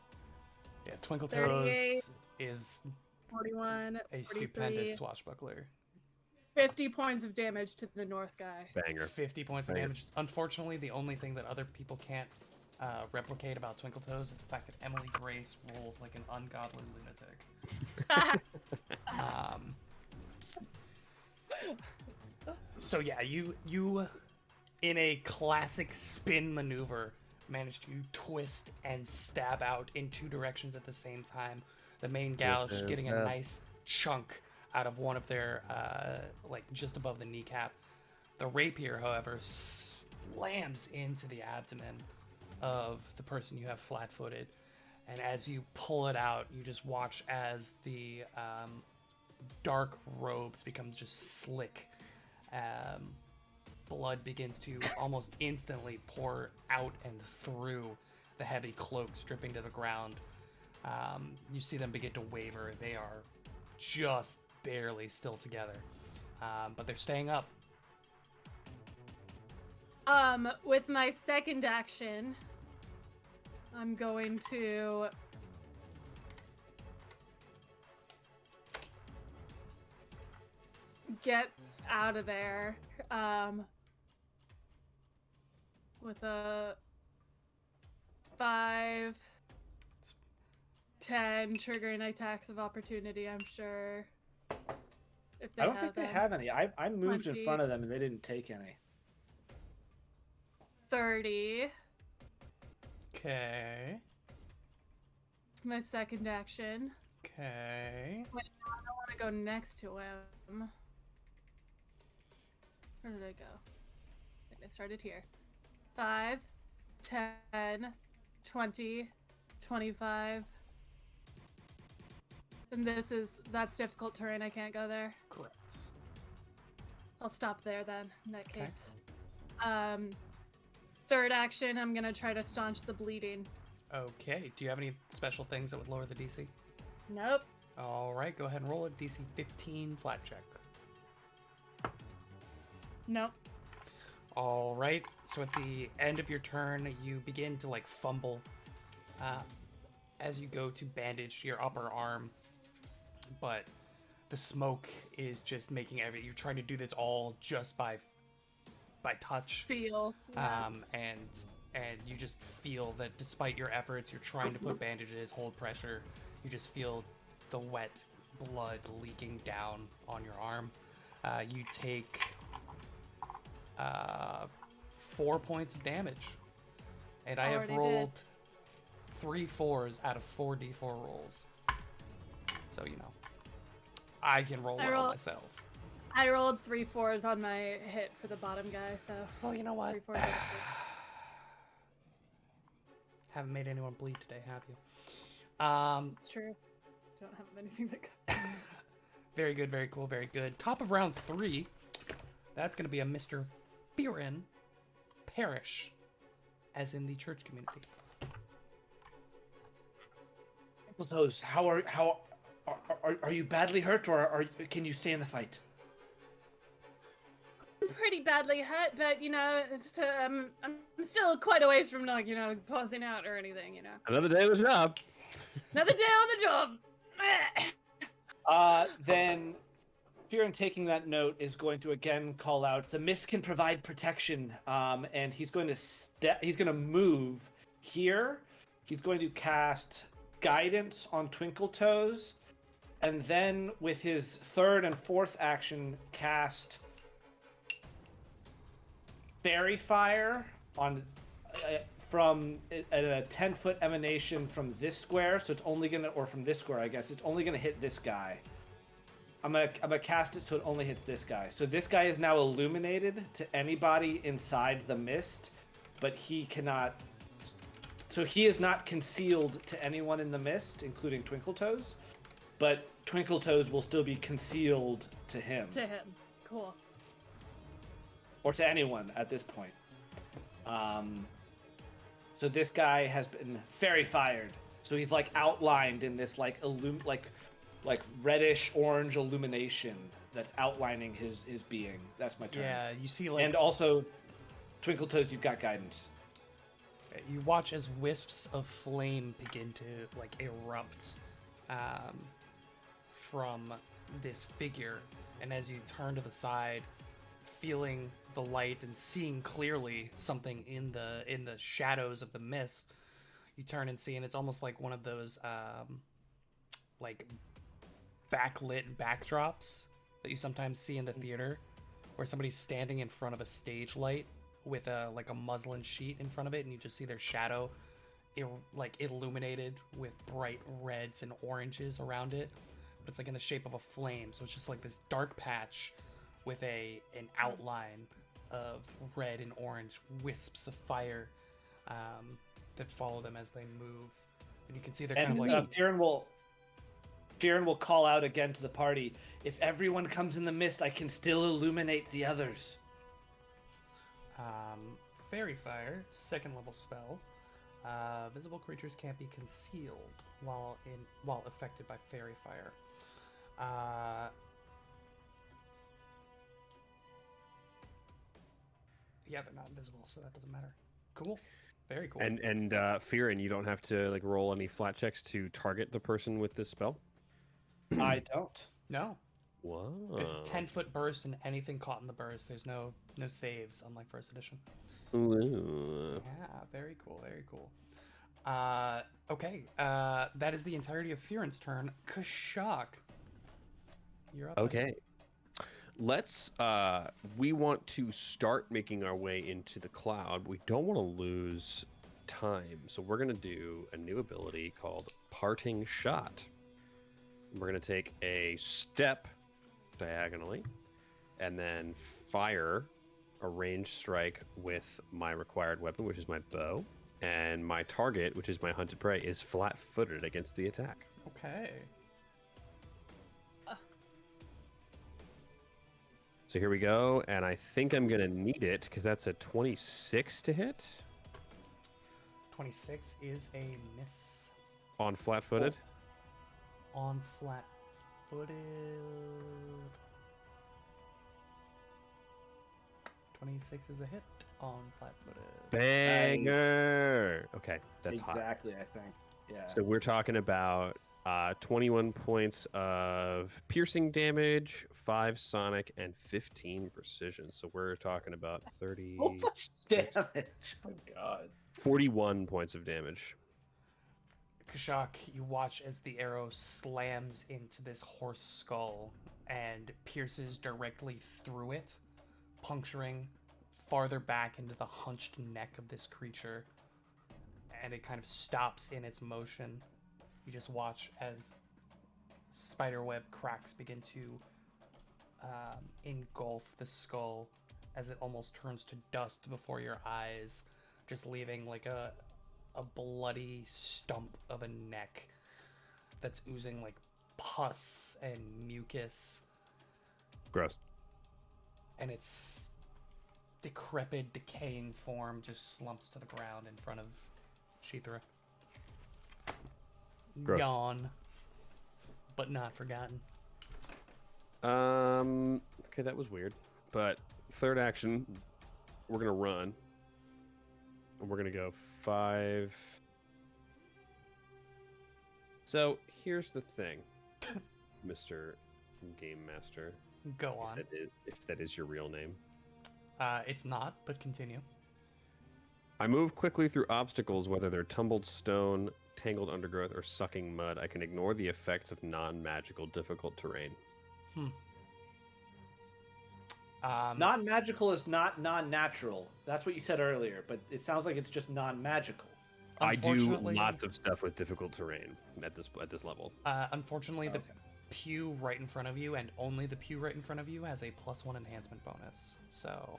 Twinkle 38. Toes is 41, A 43, stupendous swashbuckler. 50 points of damage to the north guy. Banger. 50 points of Banger. damage. Unfortunately, the only thing that other people can't replicate about Twinkletoes is the fact that Emily Grace rolls like an ungodly lunatic. So yeah, you in a classic spin maneuver managed to twist and stab out in two directions at the same time. The main gouge getting a nice chunk out of one of their like just above the kneecap. The rapier, however, slams into the abdomen of the person you have flat-footed, and as you pull it out, you just watch as the dark robes become just slick. Blood begins to almost instantly pour out and through the heavy cloaks dripping to the ground. You see them begin to waver. They are just barely still together, but they're staying up. With my second action, I'm going to get out of there, with a 5, 10 triggering attacks of opportunity, I'm sure. If they I don't think they them. have any. I moved in 20. front of them and they didn't take any. 30. Okay. It's my second action. Okay. I want to go next to him. Where did I go? I think I started here. 5, 10, 20, 25. And that's difficult terrain. I can't go there. Correct. I'll stop there then, in that Okay. case. Third action, I'm gonna try to staunch the bleeding. Okay. Do you have any special things that would lower the DC? Nope. All right. Go ahead and roll a DC 15 flat check. Nope. All right. So at the end of your turn, you begin to like fumble as you go to bandage your upper arm, but the smoke is just making you're trying to do this all just by touch. Feel. Yeah. And you just feel that despite your efforts, you're trying to put bandages, hold pressure, you just feel the wet blood leaking down on your arm. You take 4 points of damage, and I have Already rolled 3 4s out of 4 d4 rolls, so you know I can roll well myself. I rolled 3 4s on my hit for the bottom guy, so. Well, you know what? 3 4s damage. Haven't made anyone bleed today, have you? It's true. Don't have anything that goes. Very good, very cool, very good. Top of round 3. That's going to be a Mr. Biren Parish, as in the church community. Twinkletoes, how are you badly hurt, or can you stay in the fight? I'm pretty badly hurt, but I'm still quite a ways from pausing out or anything. Another day of the job. Another day on the job. Then Fearon, taking that note, is going to again call out, "The mist can provide protection," and he's going to move here. He's going to cast Guidance on Twinkletoes, and then with his third and fourth action, cast Fairy Fire on from a 10-foot emanation from this square. So it's only gonna, or from this square, I guess. It's only gonna hit this guy. I'm gonna cast it so it only hits this guy. So this guy is now illuminated to anybody inside the mist, but he cannot. So he is not concealed to anyone in the mist, including Twinkletoes, but Twinkletoes will still be concealed to him. To him. Cool. Or to anyone at this point. So this guy has been fairy fired. So he's like outlined in this like reddish orange illumination that's outlining his being. That's my turn. Yeah, you see like And also, Twinkletoes, you've got guidance. you watch as wisps of flame begin to like erupt from this figure, and as you turn to the side, feeling the light and seeing clearly something in the shadows of the mist, you turn and see, and it's almost like one of those like backlit backdrops that you sometimes see in the theater, where somebody's standing in front of a stage light with a muslin sheet in front of it, and you just see their shadow illuminated with bright reds and oranges around it, but it's like in the shape of a flame. So it's just like this dark patch with an outline of red and orange wisps of fire that follow them as they move, and you can see they're kind of like Fearon will call out again to the party. If everyone comes in the mist, I can still illuminate the others. Fairy Fire, 2nd level spell. Visible creatures can't be concealed while affected by Fairy Fire. Yeah, they're not invisible, so that doesn't matter. Cool. Very cool. And Fearon, you don't have to like roll any flat checks to target the person with this spell. I don't. No. Whoa. It's a 10-foot burst, and anything caught in the burst, there's no saves, unlike first edition. Ooh. Yeah, very cool, very cool. Okay, that is the entirety of Fearon's turn. Kashak, you're up. Okay. Let's we want to start making our way into the cloud. We don't want to lose time, so we're going to do a new ability called Parting Shot. We're going to take a step diagonally and then fire a ranged strike with my required weapon, which is my bow, and my target, which is my hunted prey, is flat-footed against the attack. Okay. So here we go, and I think I'm going to need it because that's a 26 to hit 26 is a miss. on flat-footed. On flat-footed. 26 is a hit on flat-footed. Banger! Okay, that's hot. Exactly, I think. Yeah. So we're talking about 21 points of piercing damage, 5 sonic, and 15 precision. So we're talking about 30, So much damage. Oh my god. 41 points of damage. Kashak, you watch as the arrow slams into this horse skull and pierces directly through it, puncturing farther back into the hunched neck of this creature, and it kind of stops in its motion. You just watch as spiderweb cracks begin to engulf the skull as it almost turns to dust before your eyes, just leaving like a bloody stump of a neck that's oozing like pus and mucus, Gross. and its decrepit, decaying form just slumps to the ground in front of Shithra. Gross. Gone, but not forgotten. Okay, that was weird. But third action, we're gonna run. And we're gonna go 5. So here's the thing, Mr. Game Master. Go on. If that is your real name. It's not, but continue. I move quickly through obstacles, whether they're tumbled stone, tangled undergrowth, or sucking mud. I can ignore the effects of non-magical difficult terrain. Non-magical is not non-natural. That's what you said earlier, but it sounds like it's just non-magical. I do Unfortunately- lots of stuff with difficult terrain at this level. Unfortunately, the Okay. pew right in front of you, and only the pew right in front of you, has a +1 enhancement bonus. So,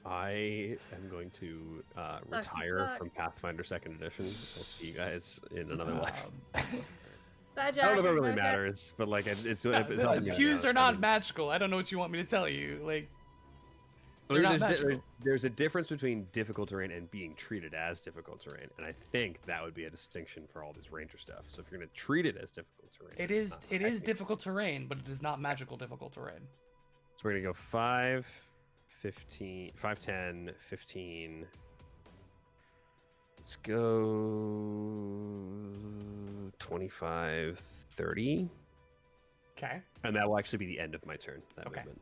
I am going to retire suck. from Pathfinder 2nd Edition. We'll see you guys in another life. Bye, Jack. I don't know if it really Bye, Jack. matters, but like it's the helping me pews out. are not magical. I don't know what you want me to tell you. Like, they're not magical. There's a difference between difficult terrain and being treated as difficult terrain, and I think that would be a distinction for all this ranger stuff. So if you're going to treat it as difficult terrain, it it's is not it is technically- difficult terrain, but it is not magical difficult terrain. So we're going to go 5, 15, 5, 10, 15. Let's go 25, 30. Okay. And that will actually be the end of my turn. That Okay. movement.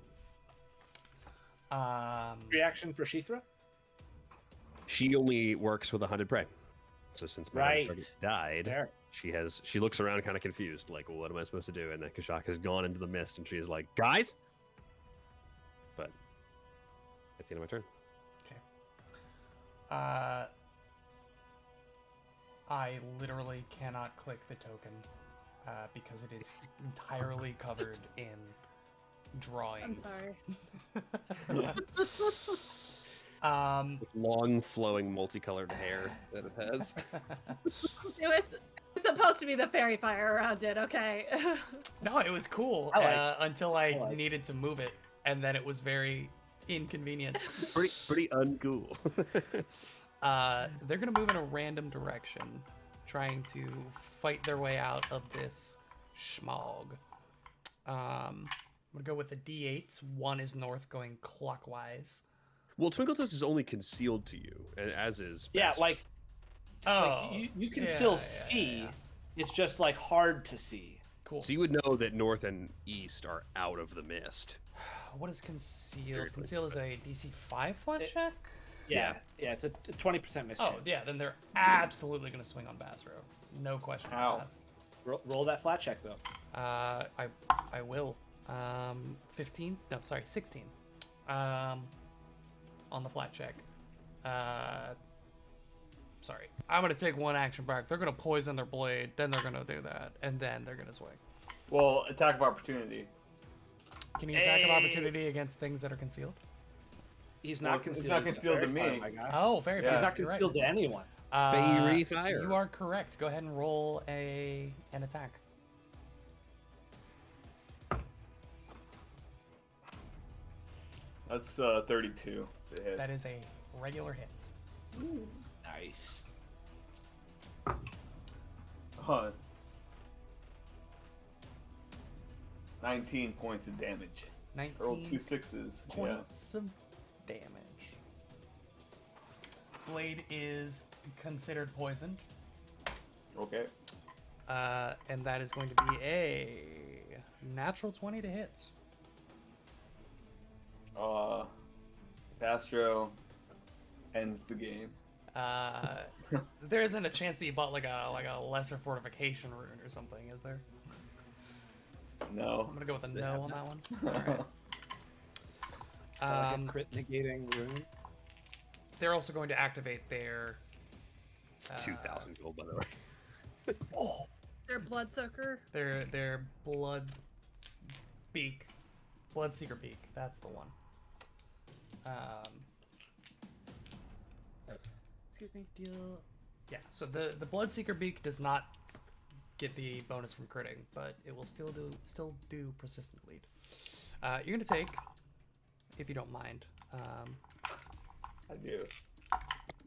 Reaction for Shithra? She only works with a hunted prey. So since my hunted target died, There. she looks around kind of confused, like, well, what am I supposed to do? And then Kashak has gone into the mist, and she is like, guys. But that's the end of my turn. I literally cannot click the token because it is entirely covered in drawings. I'm sorry. With long, flowing, multicolored hair that it has. It was supposed to be the fairy fire around it, okay? No, it was cool until I needed to move it, and then it was very inconvenient. pretty uncool. They're gonna move in a random direction, trying to fight their way out of this schmog. I'm gonna go with the D8s. One is north, going clockwise. Well, Twinkletoes is only concealed to you, and as is. Yeah, Bastard. like Oh, you can yeah, still yeah, see. yeah. It's just like hard to see. Cool. So you would know that north and east are out of the mist. What is concealed? Seriously. Conceal is a DC 5 flat check? Yeah, it's a 20% miss. Oh, chance. yeah, then they're absolutely going to swing on Basro. No questions Ow. asked. Roll that flat check though. I will. 15? No, sorry, 16. On the flat check. Sorry. I'm going to take one action back. They're going to poison their blade, then they're going to do that, and then they're going to swing. Well, attack of opportunity. Can you attack of opportunity against things that are concealed? He's Well, not it's concealed. not he's concealed to very far, me. my guy. Oh, very Yeah. He's fair. not You're right. concealed to anyone. Fairy fire. You are correct. Go ahead and roll an attack. That's 32 to hit. That is a regular hit. Nice. Huh. 19 points of damage. 19 I rolled 2 sixes. Yeah. points of damage. Blade is considered poisoned, Okay. and that is going to be a natural 20 to hit. Bastro ends the game. There isn't a chance that you bought like a lesser fortification rune or something, is there? No. I'm gonna go with a no on that one. All right. Like a crit negating rune. They're also going to activate their. It's 2,000 gold, by the way. Oh, Their bloodsucker. Their blood beak, bloodseeker beak. That's the one. Excuse me. Yeah. So the bloodseeker beak does not get the bonus from critting, but it will still do persistent bleed. You're gonna take, if you don't mind. I do.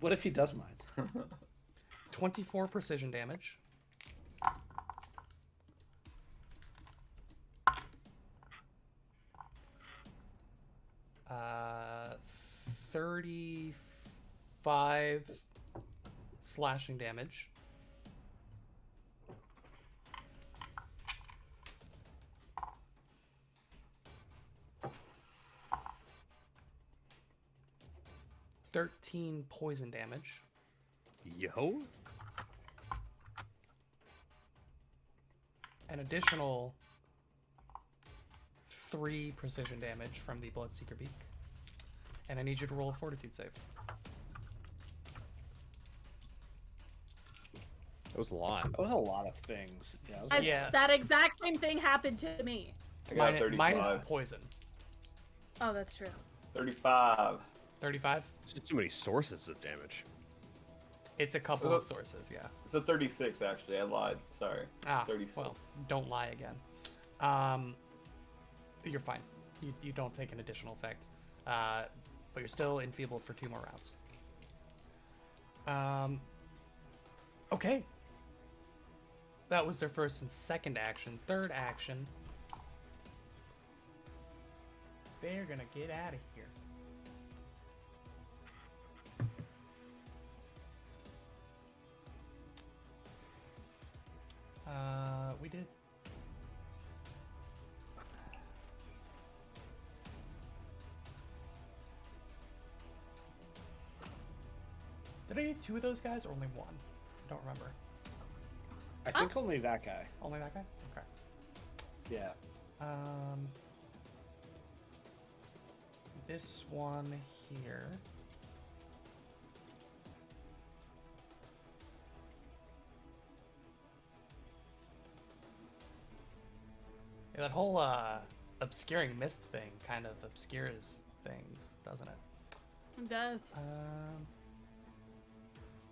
what if he does mind? 24 precision damage. Uh, 35 slashing damage. $13 poison damage. Yo. An additional 3 precision damage from the Bloodseeker Beak. And I need you to roll a fortitude save. That was a lot. That was a lot of things. Yeah. That exact same thing happened to me. I got Minus 35. the poison. Oh, that's true. 35. 35? It's just too many sources of damage. It's a couple of sources, yeah. It's a 36, actually. I lied. Sorry. 36. Well, don't lie again. You're fine. You don't take an additional effect. But you're still enfeebled for 2 more rounds. Okay. That was their first and second action. Third action. They're gonna get out of here. We did. Did I do 2 of those guys or only 1? I don't remember. I think only that guy. Only that guy? Okay. Yeah. This one here. Yeah, that whole obscuring mist thing kind of obscures things, doesn't it? It does.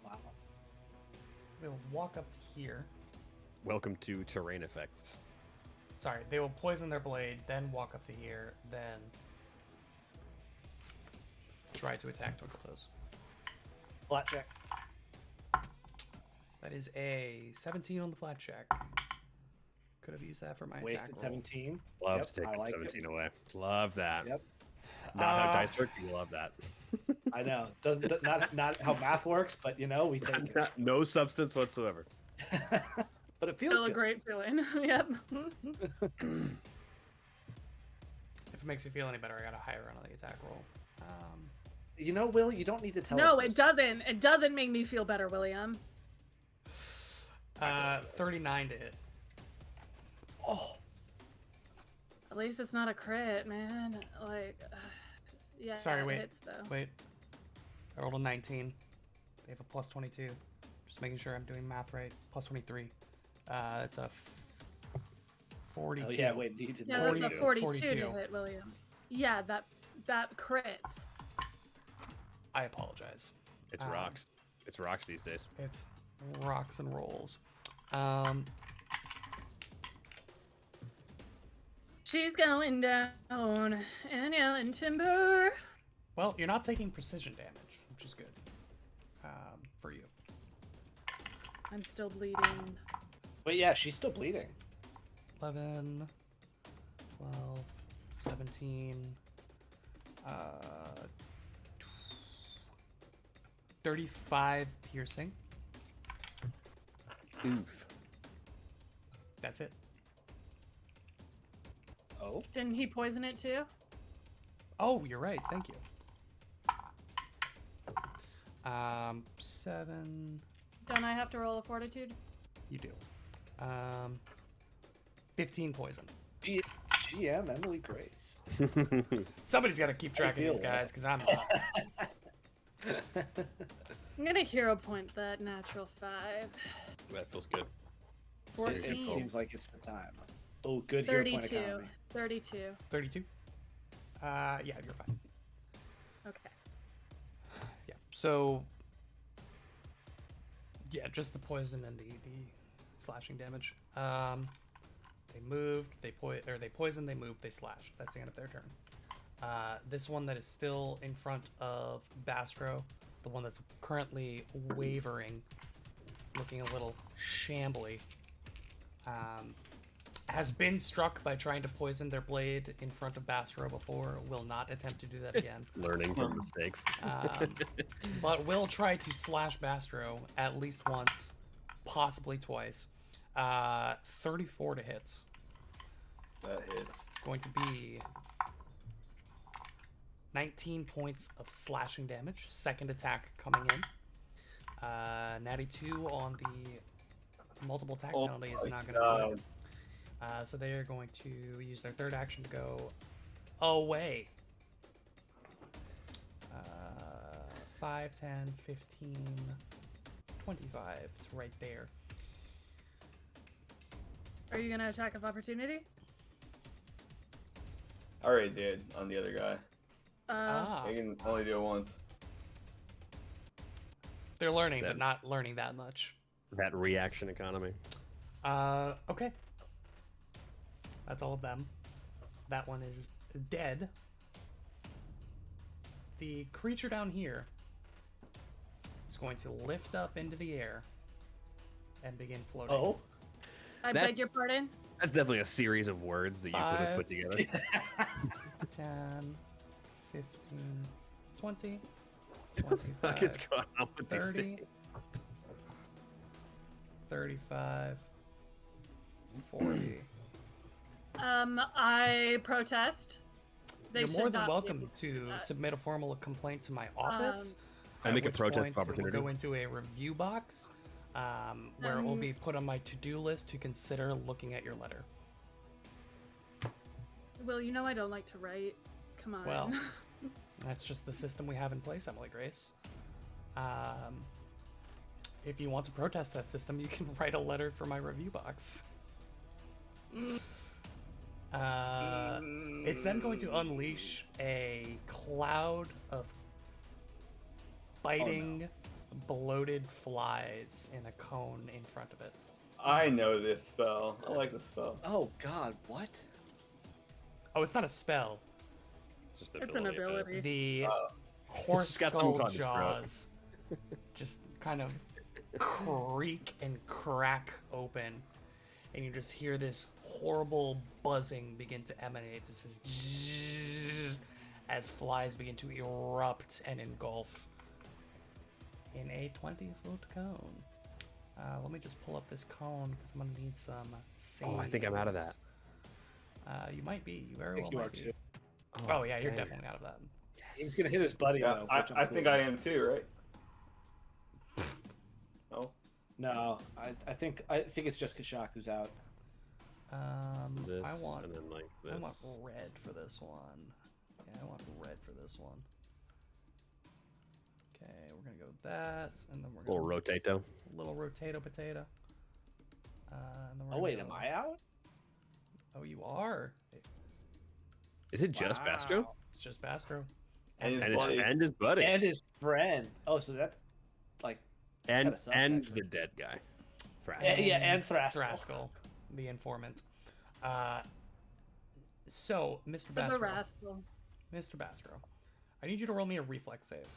Wow. We'll walk up to here. Welcome to terrain effects. Sorry, they will poison their blade, then walk up to here, then try to attack Twinkle Toes. Flat check. That is a 17 on the flat check. Could have used that for my attack Wasted roll. 17. Love Yep, to take I like 17 away. Love that. Yep. Not how dice work, you love that. I know. Doesn't not how math works, but you know we take it. No substance whatsoever. But it feels Still a good. great feeling. Yep. If it makes you feel any better, I got a higher run on the attack roll. You know, Will, you don't need to tell us. No, this. it doesn't. It doesn't make me feel better, William. 39 to hit. Oh, At least it's not a crit, man. Like, yeah. Sorry, wait. It hits, though. Wait. I rolled a 19. They have a plus 22. Just making sure I'm doing math right. Plus 23. It's a 42. oh yeah. Wait, you did Yeah, that's a 42. 42 to hit, William. Yeah, that crits. I apologize. It's rocks. It's rocks these days. It's rocks and rolls. She's going down and yelling timber. Well, you're not taking precision damage, which is good for you. I'm still bleeding. But yeah, she's still bleeding. 11, 12, 17, 35 piercing. Oof. That's it. Oh. Didn't he poison it too? Oh, you're right. Thank you. 7. Don't I have to roll a fortitude? You do. 15 poison. GM Emily Grace. Somebody's got to keep track of feel these guys because I'm. I'm gonna hero point that natural 5. That feels good. 14. It seems like it's the time. Oh, good hero point 32. economy. 32. 32. Yeah, you're fine. Okay. Yeah. So. Yeah, just the poison and the slashing damage. They moved. They poisoned. They moved. They slashed. That's the end of their turn. This one that is still in front of Bastro, the one that's currently wavering, looking a little shambly, has been struck by trying to poison their blade in front of Bastro before, will not attempt to do that again. Learning from mistakes. But will try to slash Bastro at least once, possibly twice. 34 to hit. That hits. It's going to be 19 points of slashing damage. Second attack coming in. Natty 2 on the multiple attack Oh penalty is my not going to God. do it. So they are going to use their third action to go away. 5, 10, 15, 25. It's right there. Are you gonna attack of opportunity? I already did on the other guy. Ah, I can only do it once. they're learning, but Then- not learning that much. That reaction economy. Okay. That's all of them. That one is dead. The creature down here is going to lift up into the air and begin floating. Oh. I That- beg your pardon? That's definitely a series of words that you could have put together. 10, 15, 20, Fuck, it's 25, going on with these 30, things. 35, 40. I protest. They You're should more than not be welcome able to that. submit a formal complaint to my office. I at make a which protest point it will opportunity. go into a review box, where it will be put on my to-do list to consider looking at your letter. Well, you know I don't like to write. Come on. Well, that's just the system we have in place, Emily Grace. If you want to protest that system, you can write a letter for my review box. It's then going to unleash a cloud of biting, bloated flies in a cone in front of it. I know this spell. I like the spell. Oh God, what? Oh, it's not a spell. Just the It's an ability. The Uh, horse It's got skull food on its throat. jaws just kind of creak and crack open, and you just hear this horrible buzzing begin to emanate. This is as flies begin to erupt and engulf in a 20-foot cone. Let me just pull up this cone because I'm gonna need some saves. Oh, I think I'm out of that. You might be. You very I think well you are might be. too. Oh yeah, you're dang it. definitely out of that. He's gonna hit his buddy Yeah, though. which I'm I cool think with. I am too, right? Oh, No, I think it's just Kashak who's out. This, I want and then like this. I want red for this one. Yeah, I want red for this one. Okay, we're gonna go with that, and then we're gonna Little rotato. little rotato potato. And then we're Oh gonna wait, go- am I out? Oh, you are. Is it just Bastro? Wow. It's just Bastro. and And it's his, like, and his buddy. And his friend. Oh, so that's like And kinda sucks, and actually. the dead guy. Thrash. Yeah, and Thraskell. Thraskell, the informant. So, Mr. The Bastro. rascal. Mr. Bastro, I need you to roll me a reflex save.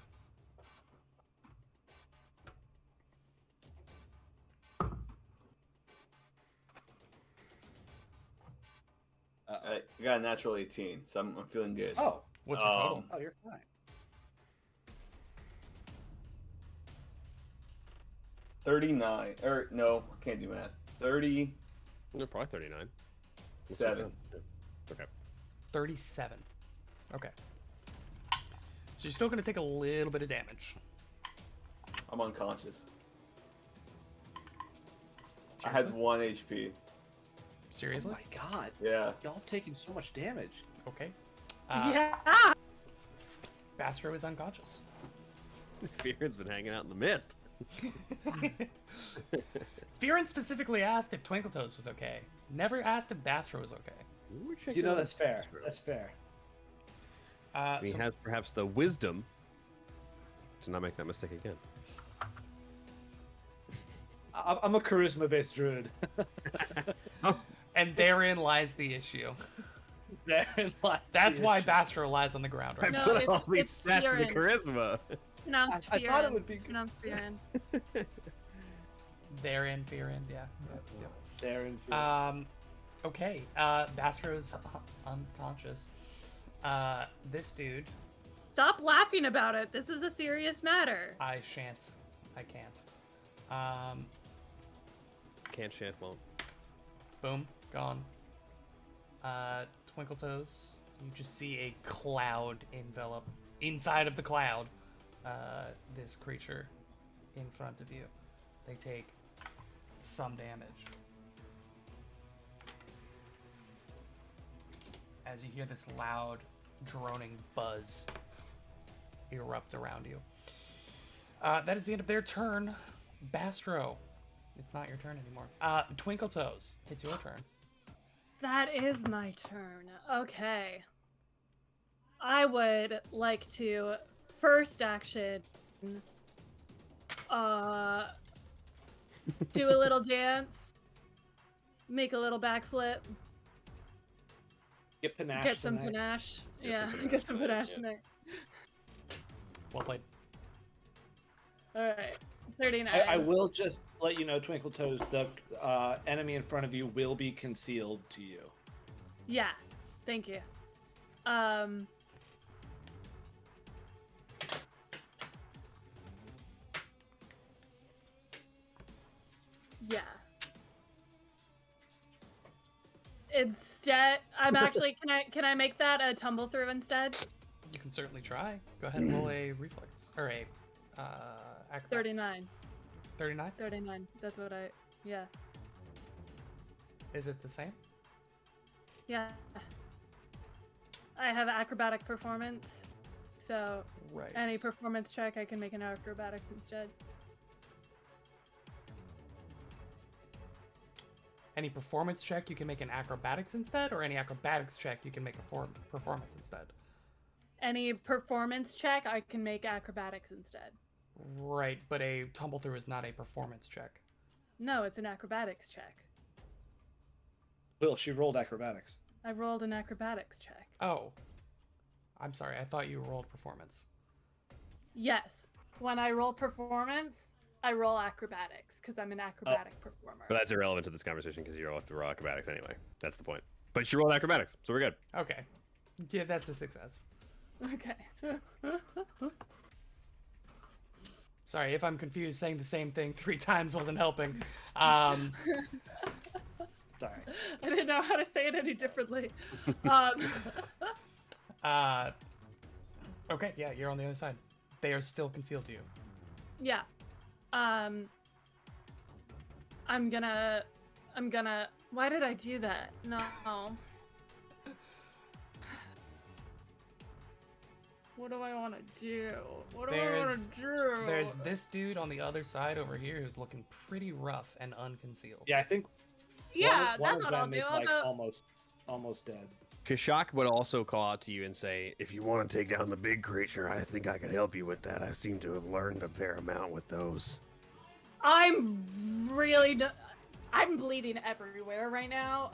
I got a natural 18, so I'm feeling good. Oh, What's your total? oh, you're fine. 39. Or no, I can't do math. 37. They're probably 39. Looks like that. Yeah. Okay. 37. Okay. So you're still going to take a little bit of damage. I'm unconscious. I had Seriously? 1 HP. Seriously? Oh my God, Yeah. y'all have taken so much damage. Okay. Yeah. Bastro is unconscious. Fearon's been hanging out in the mist. Fearon specifically asked if Twinkletoes was okay. Never asked if Bastro was okay. We're Do you checking know out that's fair? Bastro. That's fair. He So has perhaps the wisdom to not make that mistake again. I'm a charisma-based druid. and therein lies the issue. Therein lies That's the why issue. Bastro lies on the ground right No, now. Put all it's- these it's stats in the Fearon. charisma. Pronounced I thought it Fearon. would be- It's pronounced Fearon. Therein, Fearon, yeah. Therein. Okay, Bastro's unconscious. This dude, Stop laughing about it. This is a serious matter. I shan't. I can't. Can't chant won't. Boom, gone. Twinkletoes, you just see a cloud envelop inside of the cloud. This creature in front of you. They take some damage. As you hear this loud, droning buzz erupt around you. That is the end of their turn. Bastro, it's not your turn anymore. Twinkletoes, it's your turn. That is my turn. Okay. I would like to first action do a little dance, make a little backflip, Get panache. get some tonight. panache. Get Yeah, some panache get some tonight, panache yeah. tonight. Well played. Alright. 39. I will just let you know, Twinkle Toes, the enemy in front of you will be concealed to you. Yeah. Thank you. Yeah. Instead, I'm actually can I make that a tumble through instead? You can certainly try. Go ahead and roll a reflex or a Acrobatics? 39. 39? 39. That's what I. Yeah. Is it the same? Yeah. I have acrobatic performance. So Right. any performance check, I can make an acrobatics instead. Any performance check, you can make an acrobatics instead, or any acrobatics check, you can make a performance instead. Any performance check, I can make acrobatics instead. Right, but a tumble through is not a performance check. No, it's an acrobatics check. Will, she rolled acrobatics. I rolled an acrobatics check. Oh. I'm sorry, I thought you rolled performance. Yes. When I roll performance, I roll acrobatics because I'm an acrobatic performer. But that's irrelevant to this conversation because you're off to raw acrobatics anyway. That's the point. But she rolled acrobatics, so we're good. Okay. Yeah, that's a success. Okay. Sorry, if I'm confused, saying the same thing 3 times wasn't helping. Um, Sorry. I didn't know how to say it any differently. okay, yeah, you're on the other side. They are still concealed to you. Yeah. I'm gonna. Why did I do that? No. What do I want to do? What do I want to do? There's this dude on the other side over here who's looking pretty rough and unconcealed. Yeah, I think Yeah, one that's of what I'll them do. is I'll like go. almost dead. Kashak would also call out to you and say, if you want to take down the big creature, I think I could help you with that. I seem to have learned a fair amount with those. I'm really. I'm bleeding everywhere right now.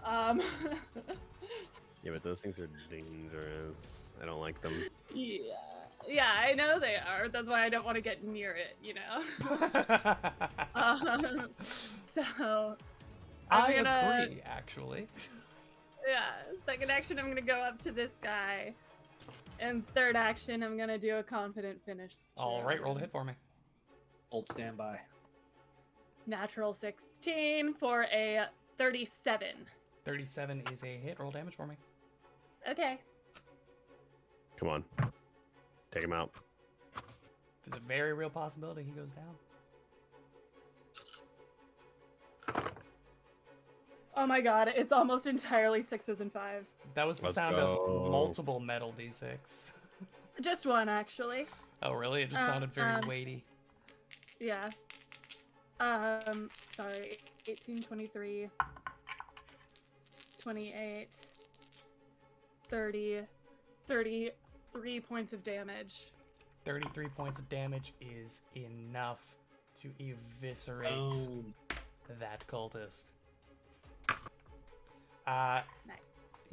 Yeah, but those things are dangerous. I don't like them. Yeah, I know they are. That's why I don't want to get near it. You know. So. I I'm gonna- agree, actually. Yeah, second action, I'm gonna go up to this guy. And third action, I'm gonna do a confident finish. All right, roll to hit for me. Hold standby. Natural 16 for a 37. 37 is a hit. Roll damage for me. Okay. Come on. Take him out. There's a very real possibility he goes down. Oh my god, it's almost entirely 6s and 5s. That was the Let's sound go. of multiple metal d6. Just one, actually. Oh, really? It just sounded very weighty. Yeah. Sorry. 18, 23, 28, 30, 33 points of damage. 33 points of damage is enough to eviscerate Boom. that cultist. Nice.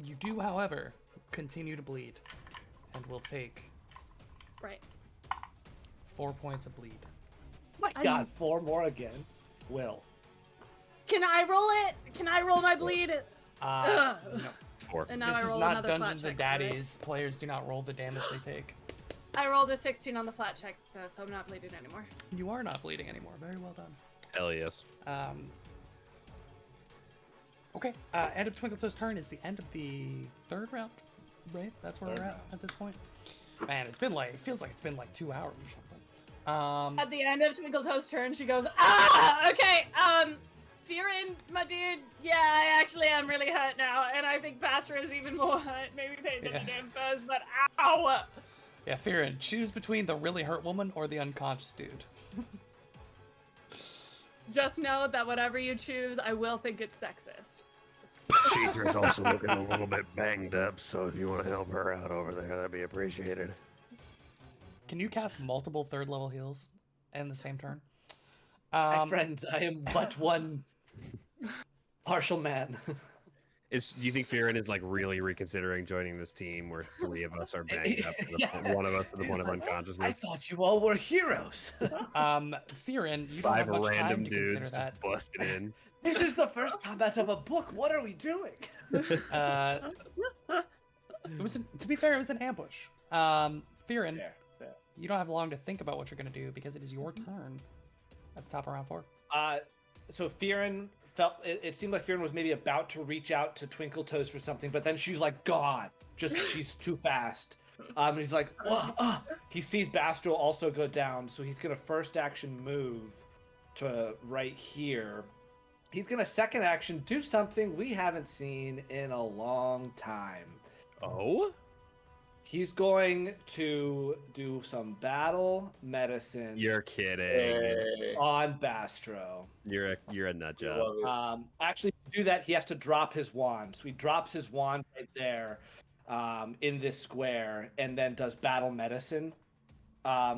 You do, however, continue to bleed and will take Right. 4 points of bleed. My God, 4 more again. Will. Can I roll it? Can I roll my bleed? No. 4. And now This I is roll not another flat Dungeons and check, right? Daddies. Players do not roll the damage they take. I rolled a 16 on the flat check, though, so I'm not bleeding anymore. You are not bleeding anymore. Very well done. Hell yes. Okay, end of Twinkletoes' turn is the end of the 3rd round, right? That's where we're at this point. Man, it feels like it's been like 2 hours or something. At the end of Twinkletoes' turn, she goes, okay, Fearin, my dude, yeah, I actually am really hurt now, and I think Bastra is even more hurt. Maybe pay attention to him first, but ow! Yeah, Firin, choose between the really hurt woman or the unconscious dude. Just know that whatever you choose, I will think it's sexist. Sheether's also looking a little bit banged up, so if you want to help her out over there, that'd be appreciated. Can you cast multiple 3rd level heals in the same turn? My friends, I am but one partial man. Do you think Firin is like really reconsidering joining this team where 3 of us are banged up, to the Yeah. one of us to the point of I unconsciousness? thought you all were heroes. Firin, you don't 5 have much random time to consider dudes that. just busted in. This is the first combat of a book. What are we doing? It was, to be fair, it was an ambush. Firin, Fair. you don't have long to think about what you're gonna do because it is your turn at the top of round 4. So Firin felt it seemed like Firin was maybe about to reach out to Twinkletoes for something, but then she's like gone. Just she's too fast. And he's like, "Whoa!" He sees Bastro also go down, so he's gonna first action move to right here. He's gonna second action do something we haven't seen in a long time. Oh? He's going to do some battle medicine You're kidding. Hey, on Bastro. You're a nut job. love it. Actually, to do that, he has to drop his wand. So he drops his wand right there in this square and then does battle medicine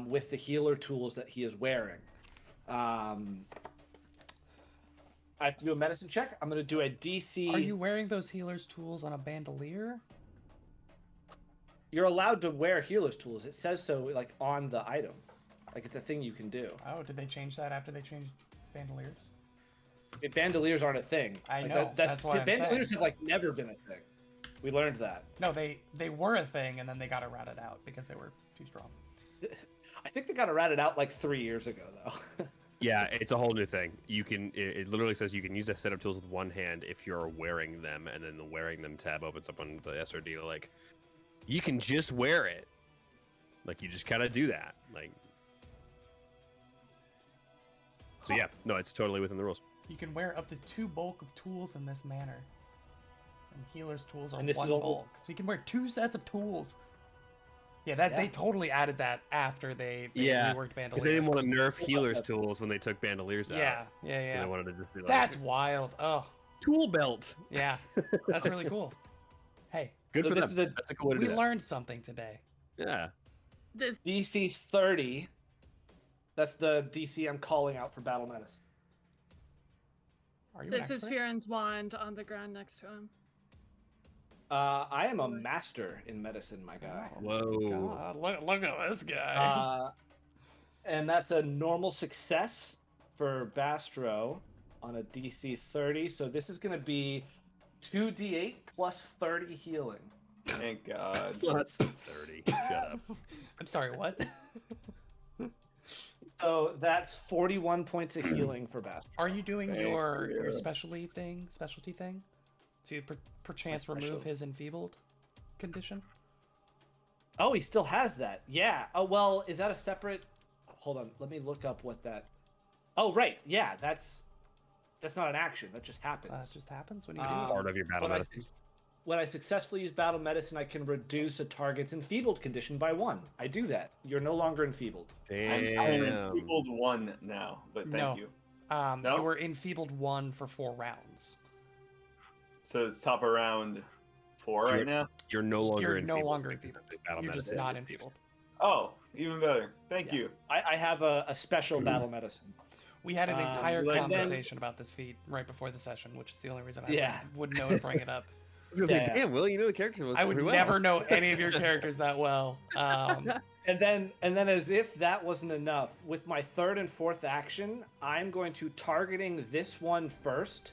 with the healer tools that he is wearing. I have to do a medicine check. I'm going to do a DC. Are you wearing those healer's tools on a bandolier? You're allowed to wear healer's tools. It says so, like, on the item. Like, it's a thing you can do. Oh, did they change that after they changed bandoliers? Bandoliers aren't a thing. I Like, know, that's why I'm bandoliers saying. have, like, never been a thing. We learned that. No, they were a thing, and then they got it routed out because they were too strong. I think they got it ratted out like 3 years ago, though. Yeah, it's a whole new thing. You can. It literally says you can use a set of tools with one hand if you're wearing them, and then the wearing them tab opens up on the SRD. Like, you can just wear it. Like, you just gotta do that. Like, so yeah, no, it's totally within the rules. You can wear up to 2 bulk of tools in this manner. And healer's tools are And this 1 is all- bulk. So you can wear 2 sets of tools. Yeah, that they Yeah. totally added that after they Yeah, reworked bandolier. Because they didn't want to nerf healers' tools when they took bandoliers out. Yeah, So yeah. they wanted to just be like, That's wild. Oh, tool belt. yeah. That's really cool. Hey, Good So for this them. is a- That's a cool way to we do that. learned something today. Yeah. This DC 30. That's the DC I'm calling out for battle medicine. Are you an this is expert? Fearon's wand on the ground next to him. I am a master in medicine, my guy. Oh, Whoa. God, look at this guy. And that's a normal success for Bastro on a DC 30. So this is going to be 2d8 plus 30 healing. Thank God. That's 30. Shut up. I'm sorry, what? So that's 41 points of healing for Bastro. Are you doing Thank your you. specialty thing to perchance remove special- his enfeebled condition? Oh, he still has that. Yeah. Oh, well, is that a separate... Hold on. Let me look up what that... Oh, right. Yeah, that's not an action. That just happens. It just happens when you It's do it. Part of your battle when, I, medicine. when I successfully use battle medicine, I can reduce a target's enfeebled condition by 1. I do that. You're no longer enfeebled. I'm Damn. enfeebled 1 now, but thank No. you. You were enfeebled 1 for 4 rounds. So it's top of round 4 right You're- now? You're no longer You're enfeebled. no longer because enfeebled. of the battle You're just medicine. not enfeebled. Oh, even better. Thank Yeah. you. I have a special battle medicine. We had an entire like then- conversation about this feat right before the session, which is the only reason I Yeah. would know to bring it up. I was gonna say, Yeah. damn, Will, you know the character was I would pretty well. never know any of your characters that well. And then as if that wasn't enough, with my 3rd and 4th action, I'm going to targeting this one first.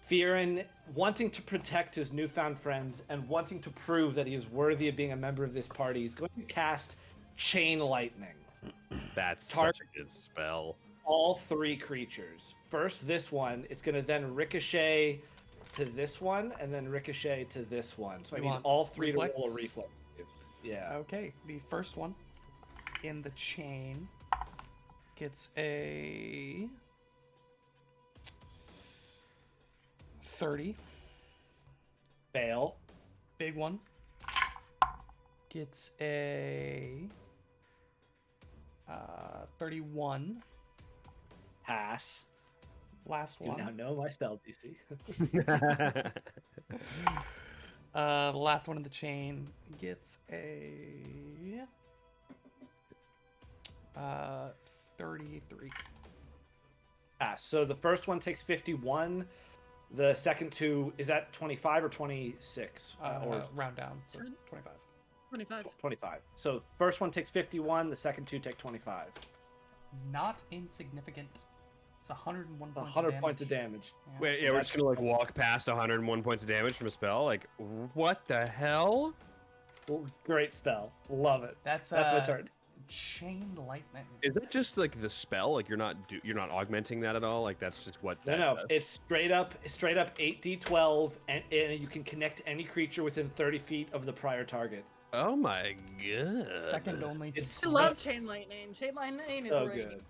Fearon wanting to protect his newfound friends and wanting to prove that he is worthy of being a member of this party is going to cast Chain Lightning. That's Tar- such a good spell. All 3 creatures. First this one, it's going to then ricochet to this one and then ricochet to this one. So I You need want all 3 to reflex? roll a reflex. Yeah. Okay, the first one in the chain gets a 30. Fail. Big one gets a 31. Pass. Last You now one. know my spell DC. The last one in the chain gets a 33. Pass. So the first one takes 51. The second 2 is that 25 or 26 or Round down, so 25. 25. 25. So first one takes 51. The second 2 take 25. Not insignificant. It's 101 points 100 of damage. points of damage. Yeah. Wait, yeah, we're just gonna like walk past 101 points of damage from a spell. Like, what the hell? Well, great spell. Love it. That's my turn. Chain lightning. Is that just like the spell? Like you're not augmenting that at all? Like that's just what? No, that no, does? it's straight up 8d12, and you can connect any creature within 30 feet of the prior target. Oh my god. Second only to It's I love Grist. Chain Lightning. Chain Lightning is So great. good.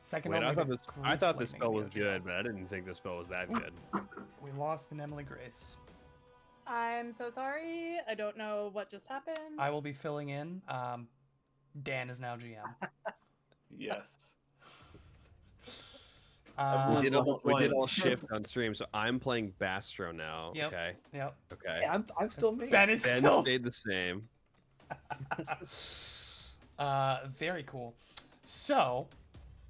Second Wait, only I thought to this. I Grist thought this Lightning spell in the was OGL. good, but I didn't think this spell was that good. We lost an Emily Grace. I'm so sorry. I don't know what just happened. I will be filling in. Dan is now GM. Yes. We Um, did, level we did 20. all shift on stream, so I'm playing Bastro now. Yep. Okay. Yep. Okay. Hey, I'm still me. Ben is Ben still stayed the same. very cool. So,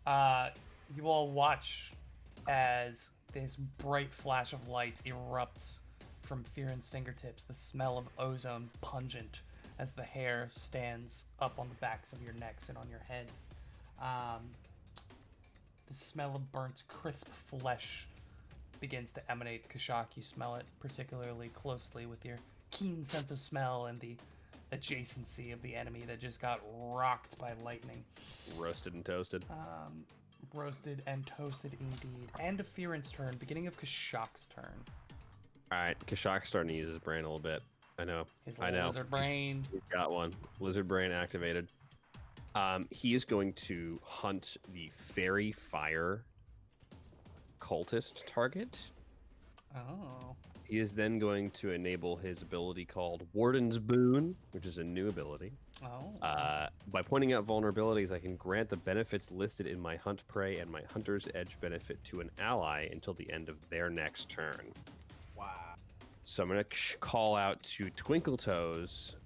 you all watch as this bright flash of light erupts from Fearon's fingertips. The smell of ozone pungent as the hair stands up on the backs of your necks and on your head. The smell of burnt, crisp flesh begins to emanate. Kashak, you smell it particularly closely with your keen sense of smell and the adjacency of the enemy that just got rocked by lightning. Roasted and toasted. Roasted and toasted indeed. End of Fearon's turn, beginning of Kashak's turn. All right, Kashak's starting to use his brain a little bit. I know. His I little know. lizard brain. He's got one. Lizard brain activated. He is going to hunt the fairy fire cultist target. Oh. He is then going to enable his ability called Warden's Boon, which is a new ability. Oh. By pointing out vulnerabilities, I can grant the benefits listed in my Hunt Prey and my Hunter's Edge benefit to an ally until the end of their next turn. Wow. So I'm going to call out to Twinkle Toes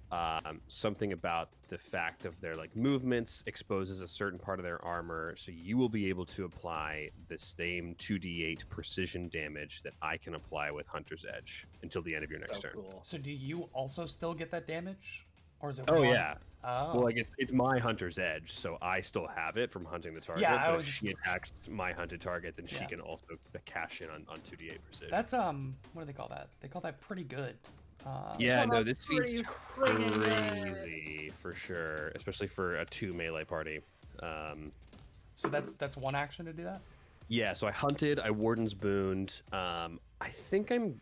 something about the fact of their movements exposes a certain part of their armor, so you will be able to apply the same 2d8 precision damage that I can apply with Hunter's Edge until the end of your next So turn. cool. So do you also still get that damage? Or is it Oh one? yeah. Oh. Well, I guess it's my Hunter's Edge, so I still have it from hunting the target. Yeah, I but was if she attacks my hunted target, then she Yeah. can also cash in on 2d8 precision. That's what do they call that? They call that pretty good. Yeah, Come no, up this feeds pretty friggin' good. crazy for sure, especially for a 2 melee party. So that's one action to do that? Yeah, so I hunted, I Warden's Booned. I think I'm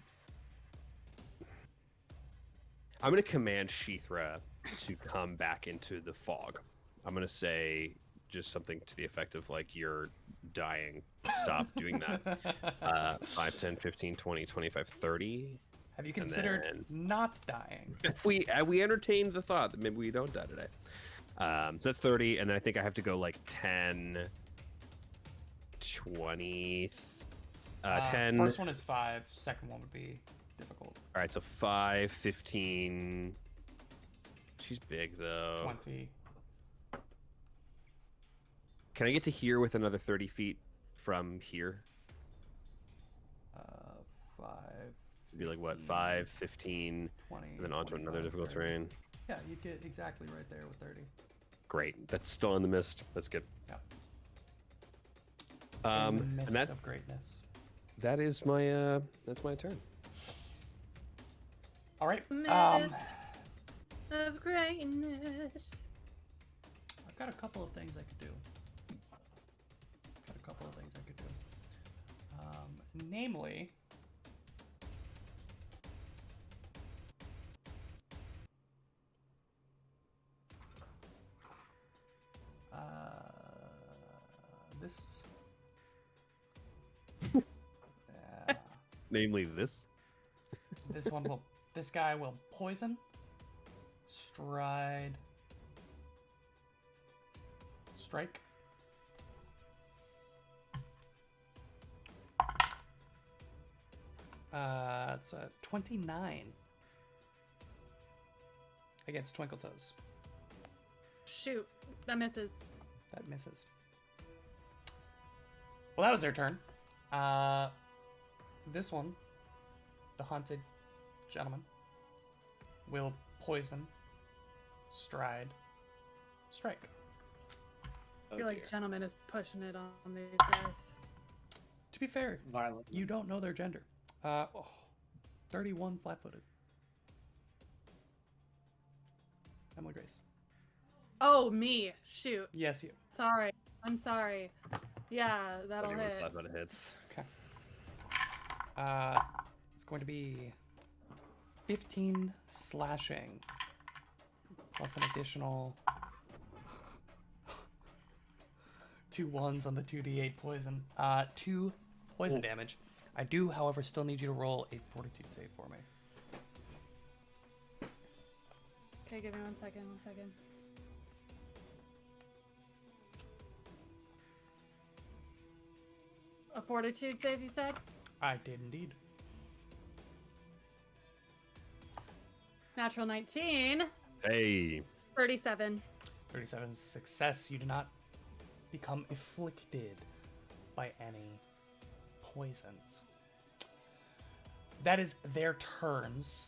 going to command Sheethra to come back into the fog. I'm going to say just something to the effect of you're dying. Stop doing that. 5, 10, 15, 20, 25, 30. Have you considered then- not dying? If we entertained the thought that maybe we don't die today. So that's 30, and then I think I have to go 10, 20, 10. First one is 5. Second one would be difficult. All right, so 5, 15. She's big though. 20. Can I get to here with another 30 feet from here? 5. It'd be 15, 5, 15, 20. and then onto another 25, difficult 30. terrain. Yeah, you'd get exactly right there with 30. Great. That's still in the mist. That's good. Yeah. And In the mist that of greatness. that is my that's my turn. All right. Mist of greatness. I've got a couple of things I could do. Namely, this. Namely this. This one will. This guy will poison, stride, strike. It's a 29 against Twinkle Toes. Shoot, that misses. That misses. Well, that was their turn. This one, the hunted gentleman, will poison, stride, strike. I feel like Gentleman is pushing it on these guys. To be fair, Violent. you don't know their gender. 31 flat-footed. Emily Grace. Oh, me. Shoot. Yes, you. Sorry. I'm sorry. Yeah, that'll 21 hit. flat-footed hits. Okay. It's going to be 15 slashing. plus an additional 2 1s on the 2d8 poison. 2 poison damage. I do, however, still need you to roll a fortitude save for me. Okay, give me 1 second. 1 second. A fortitude save, you said? I did indeed. Natural 19. Hey. 37. 37 is a success. You do not become afflicted by any poisons. That is their turns.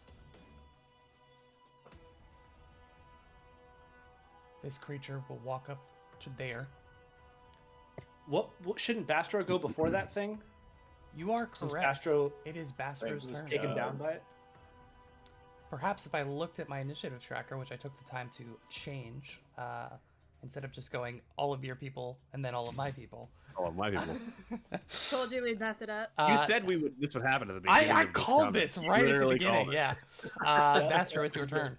This creature will walk up to there. What shouldn't Bastro go before that thing? You are Since correct. Bastro It is was Bastro's turn. taken down by it. Perhaps if I looked at my initiative tracker, which I took the time to change, instead of just going all of your people and then all of my people. Oh, my people. Told you we'd mess it up. You said this would happen at the beginning. I of this called combat. this You right at the literally beginning. called it. Yeah. Bastro, it's your turn.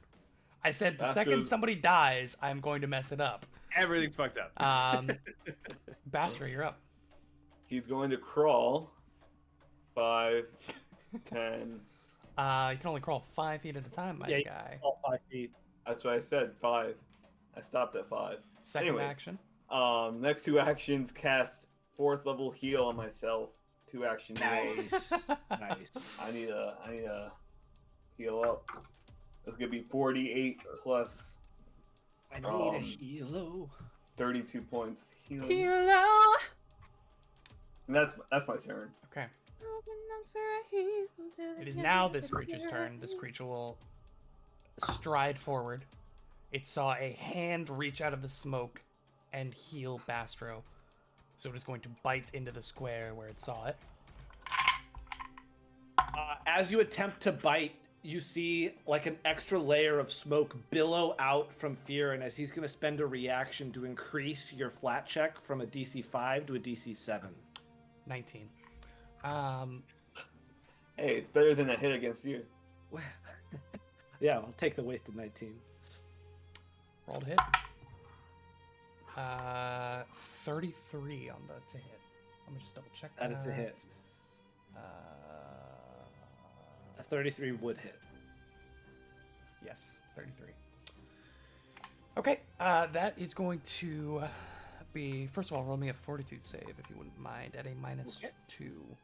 I said the second Bastro's- somebody dies, I'm going to mess it up. Everything's fucked up. Bastro, you're up. He's going to crawl 5, 10. You can only crawl 5 feet at a time, my Yeah, guy. All 5 feet. That's what I said, 5. I stopped at 5. Second anyways. action. Next 2 actions, cast 4th level heal on myself. 2 action heal. Nice. Nice. I need a heal up. It's gonna be 48 plus I need a healo. 32 points of healing. Hello. And that's my turn. Okay. It is now this creature's turn. This creature will stride forward. It saw a hand reach out of the smoke and heal Bastro. So it is going to bite into the square where it saw it. As you attempt to bite, you see like an extra layer of smoke billow out from Fear, and as he's going to spend a reaction to increase your flat check from a DC 5 to a DC 7. 19. Hey, it's better than a hit against you. Yeah, I'll take the wasted 19. Roll to hit. 33 on the to hit. Let me just double check that. That is a hit. A 33 would hit. Yes, 33. Okay, that is going to be... First of all, roll me a fortitude save, if you wouldn't mind, at a -2.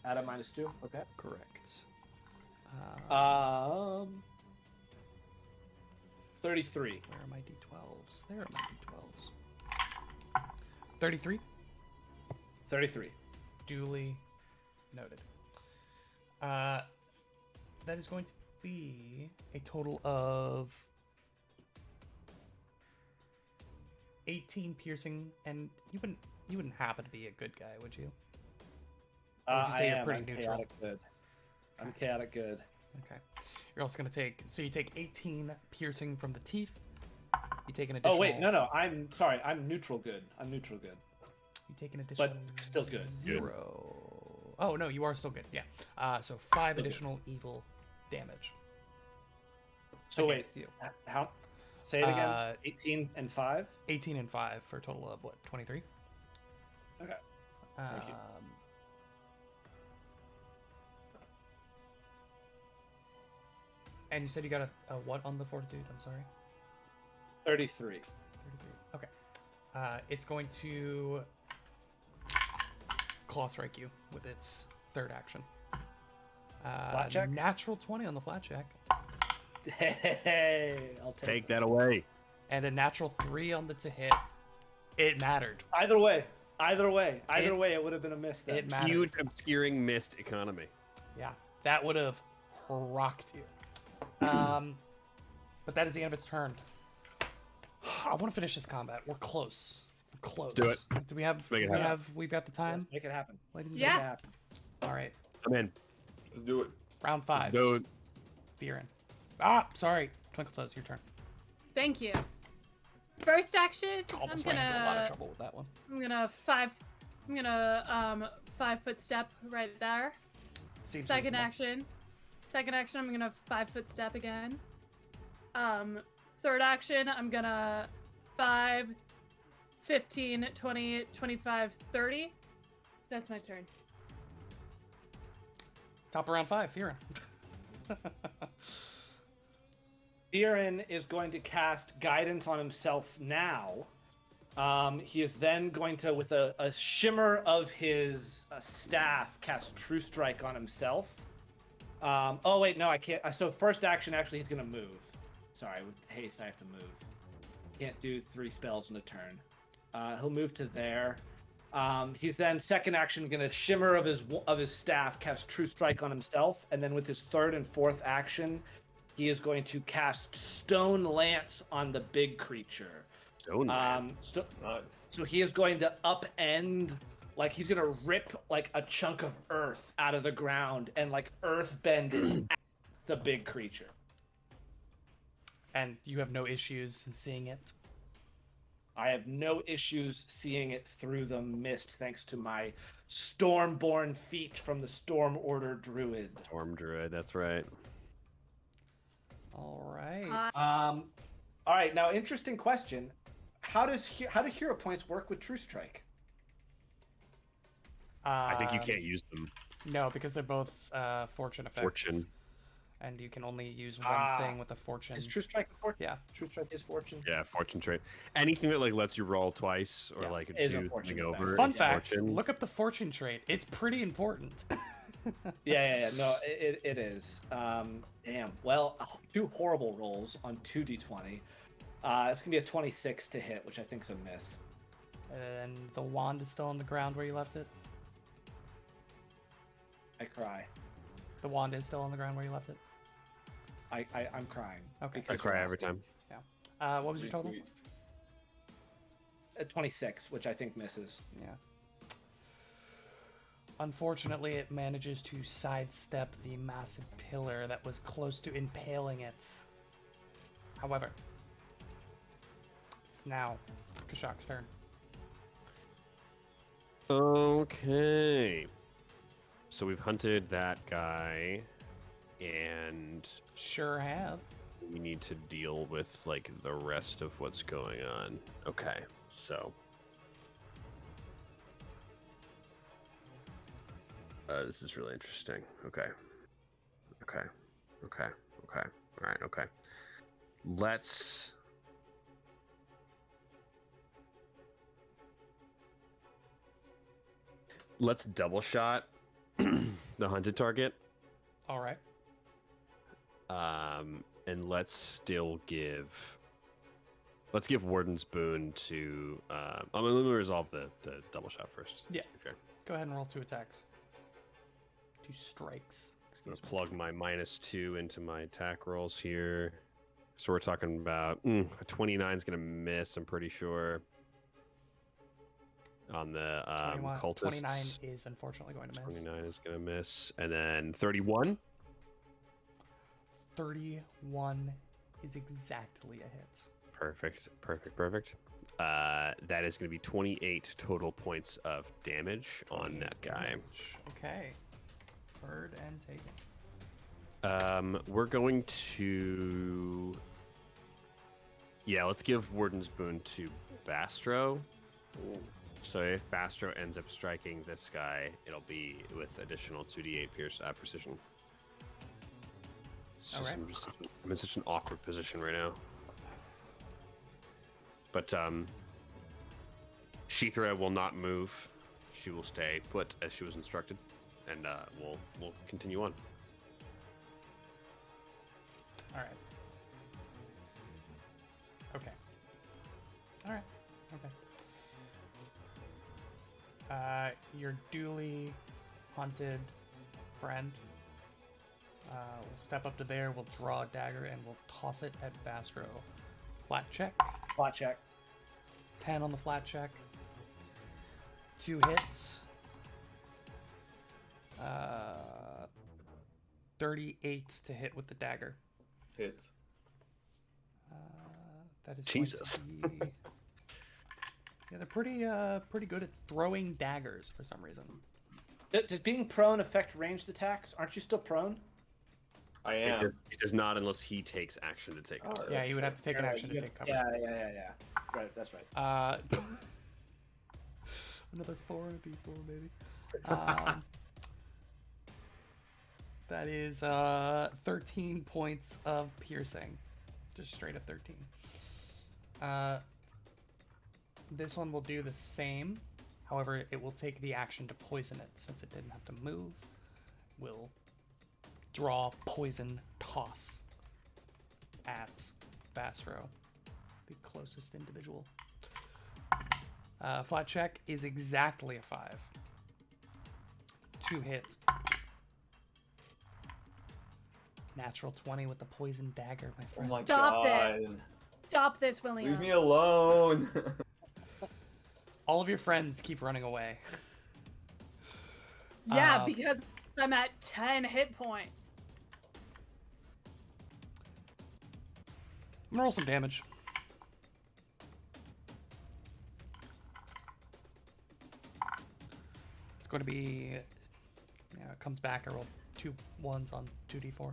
At a -2. Okay. Correct. 33. Where are my d12s? There are my d12s. 33. 33. Duly noted. That is going to be a total of 18 piercing, and you wouldn't happen to be a good guy, would you? Or would you say I you're am. pretty I'm neutral? chaotic good. I'm chaotic good. Okay. You're also going to take... So you take 18 piercing from the teeth. You take an additional... Oh, wait. No. I'm sorry. I'm neutral good. I'm neutral good. You take an additional... But still good. 0. Oh, no, you are still good. Yeah. So 5 additional evil damage. So wait. against you. How? Say it again. 18 and 5? 18 and 5 for a total of, what, 23? Okay. Thank you. And you said you got a what on the fortitude? I'm sorry. 33. 33. Okay. It's going to claw strike you with its third action. Flat check? Natural 20 on the flat check. Hey, I'll Take that away. And a natural 3 on the to hit. It mattered. Either way, it would have been a miss. Then. It mattered. Huge obscuring mist economy. Yeah, that would have rocked you. But that is the end of its turn. I want to finish this combat. We're close. We're close. Do it. Do we have? Make it happen. We've got the time, Let's make it happen. ladies and Yeah. Make it gentlemen. happen. All right. I'm in. Let's do it. Round 5. Dude. Fearin. Ah, sorry. Twinkle Toes, your turn. Thank you. First action, Almost I'm ran into a lot of gonna trouble with that one. I'm gonna 5-foot step right there. Seems Second reasonable. action, I'm gonna 5-foot step again. third action, I'm gonna 5, 15, 20, 25, 30. That's my turn. Top of round 5, Fearon. Viren is going to cast guidance on himself now. He is then going to, with a shimmer of his staff, cast True Strike on himself. Oh wait, no, I can't. So first action, actually, he's gonna move. Sorry, with haste, I have to move. Can't do 3 spells in a turn. He'll move to there. He's then second action gonna shimmer of his staff, cast True Strike on himself, and then with his third and fourth action, he is going to cast Stone Lance on the big creature. Stone Lance. So he is going to upend, like he's gonna rip like a chunk of earth out of the ground and like earth bend it at the big creature. And you have no issues in seeing it. I have no issues seeing it through the mist thanks to my Stormborn feat from the Storm Order Druid. Storm Druid, that's right. All right. All right, now interesting question. How do hero points work with True Strike? I think you can't use them. No, because they're both fortune effects. Fortune. And you can only use one thing with a fortune. Is True Strike a fortune? Yeah. True Strike is fortune. Yeah, fortune trait. Anything that like lets you roll twice or Yeah. like Is a do fortune something effect. over. Fun is fact, fortune. look up the fortune trait. It's pretty important. Yeah. No, it is. Damn. Well, 2 horrible rolls on 2d20. It's gonna be a 26 to hit, which I think is a miss. And the wand is still on the ground where you left it. I cry. The wand is still on the ground where you left it. I'm crying. Okay. because I cry you every lost time. What was your total? Retweet. it. A 26, which I think misses. Yeah. Unfortunately, it manages to sidestep the massive pillar that was close to impaling it. However, it's now Kashak's turn. Okay. So we've hunted that guy, and Sure have. we need to deal with like the rest of what's going on. Okay, so this is really interesting. Okay. All right. Okay. Let's double shot the hunted target. All right. And let's give Warden's Boon to. Let me resolve the double shot first. Yeah. To be fair. Go ahead and roll 2 attacks. 2 strikes. I'm Excuse gonna me. plug my -2 into my attack rolls here. So we're talking about a 29 is gonna miss. I'm pretty sure. On the 21, cultists. 29 is unfortunately going to miss. 29 is gonna miss, and then 31. 31 is exactly a hit. Perfect. That is going to be 28 total points of damage on that guy. Damage. Okay. Heard and taken. We're going to. Yeah, let's give Warden's Boon to Bastro. So if Bastro ends up striking this guy, it'll be with additional 2d8 precision. It's All just- right. I'm in such an awkward position right now. But Sheethra will not move. She will stay put as she was instructed, and we'll continue on. All right. Okay. All right. Okay. Your duly hunted friend will step up to there. We'll draw a dagger and we'll toss it at Bastro. Flat check. Plot check. 10 on the flat check. 2 hits. 38 to hit with the dagger. Hits. That is Jesus. going to be... Yeah, they're pretty good at throwing daggers for some reason. Does being prone affect ranged attacks? Aren't you still prone? I It am. does not unless he takes action to take Oh, cover. Yeah, you would have to take an action to Yeah, take cover. Yeah. Right, that's right. Another 4 on a d4, maybe. That is 13 points of piercing. Just straight up 13. This one will do the same. However, it will take the action to poison it since it didn't have to move. Will draw poison toss at Basro, the closest individual. Flat check is exactly a 5. 2 hits. Natural 20 with the poison dagger, my Oh friend. my Stop god. it. Stop this, William. Leave me alone. All of your friends keep running away. Yeah, because I'm at 10 hit points. I'm gonna roll some damage. It's going to be. Yeah, it comes back. I rolled 2 1s on 2d4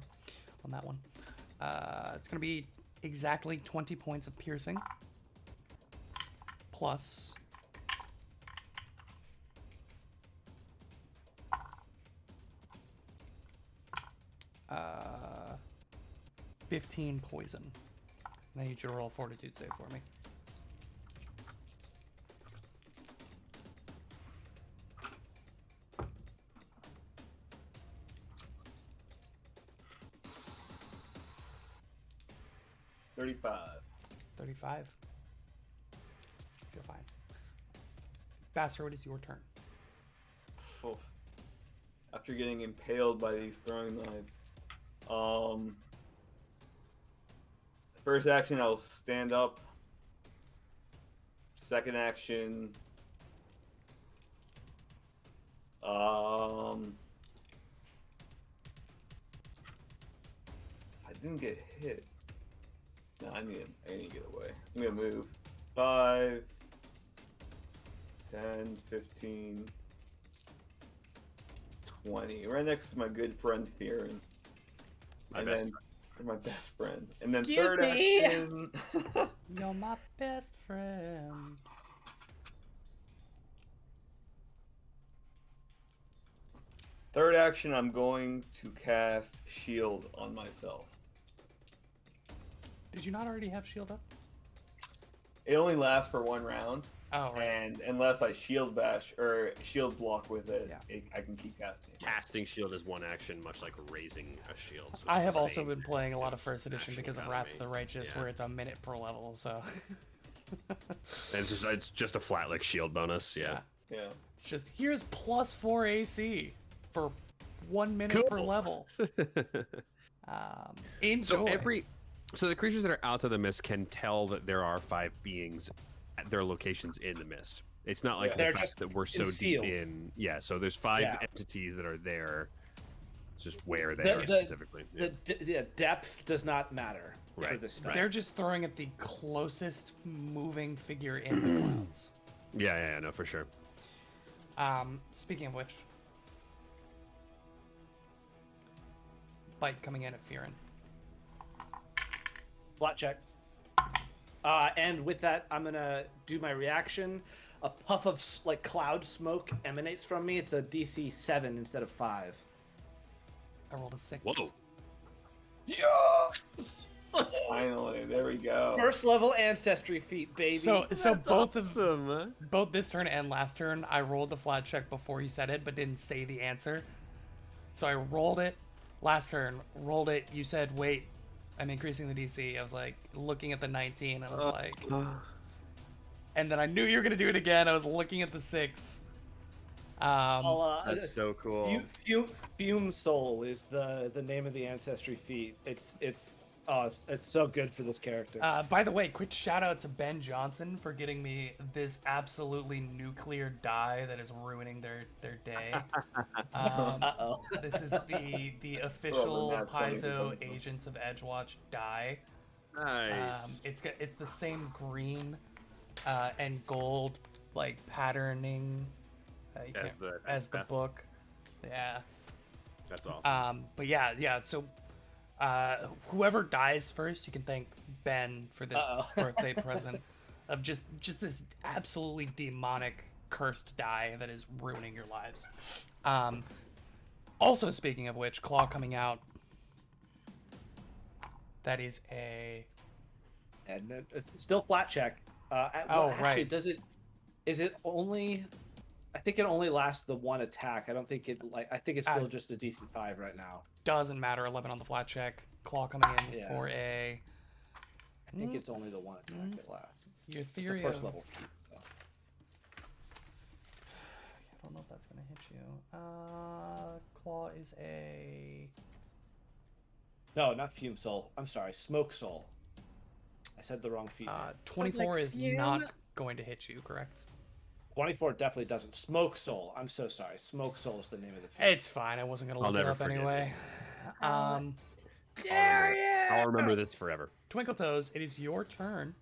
on that one. It's going to be exactly 20 points of piercing. Plus. 15 poison. And I need you to roll a fortitude save for me. $35. 35. Feel fine. Basser, it is your turn. Phew. After getting impaled by these throwing knives. First action, I'll stand up. Second action, I didn't get hit. No, I need to get away. I'm gonna move. 5, 10, 15, 20. Right next to my good friend Fearon. My best my best friend. And then Excuse third me. action. You're my best friend. Third action, I'm going to cast Shield on myself. Did you not already have shield up? It only lasts for 1 round, Oh, right. and unless I shield bash or shield block with it, Yeah. I can keep casting. Casting shield is one action, much like raising a shield. So I it's have the also same been playing a lot of first edition action because of economy. Wrath of the Righteous, Yeah. where it's a minute per level. So And it's just a flat like shield bonus. Yeah. Yeah. it's just here's +4 AC for 1 minute per Cool. level. Enjoy. So the creatures that are out of the mist can tell that there are 5 beings at their locations in the mist. It's not like Yeah. the They're fact just that we're so concealed. deep in. Yeah. So there's 5 Yeah. entities that are there. It's just where they The- are the- specifically. Yeah. The depth does not matter for Right, this spell. They're just throwing at the closest moving figure in the clouds. Yeah, no, for sure. Speaking of which, bite coming in at Fearon. Flat check. And with that, I'm gonna do my reaction. A puff of like cloud smoke emanates from me. It's a DC 7 instead of 5. I rolled a 6. Whoa. Finally, there we go. First level ancestry feat, baby. So both Awesome. both this turn and last turn, I rolled the flat check before you said it, but didn't say the answer. So I rolled it last turn, rolled it. You said, "Wait, I'm increasing the DC." I was like looking at the 19. I was like, and then I knew you were gonna do it again. I was looking at the 6. That's so cool. Fume Soul is the name of the ancestry feat. It's so good for this character. By the way, quick shout out to Ben Johnson for getting me this absolutely nuclear die that is ruining their day. Uh-oh. This is the official nat 20 Paizo becomes- Agents of Edgewatch die. Nice. It's the same green and gold like patterning you As can't- the as the Beth. book. Yeah. That's awesome. But yeah. So Whoever dies first, you can thank Ben for this Uh-oh. birthday present of just this absolutely demonic cursed die that is ruining your lives. Also, speaking of which, Claw coming out. That is a... And it's still flat check. Actually, right. Is it only? I think it only lasts the one attack. I don't think it I think it's still just a DC 5 right now. Doesn't matter. 11 on the flat check. Claw coming in Yeah. for a... I think it's only the one attack it lasts. Your It's a theory first of... level feat. So. I don't know if that's gonna hit you. Claw is a... No, not Fume Soul. I'm sorry, Smoke Soul. I said the wrong feat. 24 is fume. not going to hit you, correct? 24 definitely doesn't. Smoke Soul. I'm so sorry. Smoke Soul is the name of the feat. It's fine. I wasn't gonna I'll look it never up forget anyway. Uh, Dare you! I'll remember this forever. Twinkle Toes, it is your turn.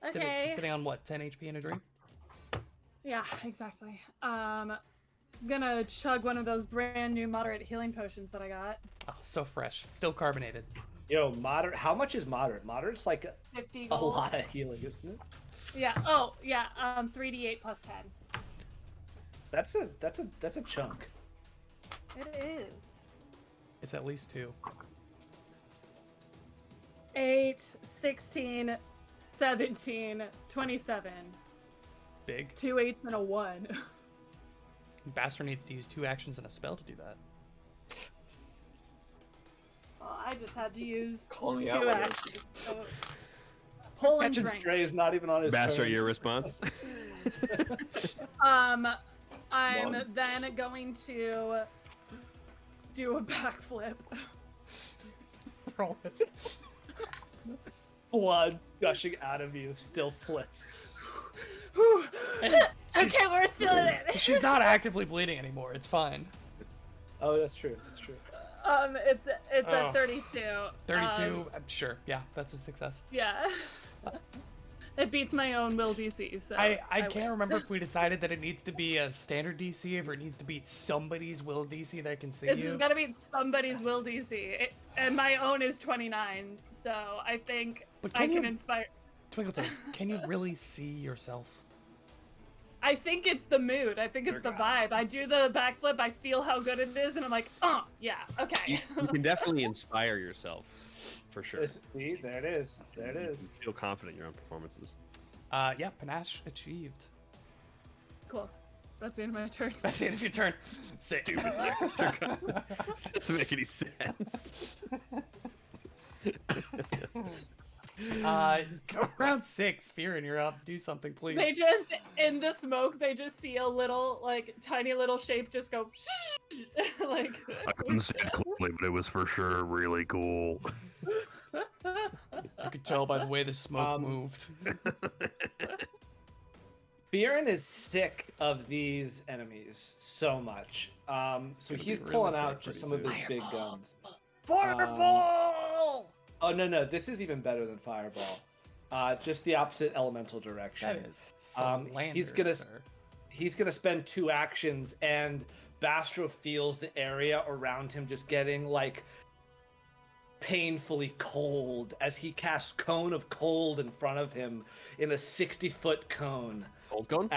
Okay. Sitting on what? 10 HP in a dream? Yeah, exactly. Gonna chug one of those brand new moderate healing potions that I got. Oh, so fresh. Still carbonated. Yo, moderate. How much is moderate? Moderate's like 50 a gold. lot of healing, isn't it? Yeah. Oh, yeah. 3d8 plus 10. That's a chunk. It is. It's at least 2. 8, 16, 17, 27. Big. 2 8s and a 1. Bastard needs to use 2 actions and a spell to do that. Well, I just had to use Calling 2 out what actions. So, pull and Catching drink. Stray is not even on his Master, turn. your response? I'm One. then going to do a backflip. Roll it. Blood gushing out of you, still flips. Whew. she's- Okay, we're still in it. She's not actively bleeding anymore. It's fine. Oh, that's true. That's true. It's Oh. a 32. 32. Sure. Yeah, that's a success. Yeah. It beats my own will DC, so I can't win. remember if we decided that it needs to be a standard DC or it needs to beat somebody's will DC that can see It's you. gotta beat somebody's will DC, and my own is 29, so I think But I can can you- inspire. Twinkle Toes, can you really see yourself? I think it's the mood. I think it's the vibe. I do the backflip. I feel how good it is, and I'm like, oh yeah, okay. You can definitely inspire yourself, for sure. See, there it is. There it is. You feel confident in your own performances. Yeah, panache achieved. Cool. That's the end of my turn. That's the end of your turn. Sick. Doesn't make any sense. Round 6, Fearin, you're up. Do something, please. They just, in the smoke, they just see a little, like, tiny little shape just go, like. I couldn't see it clearly, but it was for sure really cool. You could tell by the way the smoke moved. Biren is sick of these enemies so much. So gonna he's be really pulling sick out just some pretty of his soon. big guns. Fireball! Oh no, this is even better than Fireball. Just the opposite elemental direction. That is some he's gonna sir. he's gonna spend 2 actions, and Bastro feels the area around him just getting like painfully cold as he casts Cone of Cold in front of him in a 60-foot cone Cold cone?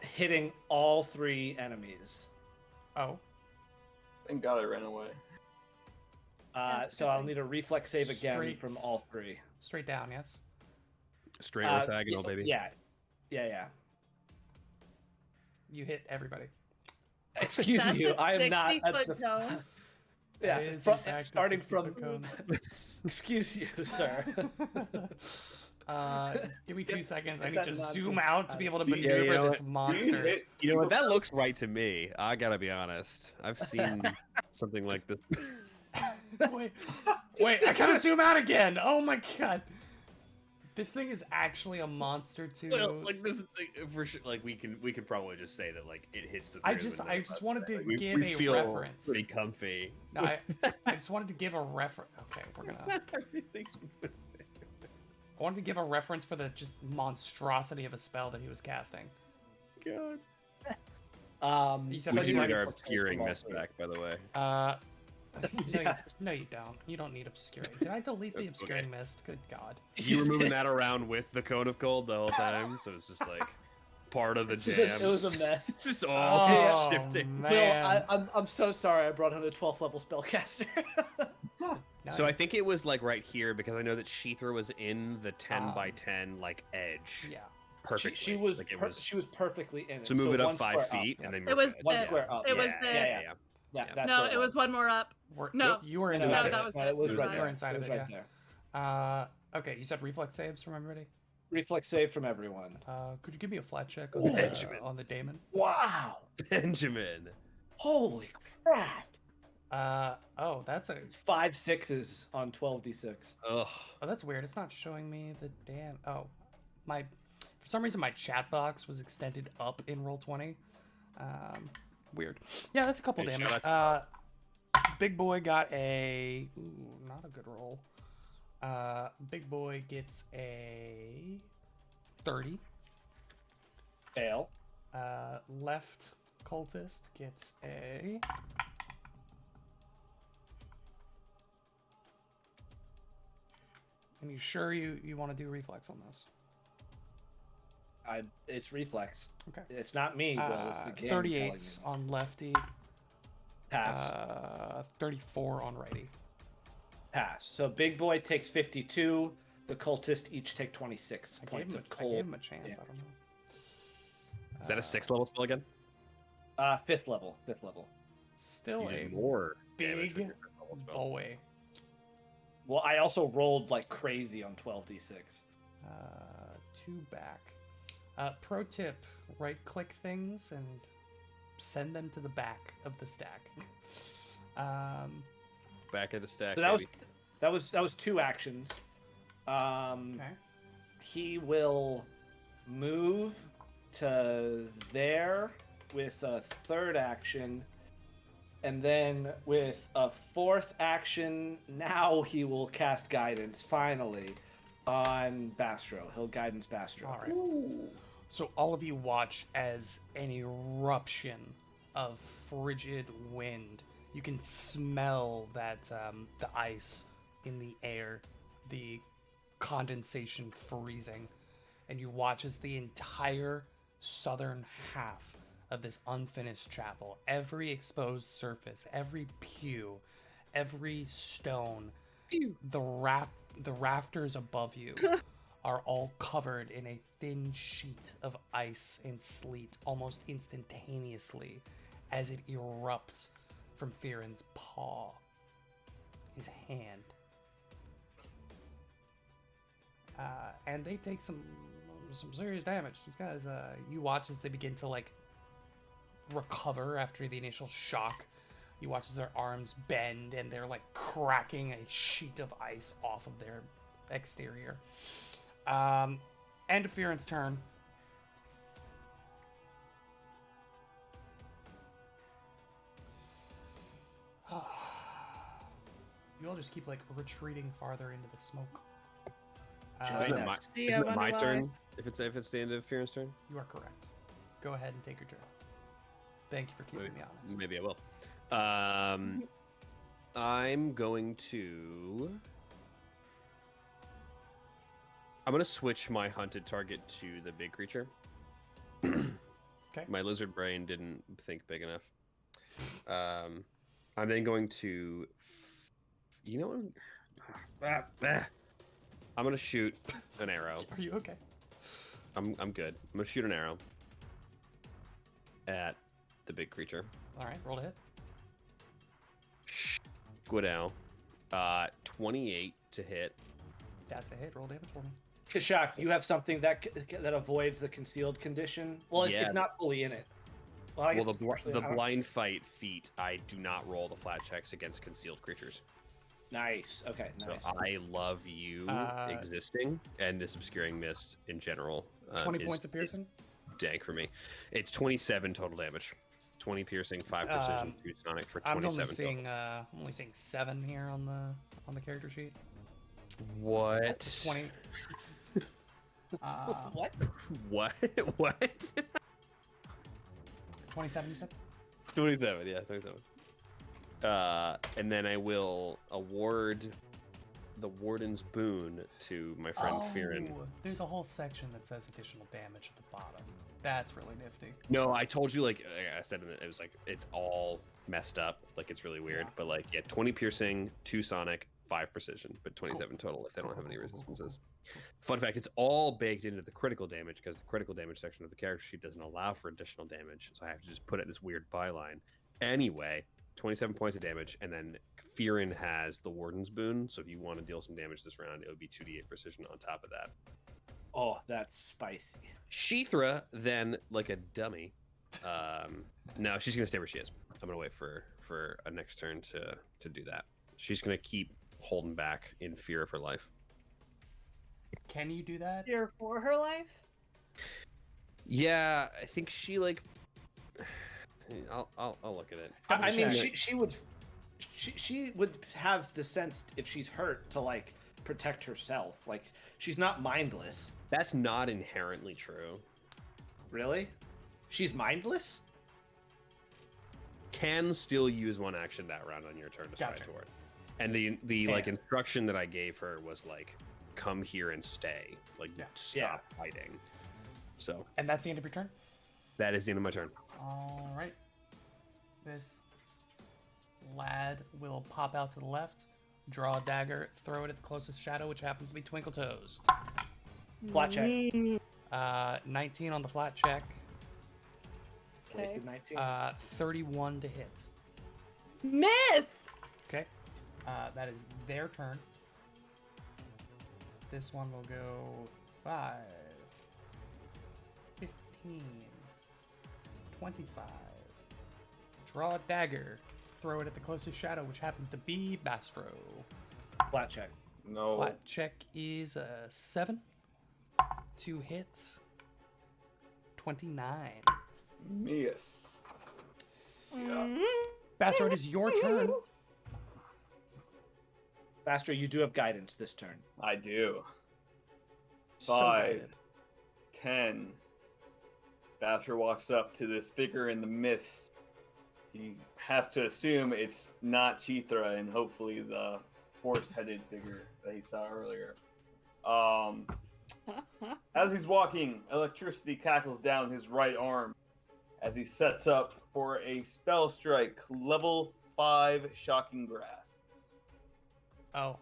hitting all 3 enemies. Oh. Thank God I ran away. So I'll need a reflex save again Straight. from all 3. Straight down, yes? Straight orthogonal, baby. Yeah. You hit everybody. Excuse That's you, a I am not 60-foot at the. cone. Yeah, That is, from- in fact, a starting 60-foot from. cone. Excuse you, sir. Give me 2 seconds. I Get need that to nonsense zoom out to be able to Yeah, maneuver you know this what? monster. You know what? That looks right to me. I gotta be honest. I've seen something like this. Wait, I gotta zoom out again. Oh my god. This thing is actually a monster too. Well, like this, for sure. Like we can probably just say that like it hits the. I three of just them in the wanted butt, to right? Like, give we a feel reference. Pretty comfy. No, I just wanted to give a reference. Okay, we're gonna. Everything's I wanted to give a reference for the just monstrosity of a spell that he was casting. God. You So said We Somebody do might need be our obscuring mess back, by the way. No, you don't. You don't need obscuring. Did I delete the obscuring mist? Good God. You were moving that around with the cone of cold the whole time, so it's just like part of the jam. It was a mess. It's just all Oh, shifting. man. I'm so sorry. I brought him a 12th level spellcaster. So I Nice. think it was like right here because I know that Sheether was in the 10 by Um, 10 like edge. Yeah. Perfectly. She was like, it she was perfectly in it. So move it one up 5 square feet up. and then It was One this. square up. It was yeah, this. yeah. Yeah, Yeah. that's No, what it was one more up. No. You were No, inside that of it. was it was it. right You there. were inside it of was it, right yeah. there. Okay, you said reflex saves from everybody. Reflex save from everyone. Could you give me a flat check Benjamin. on the daemon? Wow! Benjamin. Holy crap! Oh, that's a. It's 5 6s on 12d6. Ugh. Oh, that's weird. It's not showing me the damn. Oh, my. For some reason, my chat box was extended up in Roll20. Weird. Yeah, that's a couple Hey, damage. shout Big boy got a. Ooh, not a good roll. Big boy gets a 30. Fail. Left cultist gets a. And you sure you want to do reflex on this? It's reflex. Okay. It's not me, Will. It's the game. 38 on lefty. Pass. 34 on righty. Pass. So big boy takes 52. The cultist each take 26 I gave, points him of I cold. gave him a chance. damage. I don't know. Is that a 6th level spell again? 5th level. 5th level. Still You a did more damage big with your 5th level spell. boy. Well, I also rolled like crazy on 12d6. 2 back. Pro tip: right-click things and send them to the back of the stack. Back of the stack. So that was 2 actions. Okay. He will move to there with a 3rd action, and then with a 4th action, now he will cast guidance finally on Bastro. He'll guidance Bastro. All right. So all of you watch as an eruption of frigid wind. You can smell that the ice in the air, the condensation freezing, and you watch as the entire southern half of this unfinished chapel, every exposed surface, every pew, every stone, the rafters above you are all covered in a thin sheet of ice and sleet almost instantaneously as it erupts from Fearon's paw, his hand. And they take some serious damage. These guys, you watch as they begin to like recover after the initial shock. You watch as their arms bend and they're like cracking a sheet of ice off of their exterior. End of Fearon's turn. You all just keep like retreating farther into the smoke. Join Isn't us. it See, my, I isn't it wonder my why. turn if it's the end of Fearon's turn? You are correct. Go ahead and take your turn. Thank you for keeping me honest. Maybe I will. I'm going to. I'm going to switch my hunted target to the big creature. Okay. My lizard brain didn't think big enough. I'm then going to. You know what? I'm going to shoot an arrow. Are you okay? I'm good. I'm going to shoot an arrow at the big creature. All right, roll to hit. Squiddow. 28 to hit. That's a hit. Roll damage for me. Kashak, you have something that avoids the concealed condition. Well, it's, Yeah. it's not fully in it. Well, I Well, guess the, it's partially- the I don't- blind fight feat, I do not roll the flat checks against concealed creatures. Nice. Okay. Nice. So I love you existing, and this obscuring mist in general. 20 points of piercing. Dank for me. It's 27 total damage. 20 piercing, 5 precision, 2 sonic for I'm 27 only total. seeing I'm only seeing 7 here on the character sheet. What? 20. What? What? What? 27, you said? 27, yeah, 27. And then I will award the Warden's Boon to my friend Fearin. There's a whole section that says additional damage at the bottom. That's really nifty. No, I told you, like I said, it was like it's all messed up. Like it's really weird. Yeah. But like, yeah, 20 piercing, 2 sonic, 5 precision, but 27 total if they don't have any resistances. Fun fact, it's all baked into the critical damage because the critical damage section of the character sheet doesn't allow for additional damage. So I have to just put it in this weird byline. Anyway, 27 points of damage, and then Fearin has the Warden's Boon. So if you want to deal some damage this round, it would be 2d8 precision on top of that. Oh, that's spicy. Sheethra then, like a dummy, no, she's gonna stay where she is. I'm gonna wait for a next turn to do that. She's gonna keep holding back in fear of her life. Can you do that? Fear for her life? Yeah, I think she like. I'll look at it. I mean, check. she would have the sense if she's hurt to like protect herself. Like she's not mindless. That's not inherently true. Really? She's mindless? Can still use one action that round on your turn to strike Gotcha. toward. And the like Fair. instruction that I gave her was like, come here and stay. Like Yeah. stop fighting. So And that's the end of your turn? that is the end of my turn. All right. This lad will pop out to the left, draw a dagger, throw it at the closest shadow, which happens to be Twinkle Toes. Flat check. 19 on the flat check, Wasted Okay. 19. 31 to hit. Miss! Okay. That is their turn. This one will go 5, 15, 25. Draw a dagger, throw it at the closest shadow, which happens to be Bastro. Flat check. No. Flat check is a 7. 2 hits. 29. Miss. Bastro, it is your turn. Faster, you do have guidance this turn. I do. So 5, guided. 10. Basher walks up to this figure in the mist. He has to assume it's not Sheethra and hopefully the horse-headed figure that he saw earlier. As he's walking, electricity cackles down his right arm as he sets up for a spell strike, level 5 shocking grass. Oh,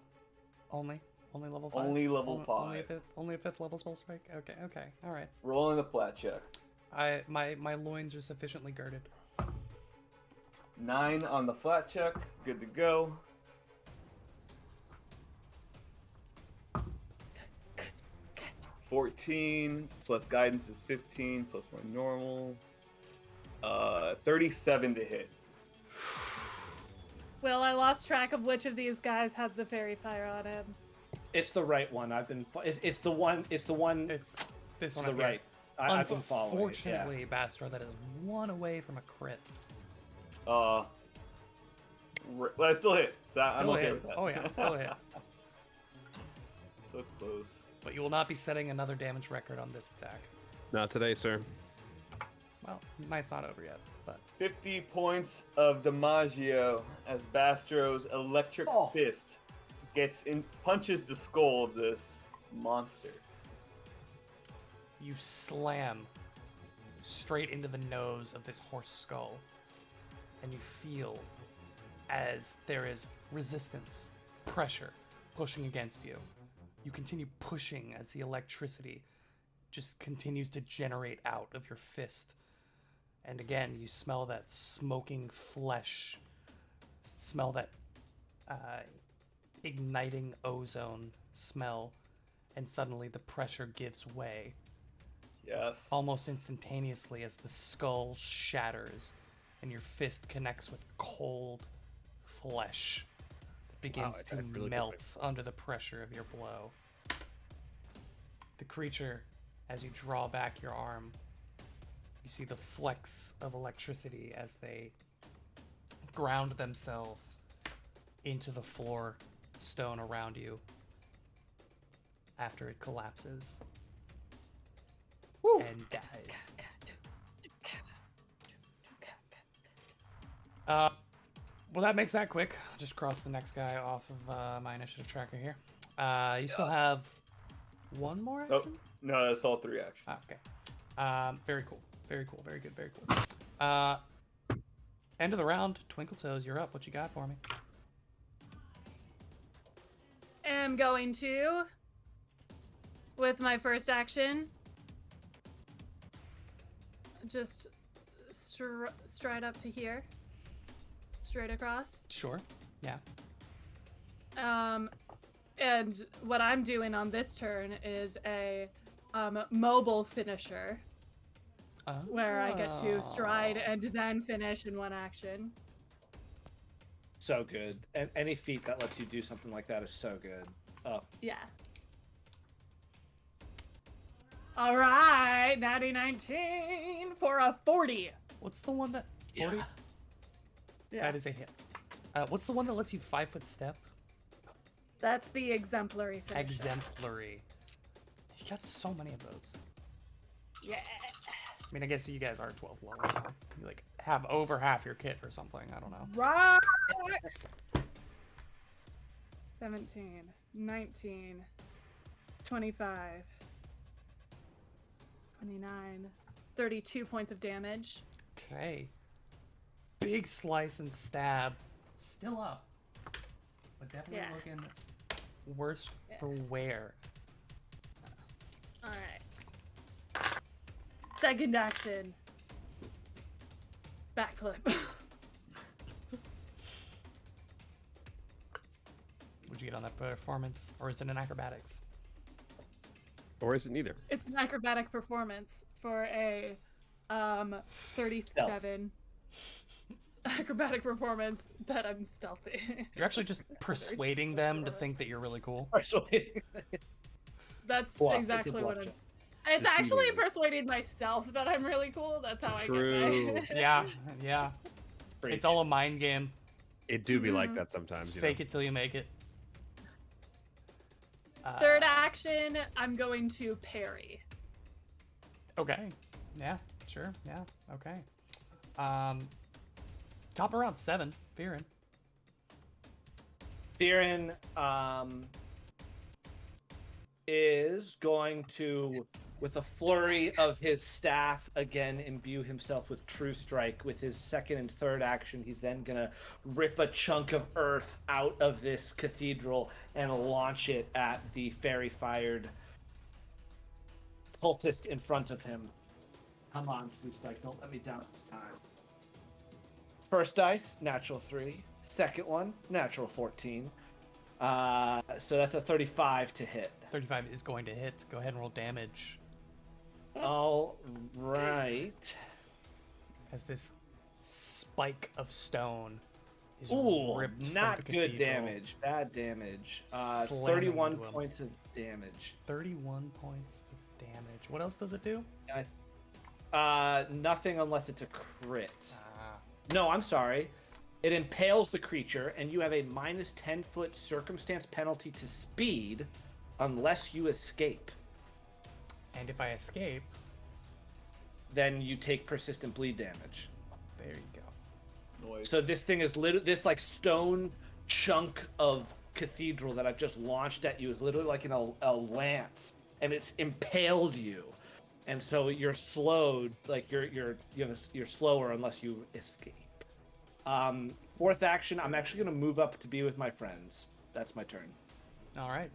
only level 5. Only level Only a fifth level spell strike. Okay, all right. Rolling the flat check. My loins are sufficiently girded. 9 on the flat check. Good to go. $14 plus guidance is 15 plus my normal. 37 to hit. Well, I lost track of which of these guys had the fairy fire on him. It's the right one. It's the one. It's the one. It's this to one the up here. right. I've been following. Unfortunately, Bastro, that is 1 away from a crit. Well, I still hit, so I'm Still okay hit. with that. Oh yeah, still a hit. So close. But you will not be setting another damage record on this attack. Not today, sir. Well, night's not over yet, but 50 points of DiMaggio as Bastro's electric fist punches the skull of this monster. you slam straight into the nose of this horse skull, and you feel as there is resistance, pressure pushing against you. You continue pushing as the electricity just continues to generate out of your fist. And again, you smell that smoking flesh, smell that igniting ozone smell, and suddenly the pressure gives way. Yes. Almost instantaneously as the skull shatters and your fist connects with cold flesh that begins I to really quickly. melt under the pressure of your blow. The creature, as you draw back your arm, you see the flecks of electricity as they ground themselves into the floor stone around you after it collapses and dies. Well, that makes that quick. I'll just cross the next guy off of my initiative tracker here. You still have one more action? Nope. No, that's all 3 actions. Ah, okay. Very cool. Very cool. Very good. Very cool. End of the round. Twinkle Toes, you're up. What you got for me? Am going to, with my first action, just stride up to here, straight across. Sure. Yeah. And what I'm doing on this turn is a mobile finisher, where I get to stride and then finish in one action. So good. And any feat that lets you do something like that is so good. Oh, Yeah. All right, natty 19 for a 40. What's the one that 40? Yeah. That is a hit. What's the one that lets you 5-foot step? That's the exemplary finisher. Exemplary. You got so many of those. Yeah. I mean, I guess you guys are 12 level now. You like have over half your kit or something. I don't know. Right. 17, 19, 25, 29, 32 points of damage. Okay. Big slice and stab. Still up. But definitely Yeah. looking worse for wear. All right. Second action. Backflip. What'd you get on that performance? Or is it an acrobatics? Or is it neither? It's an acrobatic performance for a 37 acrobatic performance that I'm stealthy. You're actually just persuading them to think that you're really cool. persuading. That's Bluff. It's a exactly bluff what I'm. check. It's Deceiving actually them. persuading myself that I'm really cool. That's how I True. get my. Yeah, yeah. Preach. It's all a mind game. It do be like Mhm. that sometimes. Just you fake know? it till you make it. Third action, I'm going to parry. Okay. Yeah, sure. Yeah, okay. Top around 7, Fearin. Fearin is going to, with a flurry of his staff, again imbue himself with True Strike. With his second and third action, he's then going to rip a chunk of earth out of this cathedral and launch it at the fairy-fired cultist in front of him. Come on, True Strike, don't let me down this time. First dice, natural 3. Second one, natural 14. So that's a 35 to hit. 35 is going to hit. Go ahead and roll damage. All right. As this spike of stone is Ooh, ripped from not the good cathedral. damage. Bad damage. Slamming 31 into him. points of damage. 31 points of damage. What else does it do? Nothing unless it's a crit. Ah, No, I'm sorry. It impales the creature, and you have a minus 10-foot circumstance penalty to speed unless you escape. and if I escape, Then you take persistent bleed damage. there you go. Noise. So this thing is literally this like stone chunk of cathedral that I've just launched at you is literally like a lance, and it's impaled you, and so you're slowed. Like you're slower unless you escape. Fourth action, I'm actually gonna move up to be with my friends. That's my turn. All right.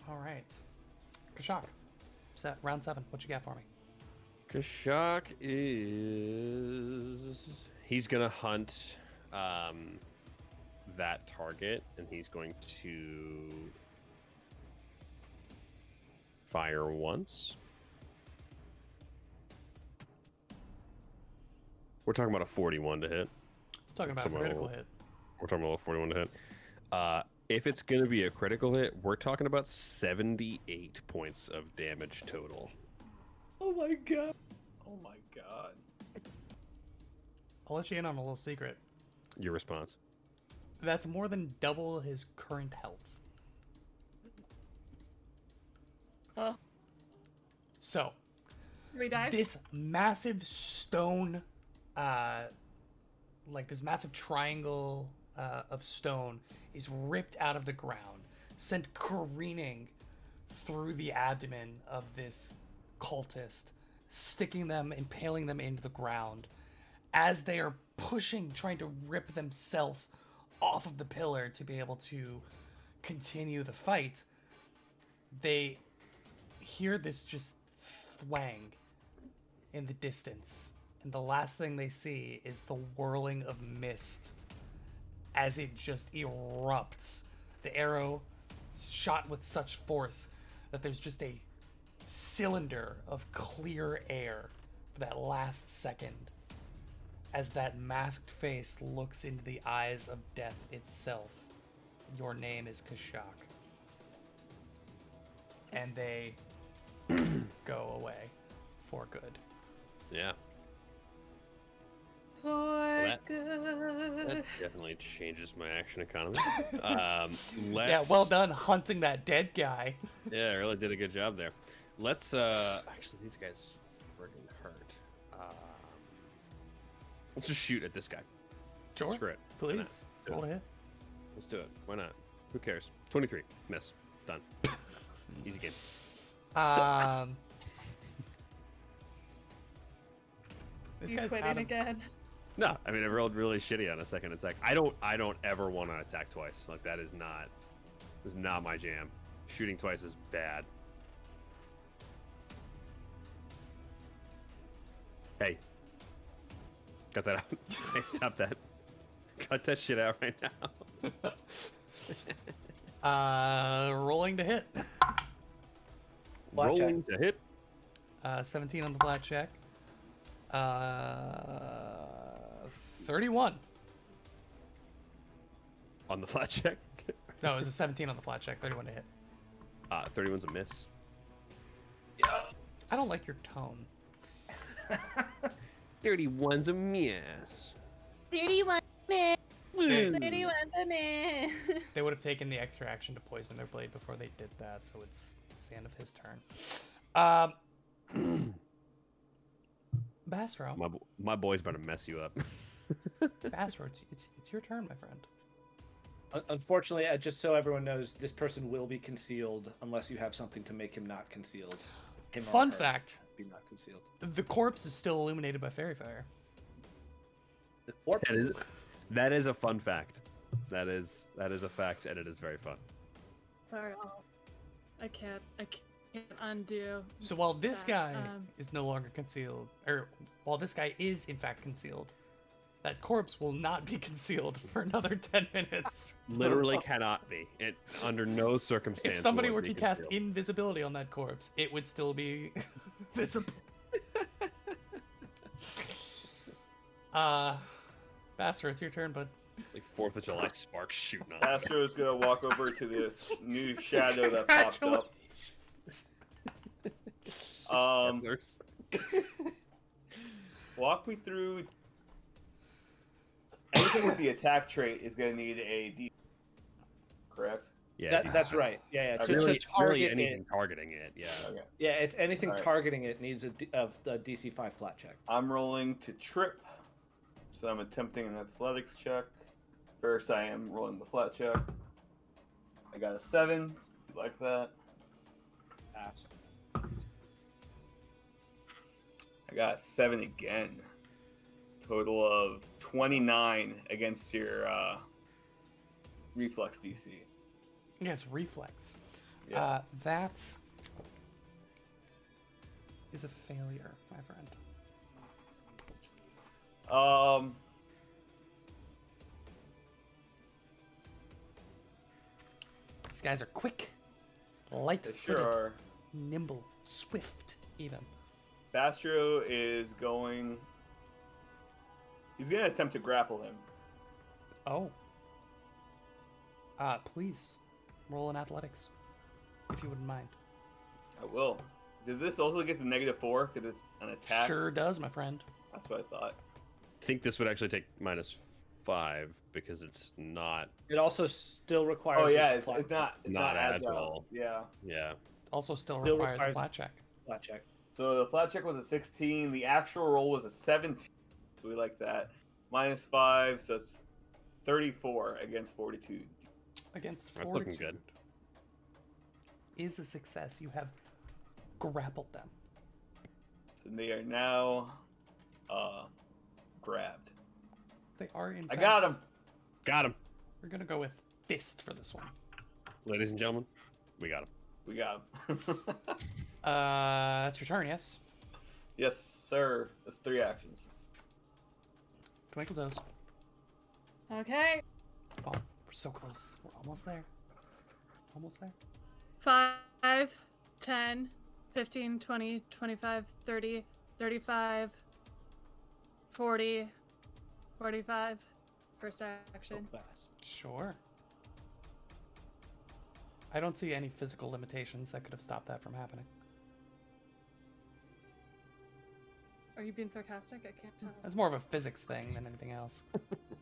All right. Kashak. Set round 7. What you got for me? Kashak he's gonna hunt that target, and he's going to fire once. We're talking about a 41 to hit. Talking about a Tomorrow. critical hit. We're talking about a 41 to hit. If it's going to be a critical hit, we're talking about 78 points of damage total. Oh my god. Oh my god. I'll let you in on a little secret. Your response. That's more than double his current health. Huh? So, 3 dice. This massive stone, like this massive triangle of stone, is ripped out of the ground, sent careening through the abdomen of this cultist, sticking them, impaling them into the ground. As they are pushing, trying to rip themselves off of the pillar to be able to continue the fight, they hear this just thwang in the distance, and the last thing they see is the whirling of mist as it just erupts. The arrow shot with such force that there's just a cylinder of clear air for that last second as that masked face looks into the eyes of death itself. Your name is Kashak. And they go away for good. Yeah. For That good. definitely changes my action economy. Yeah, Let's, well done hunting that dead guy. Yeah, I really did a good job there. Let's actually these guys friggin' hurt. Let's just shoot at this guy. Sure. Screw it. Why not? Please. Roll to hit. Let's do it. Why not? Who cares? 23. Miss. Done. Easy game. This You guy's quitting out of, again. No, I mean I rolled really shitty on a second attack. I don't ever want to attack twice. Like that is not my jam. Shooting twice is bad. Hey. Cut that out. Hey, stop that. Cut that shit out right now. rolling to hit. Blackjack. Rolling to hit. 17 on the flat check. 31. On the flat check. No, it was a 17 on the flat check. 31 to hit. 31's a miss. I don't like your tone. 31's a miss. 31 minutes. 31 minutes. They would have taken the extra action to poison their blade before they did that, so it's the end of his turn. Basro. My boy's about to mess you up. Basro, it's your turn, my friend. Unfortunately, just so everyone knows, this person will be concealed unless you have something to make him not concealed. Him or Fun her fact, be not concealed. the corpse is still illuminated by fairy fire. The corpse That is a fun fact. That is a fact, and it is very fun. Sorry, I can't undo. So while this that, guy is no longer concealed, or while this guy is in fact concealed, that corpse will not be concealed for another 10 minutes. Literally cannot be. It under no circumstance. If somebody will were it to be cast concealed. invisibility on that corpse, it would still be visible. Basser, it's your turn, bud. Like 4th of July sparks shooting on. Astro is gonna walk over to this new shadow that popped up. Sparklers. Walk me through. Anything with the attack trait is gonna need a D. Correct. Yeah, that's right. Yeah, Okay. To really target anything it. targeting it. Yeah. Okay. Yeah, it's anything Alright. targeting it needs a DC 5 flat check. I'm rolling to trip, so I'm attempting an athletics check. First, I am rolling the flat check. I got a 7, like that. Pass. I got a 7 again. Total of 29 against your reflex DC. Yes, reflex. Yeah. That is a failure, my friend. These guys are quick, They light-footed, sure are. nimble, swift, even. Bastro is going. He's gonna attempt to grapple him. Oh. Please roll in athletics, if you wouldn't mind. I will. Does this also get the -4 because it's an attack? Sure does, my friend. That's what I thought. I think this would actually take -5 because it's not. It also still requires. Oh yeah, a it's flat not Not agile. agile. Yeah. Yeah. Also still Still requires a requires- flat check. flat check. So the flat check was a 16. The actual roll was a 17. So we like that. -5, so it's 34 against 42. Against That's fortitude. looking good. Is a success. You have grappled them. So they are now grabbed. They are in I fact- got him. Got him. We're gonna go with fist for this one. Ladies and gentlemen, we got him. We got him. That's your turn, yes? Yes, sir. That's 3 actions. Twinkle Toes. Okay. Oh, we're so close. We're almost there. Almost there. 5, 10, 15, 20, 25, 30, 35, 40, 45. First action. Fast. Sure. I don't see any physical limitations that could have stopped that from happening. Are you being sarcastic? I can't tell. It's more of a physics thing than anything else.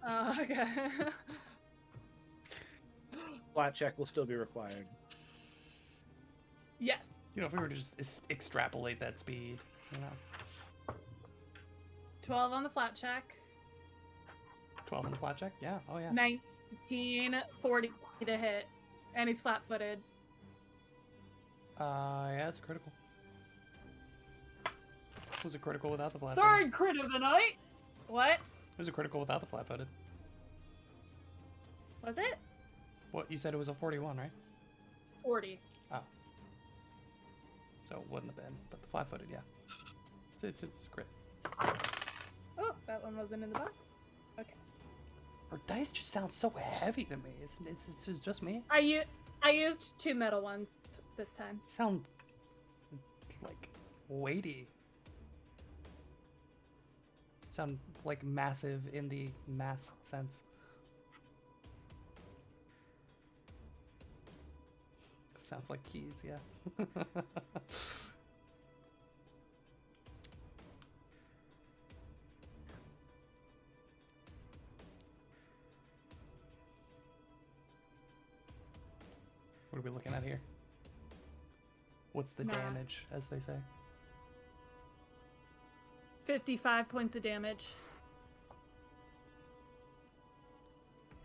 Oh, okay. Flat check will still be required. Yes. You know, if we were to just extrapolate that speed, you know. 12 on the flat check. 12 on the flat check? Yeah. Oh, yeah. 19, 40 to hit. And he's flat-footed. Yeah, it's critical. Was it critical without the flat? Third crit of the night. What? Was it critical without the flat-footed? Was it? What you said it was a 41, right? 40. Oh. So it wouldn't have been, but the flat-footed, yeah. It's crit. Oh, that one wasn't in the box. Okay. Our dice just sound so heavy to me. Isn't it just me? I used 2 metal ones this time. Sound like weighty. Sound like massive in the mass sense. Sounds like keys, yeah. What are we looking at here? What's the Nah. damage, as they say? 55 points of damage.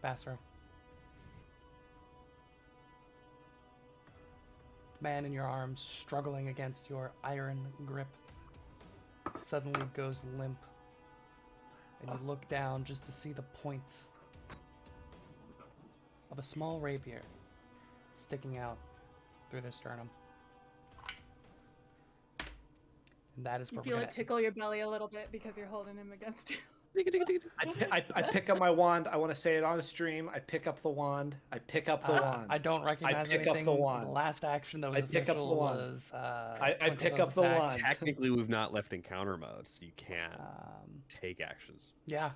Bassro. Man in your arms, struggling against your iron grip, suddenly goes limp. And you look down just to see the points of a small rapier sticking out through the sternum. And that is You where feel we're it gonna... tickle your belly a little bit because you're holding him against you. I pick up my wand. I want to say it on stream. I pick up the wand. I pick up the wand. I don't recognize pick up anything. the wand. last action that was I pick up the official wand. was I Twinkle pick Toes up the attack. wand. Technically, we've not left encounter mode, so you can't take actions. Yeah.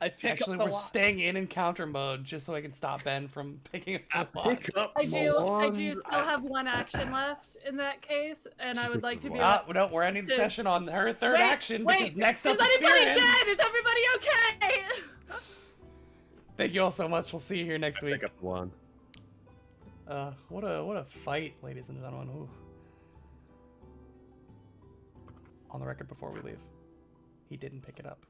I pick Actually, up the we're wand. staying in encounter mode just so I can stop Ben from picking up the wand. up I do still have 1 action left in that case, and I would like to be like, No, we're ending the Dude. session on her third action wait, because next up is is anybody Fearin. dead? Is everybody okay? Thank you all so much. We'll see you here next week. Pick up the wand. What a fight, ladies and gentlemen. Ooh. On the record before we leave, he didn't pick it up.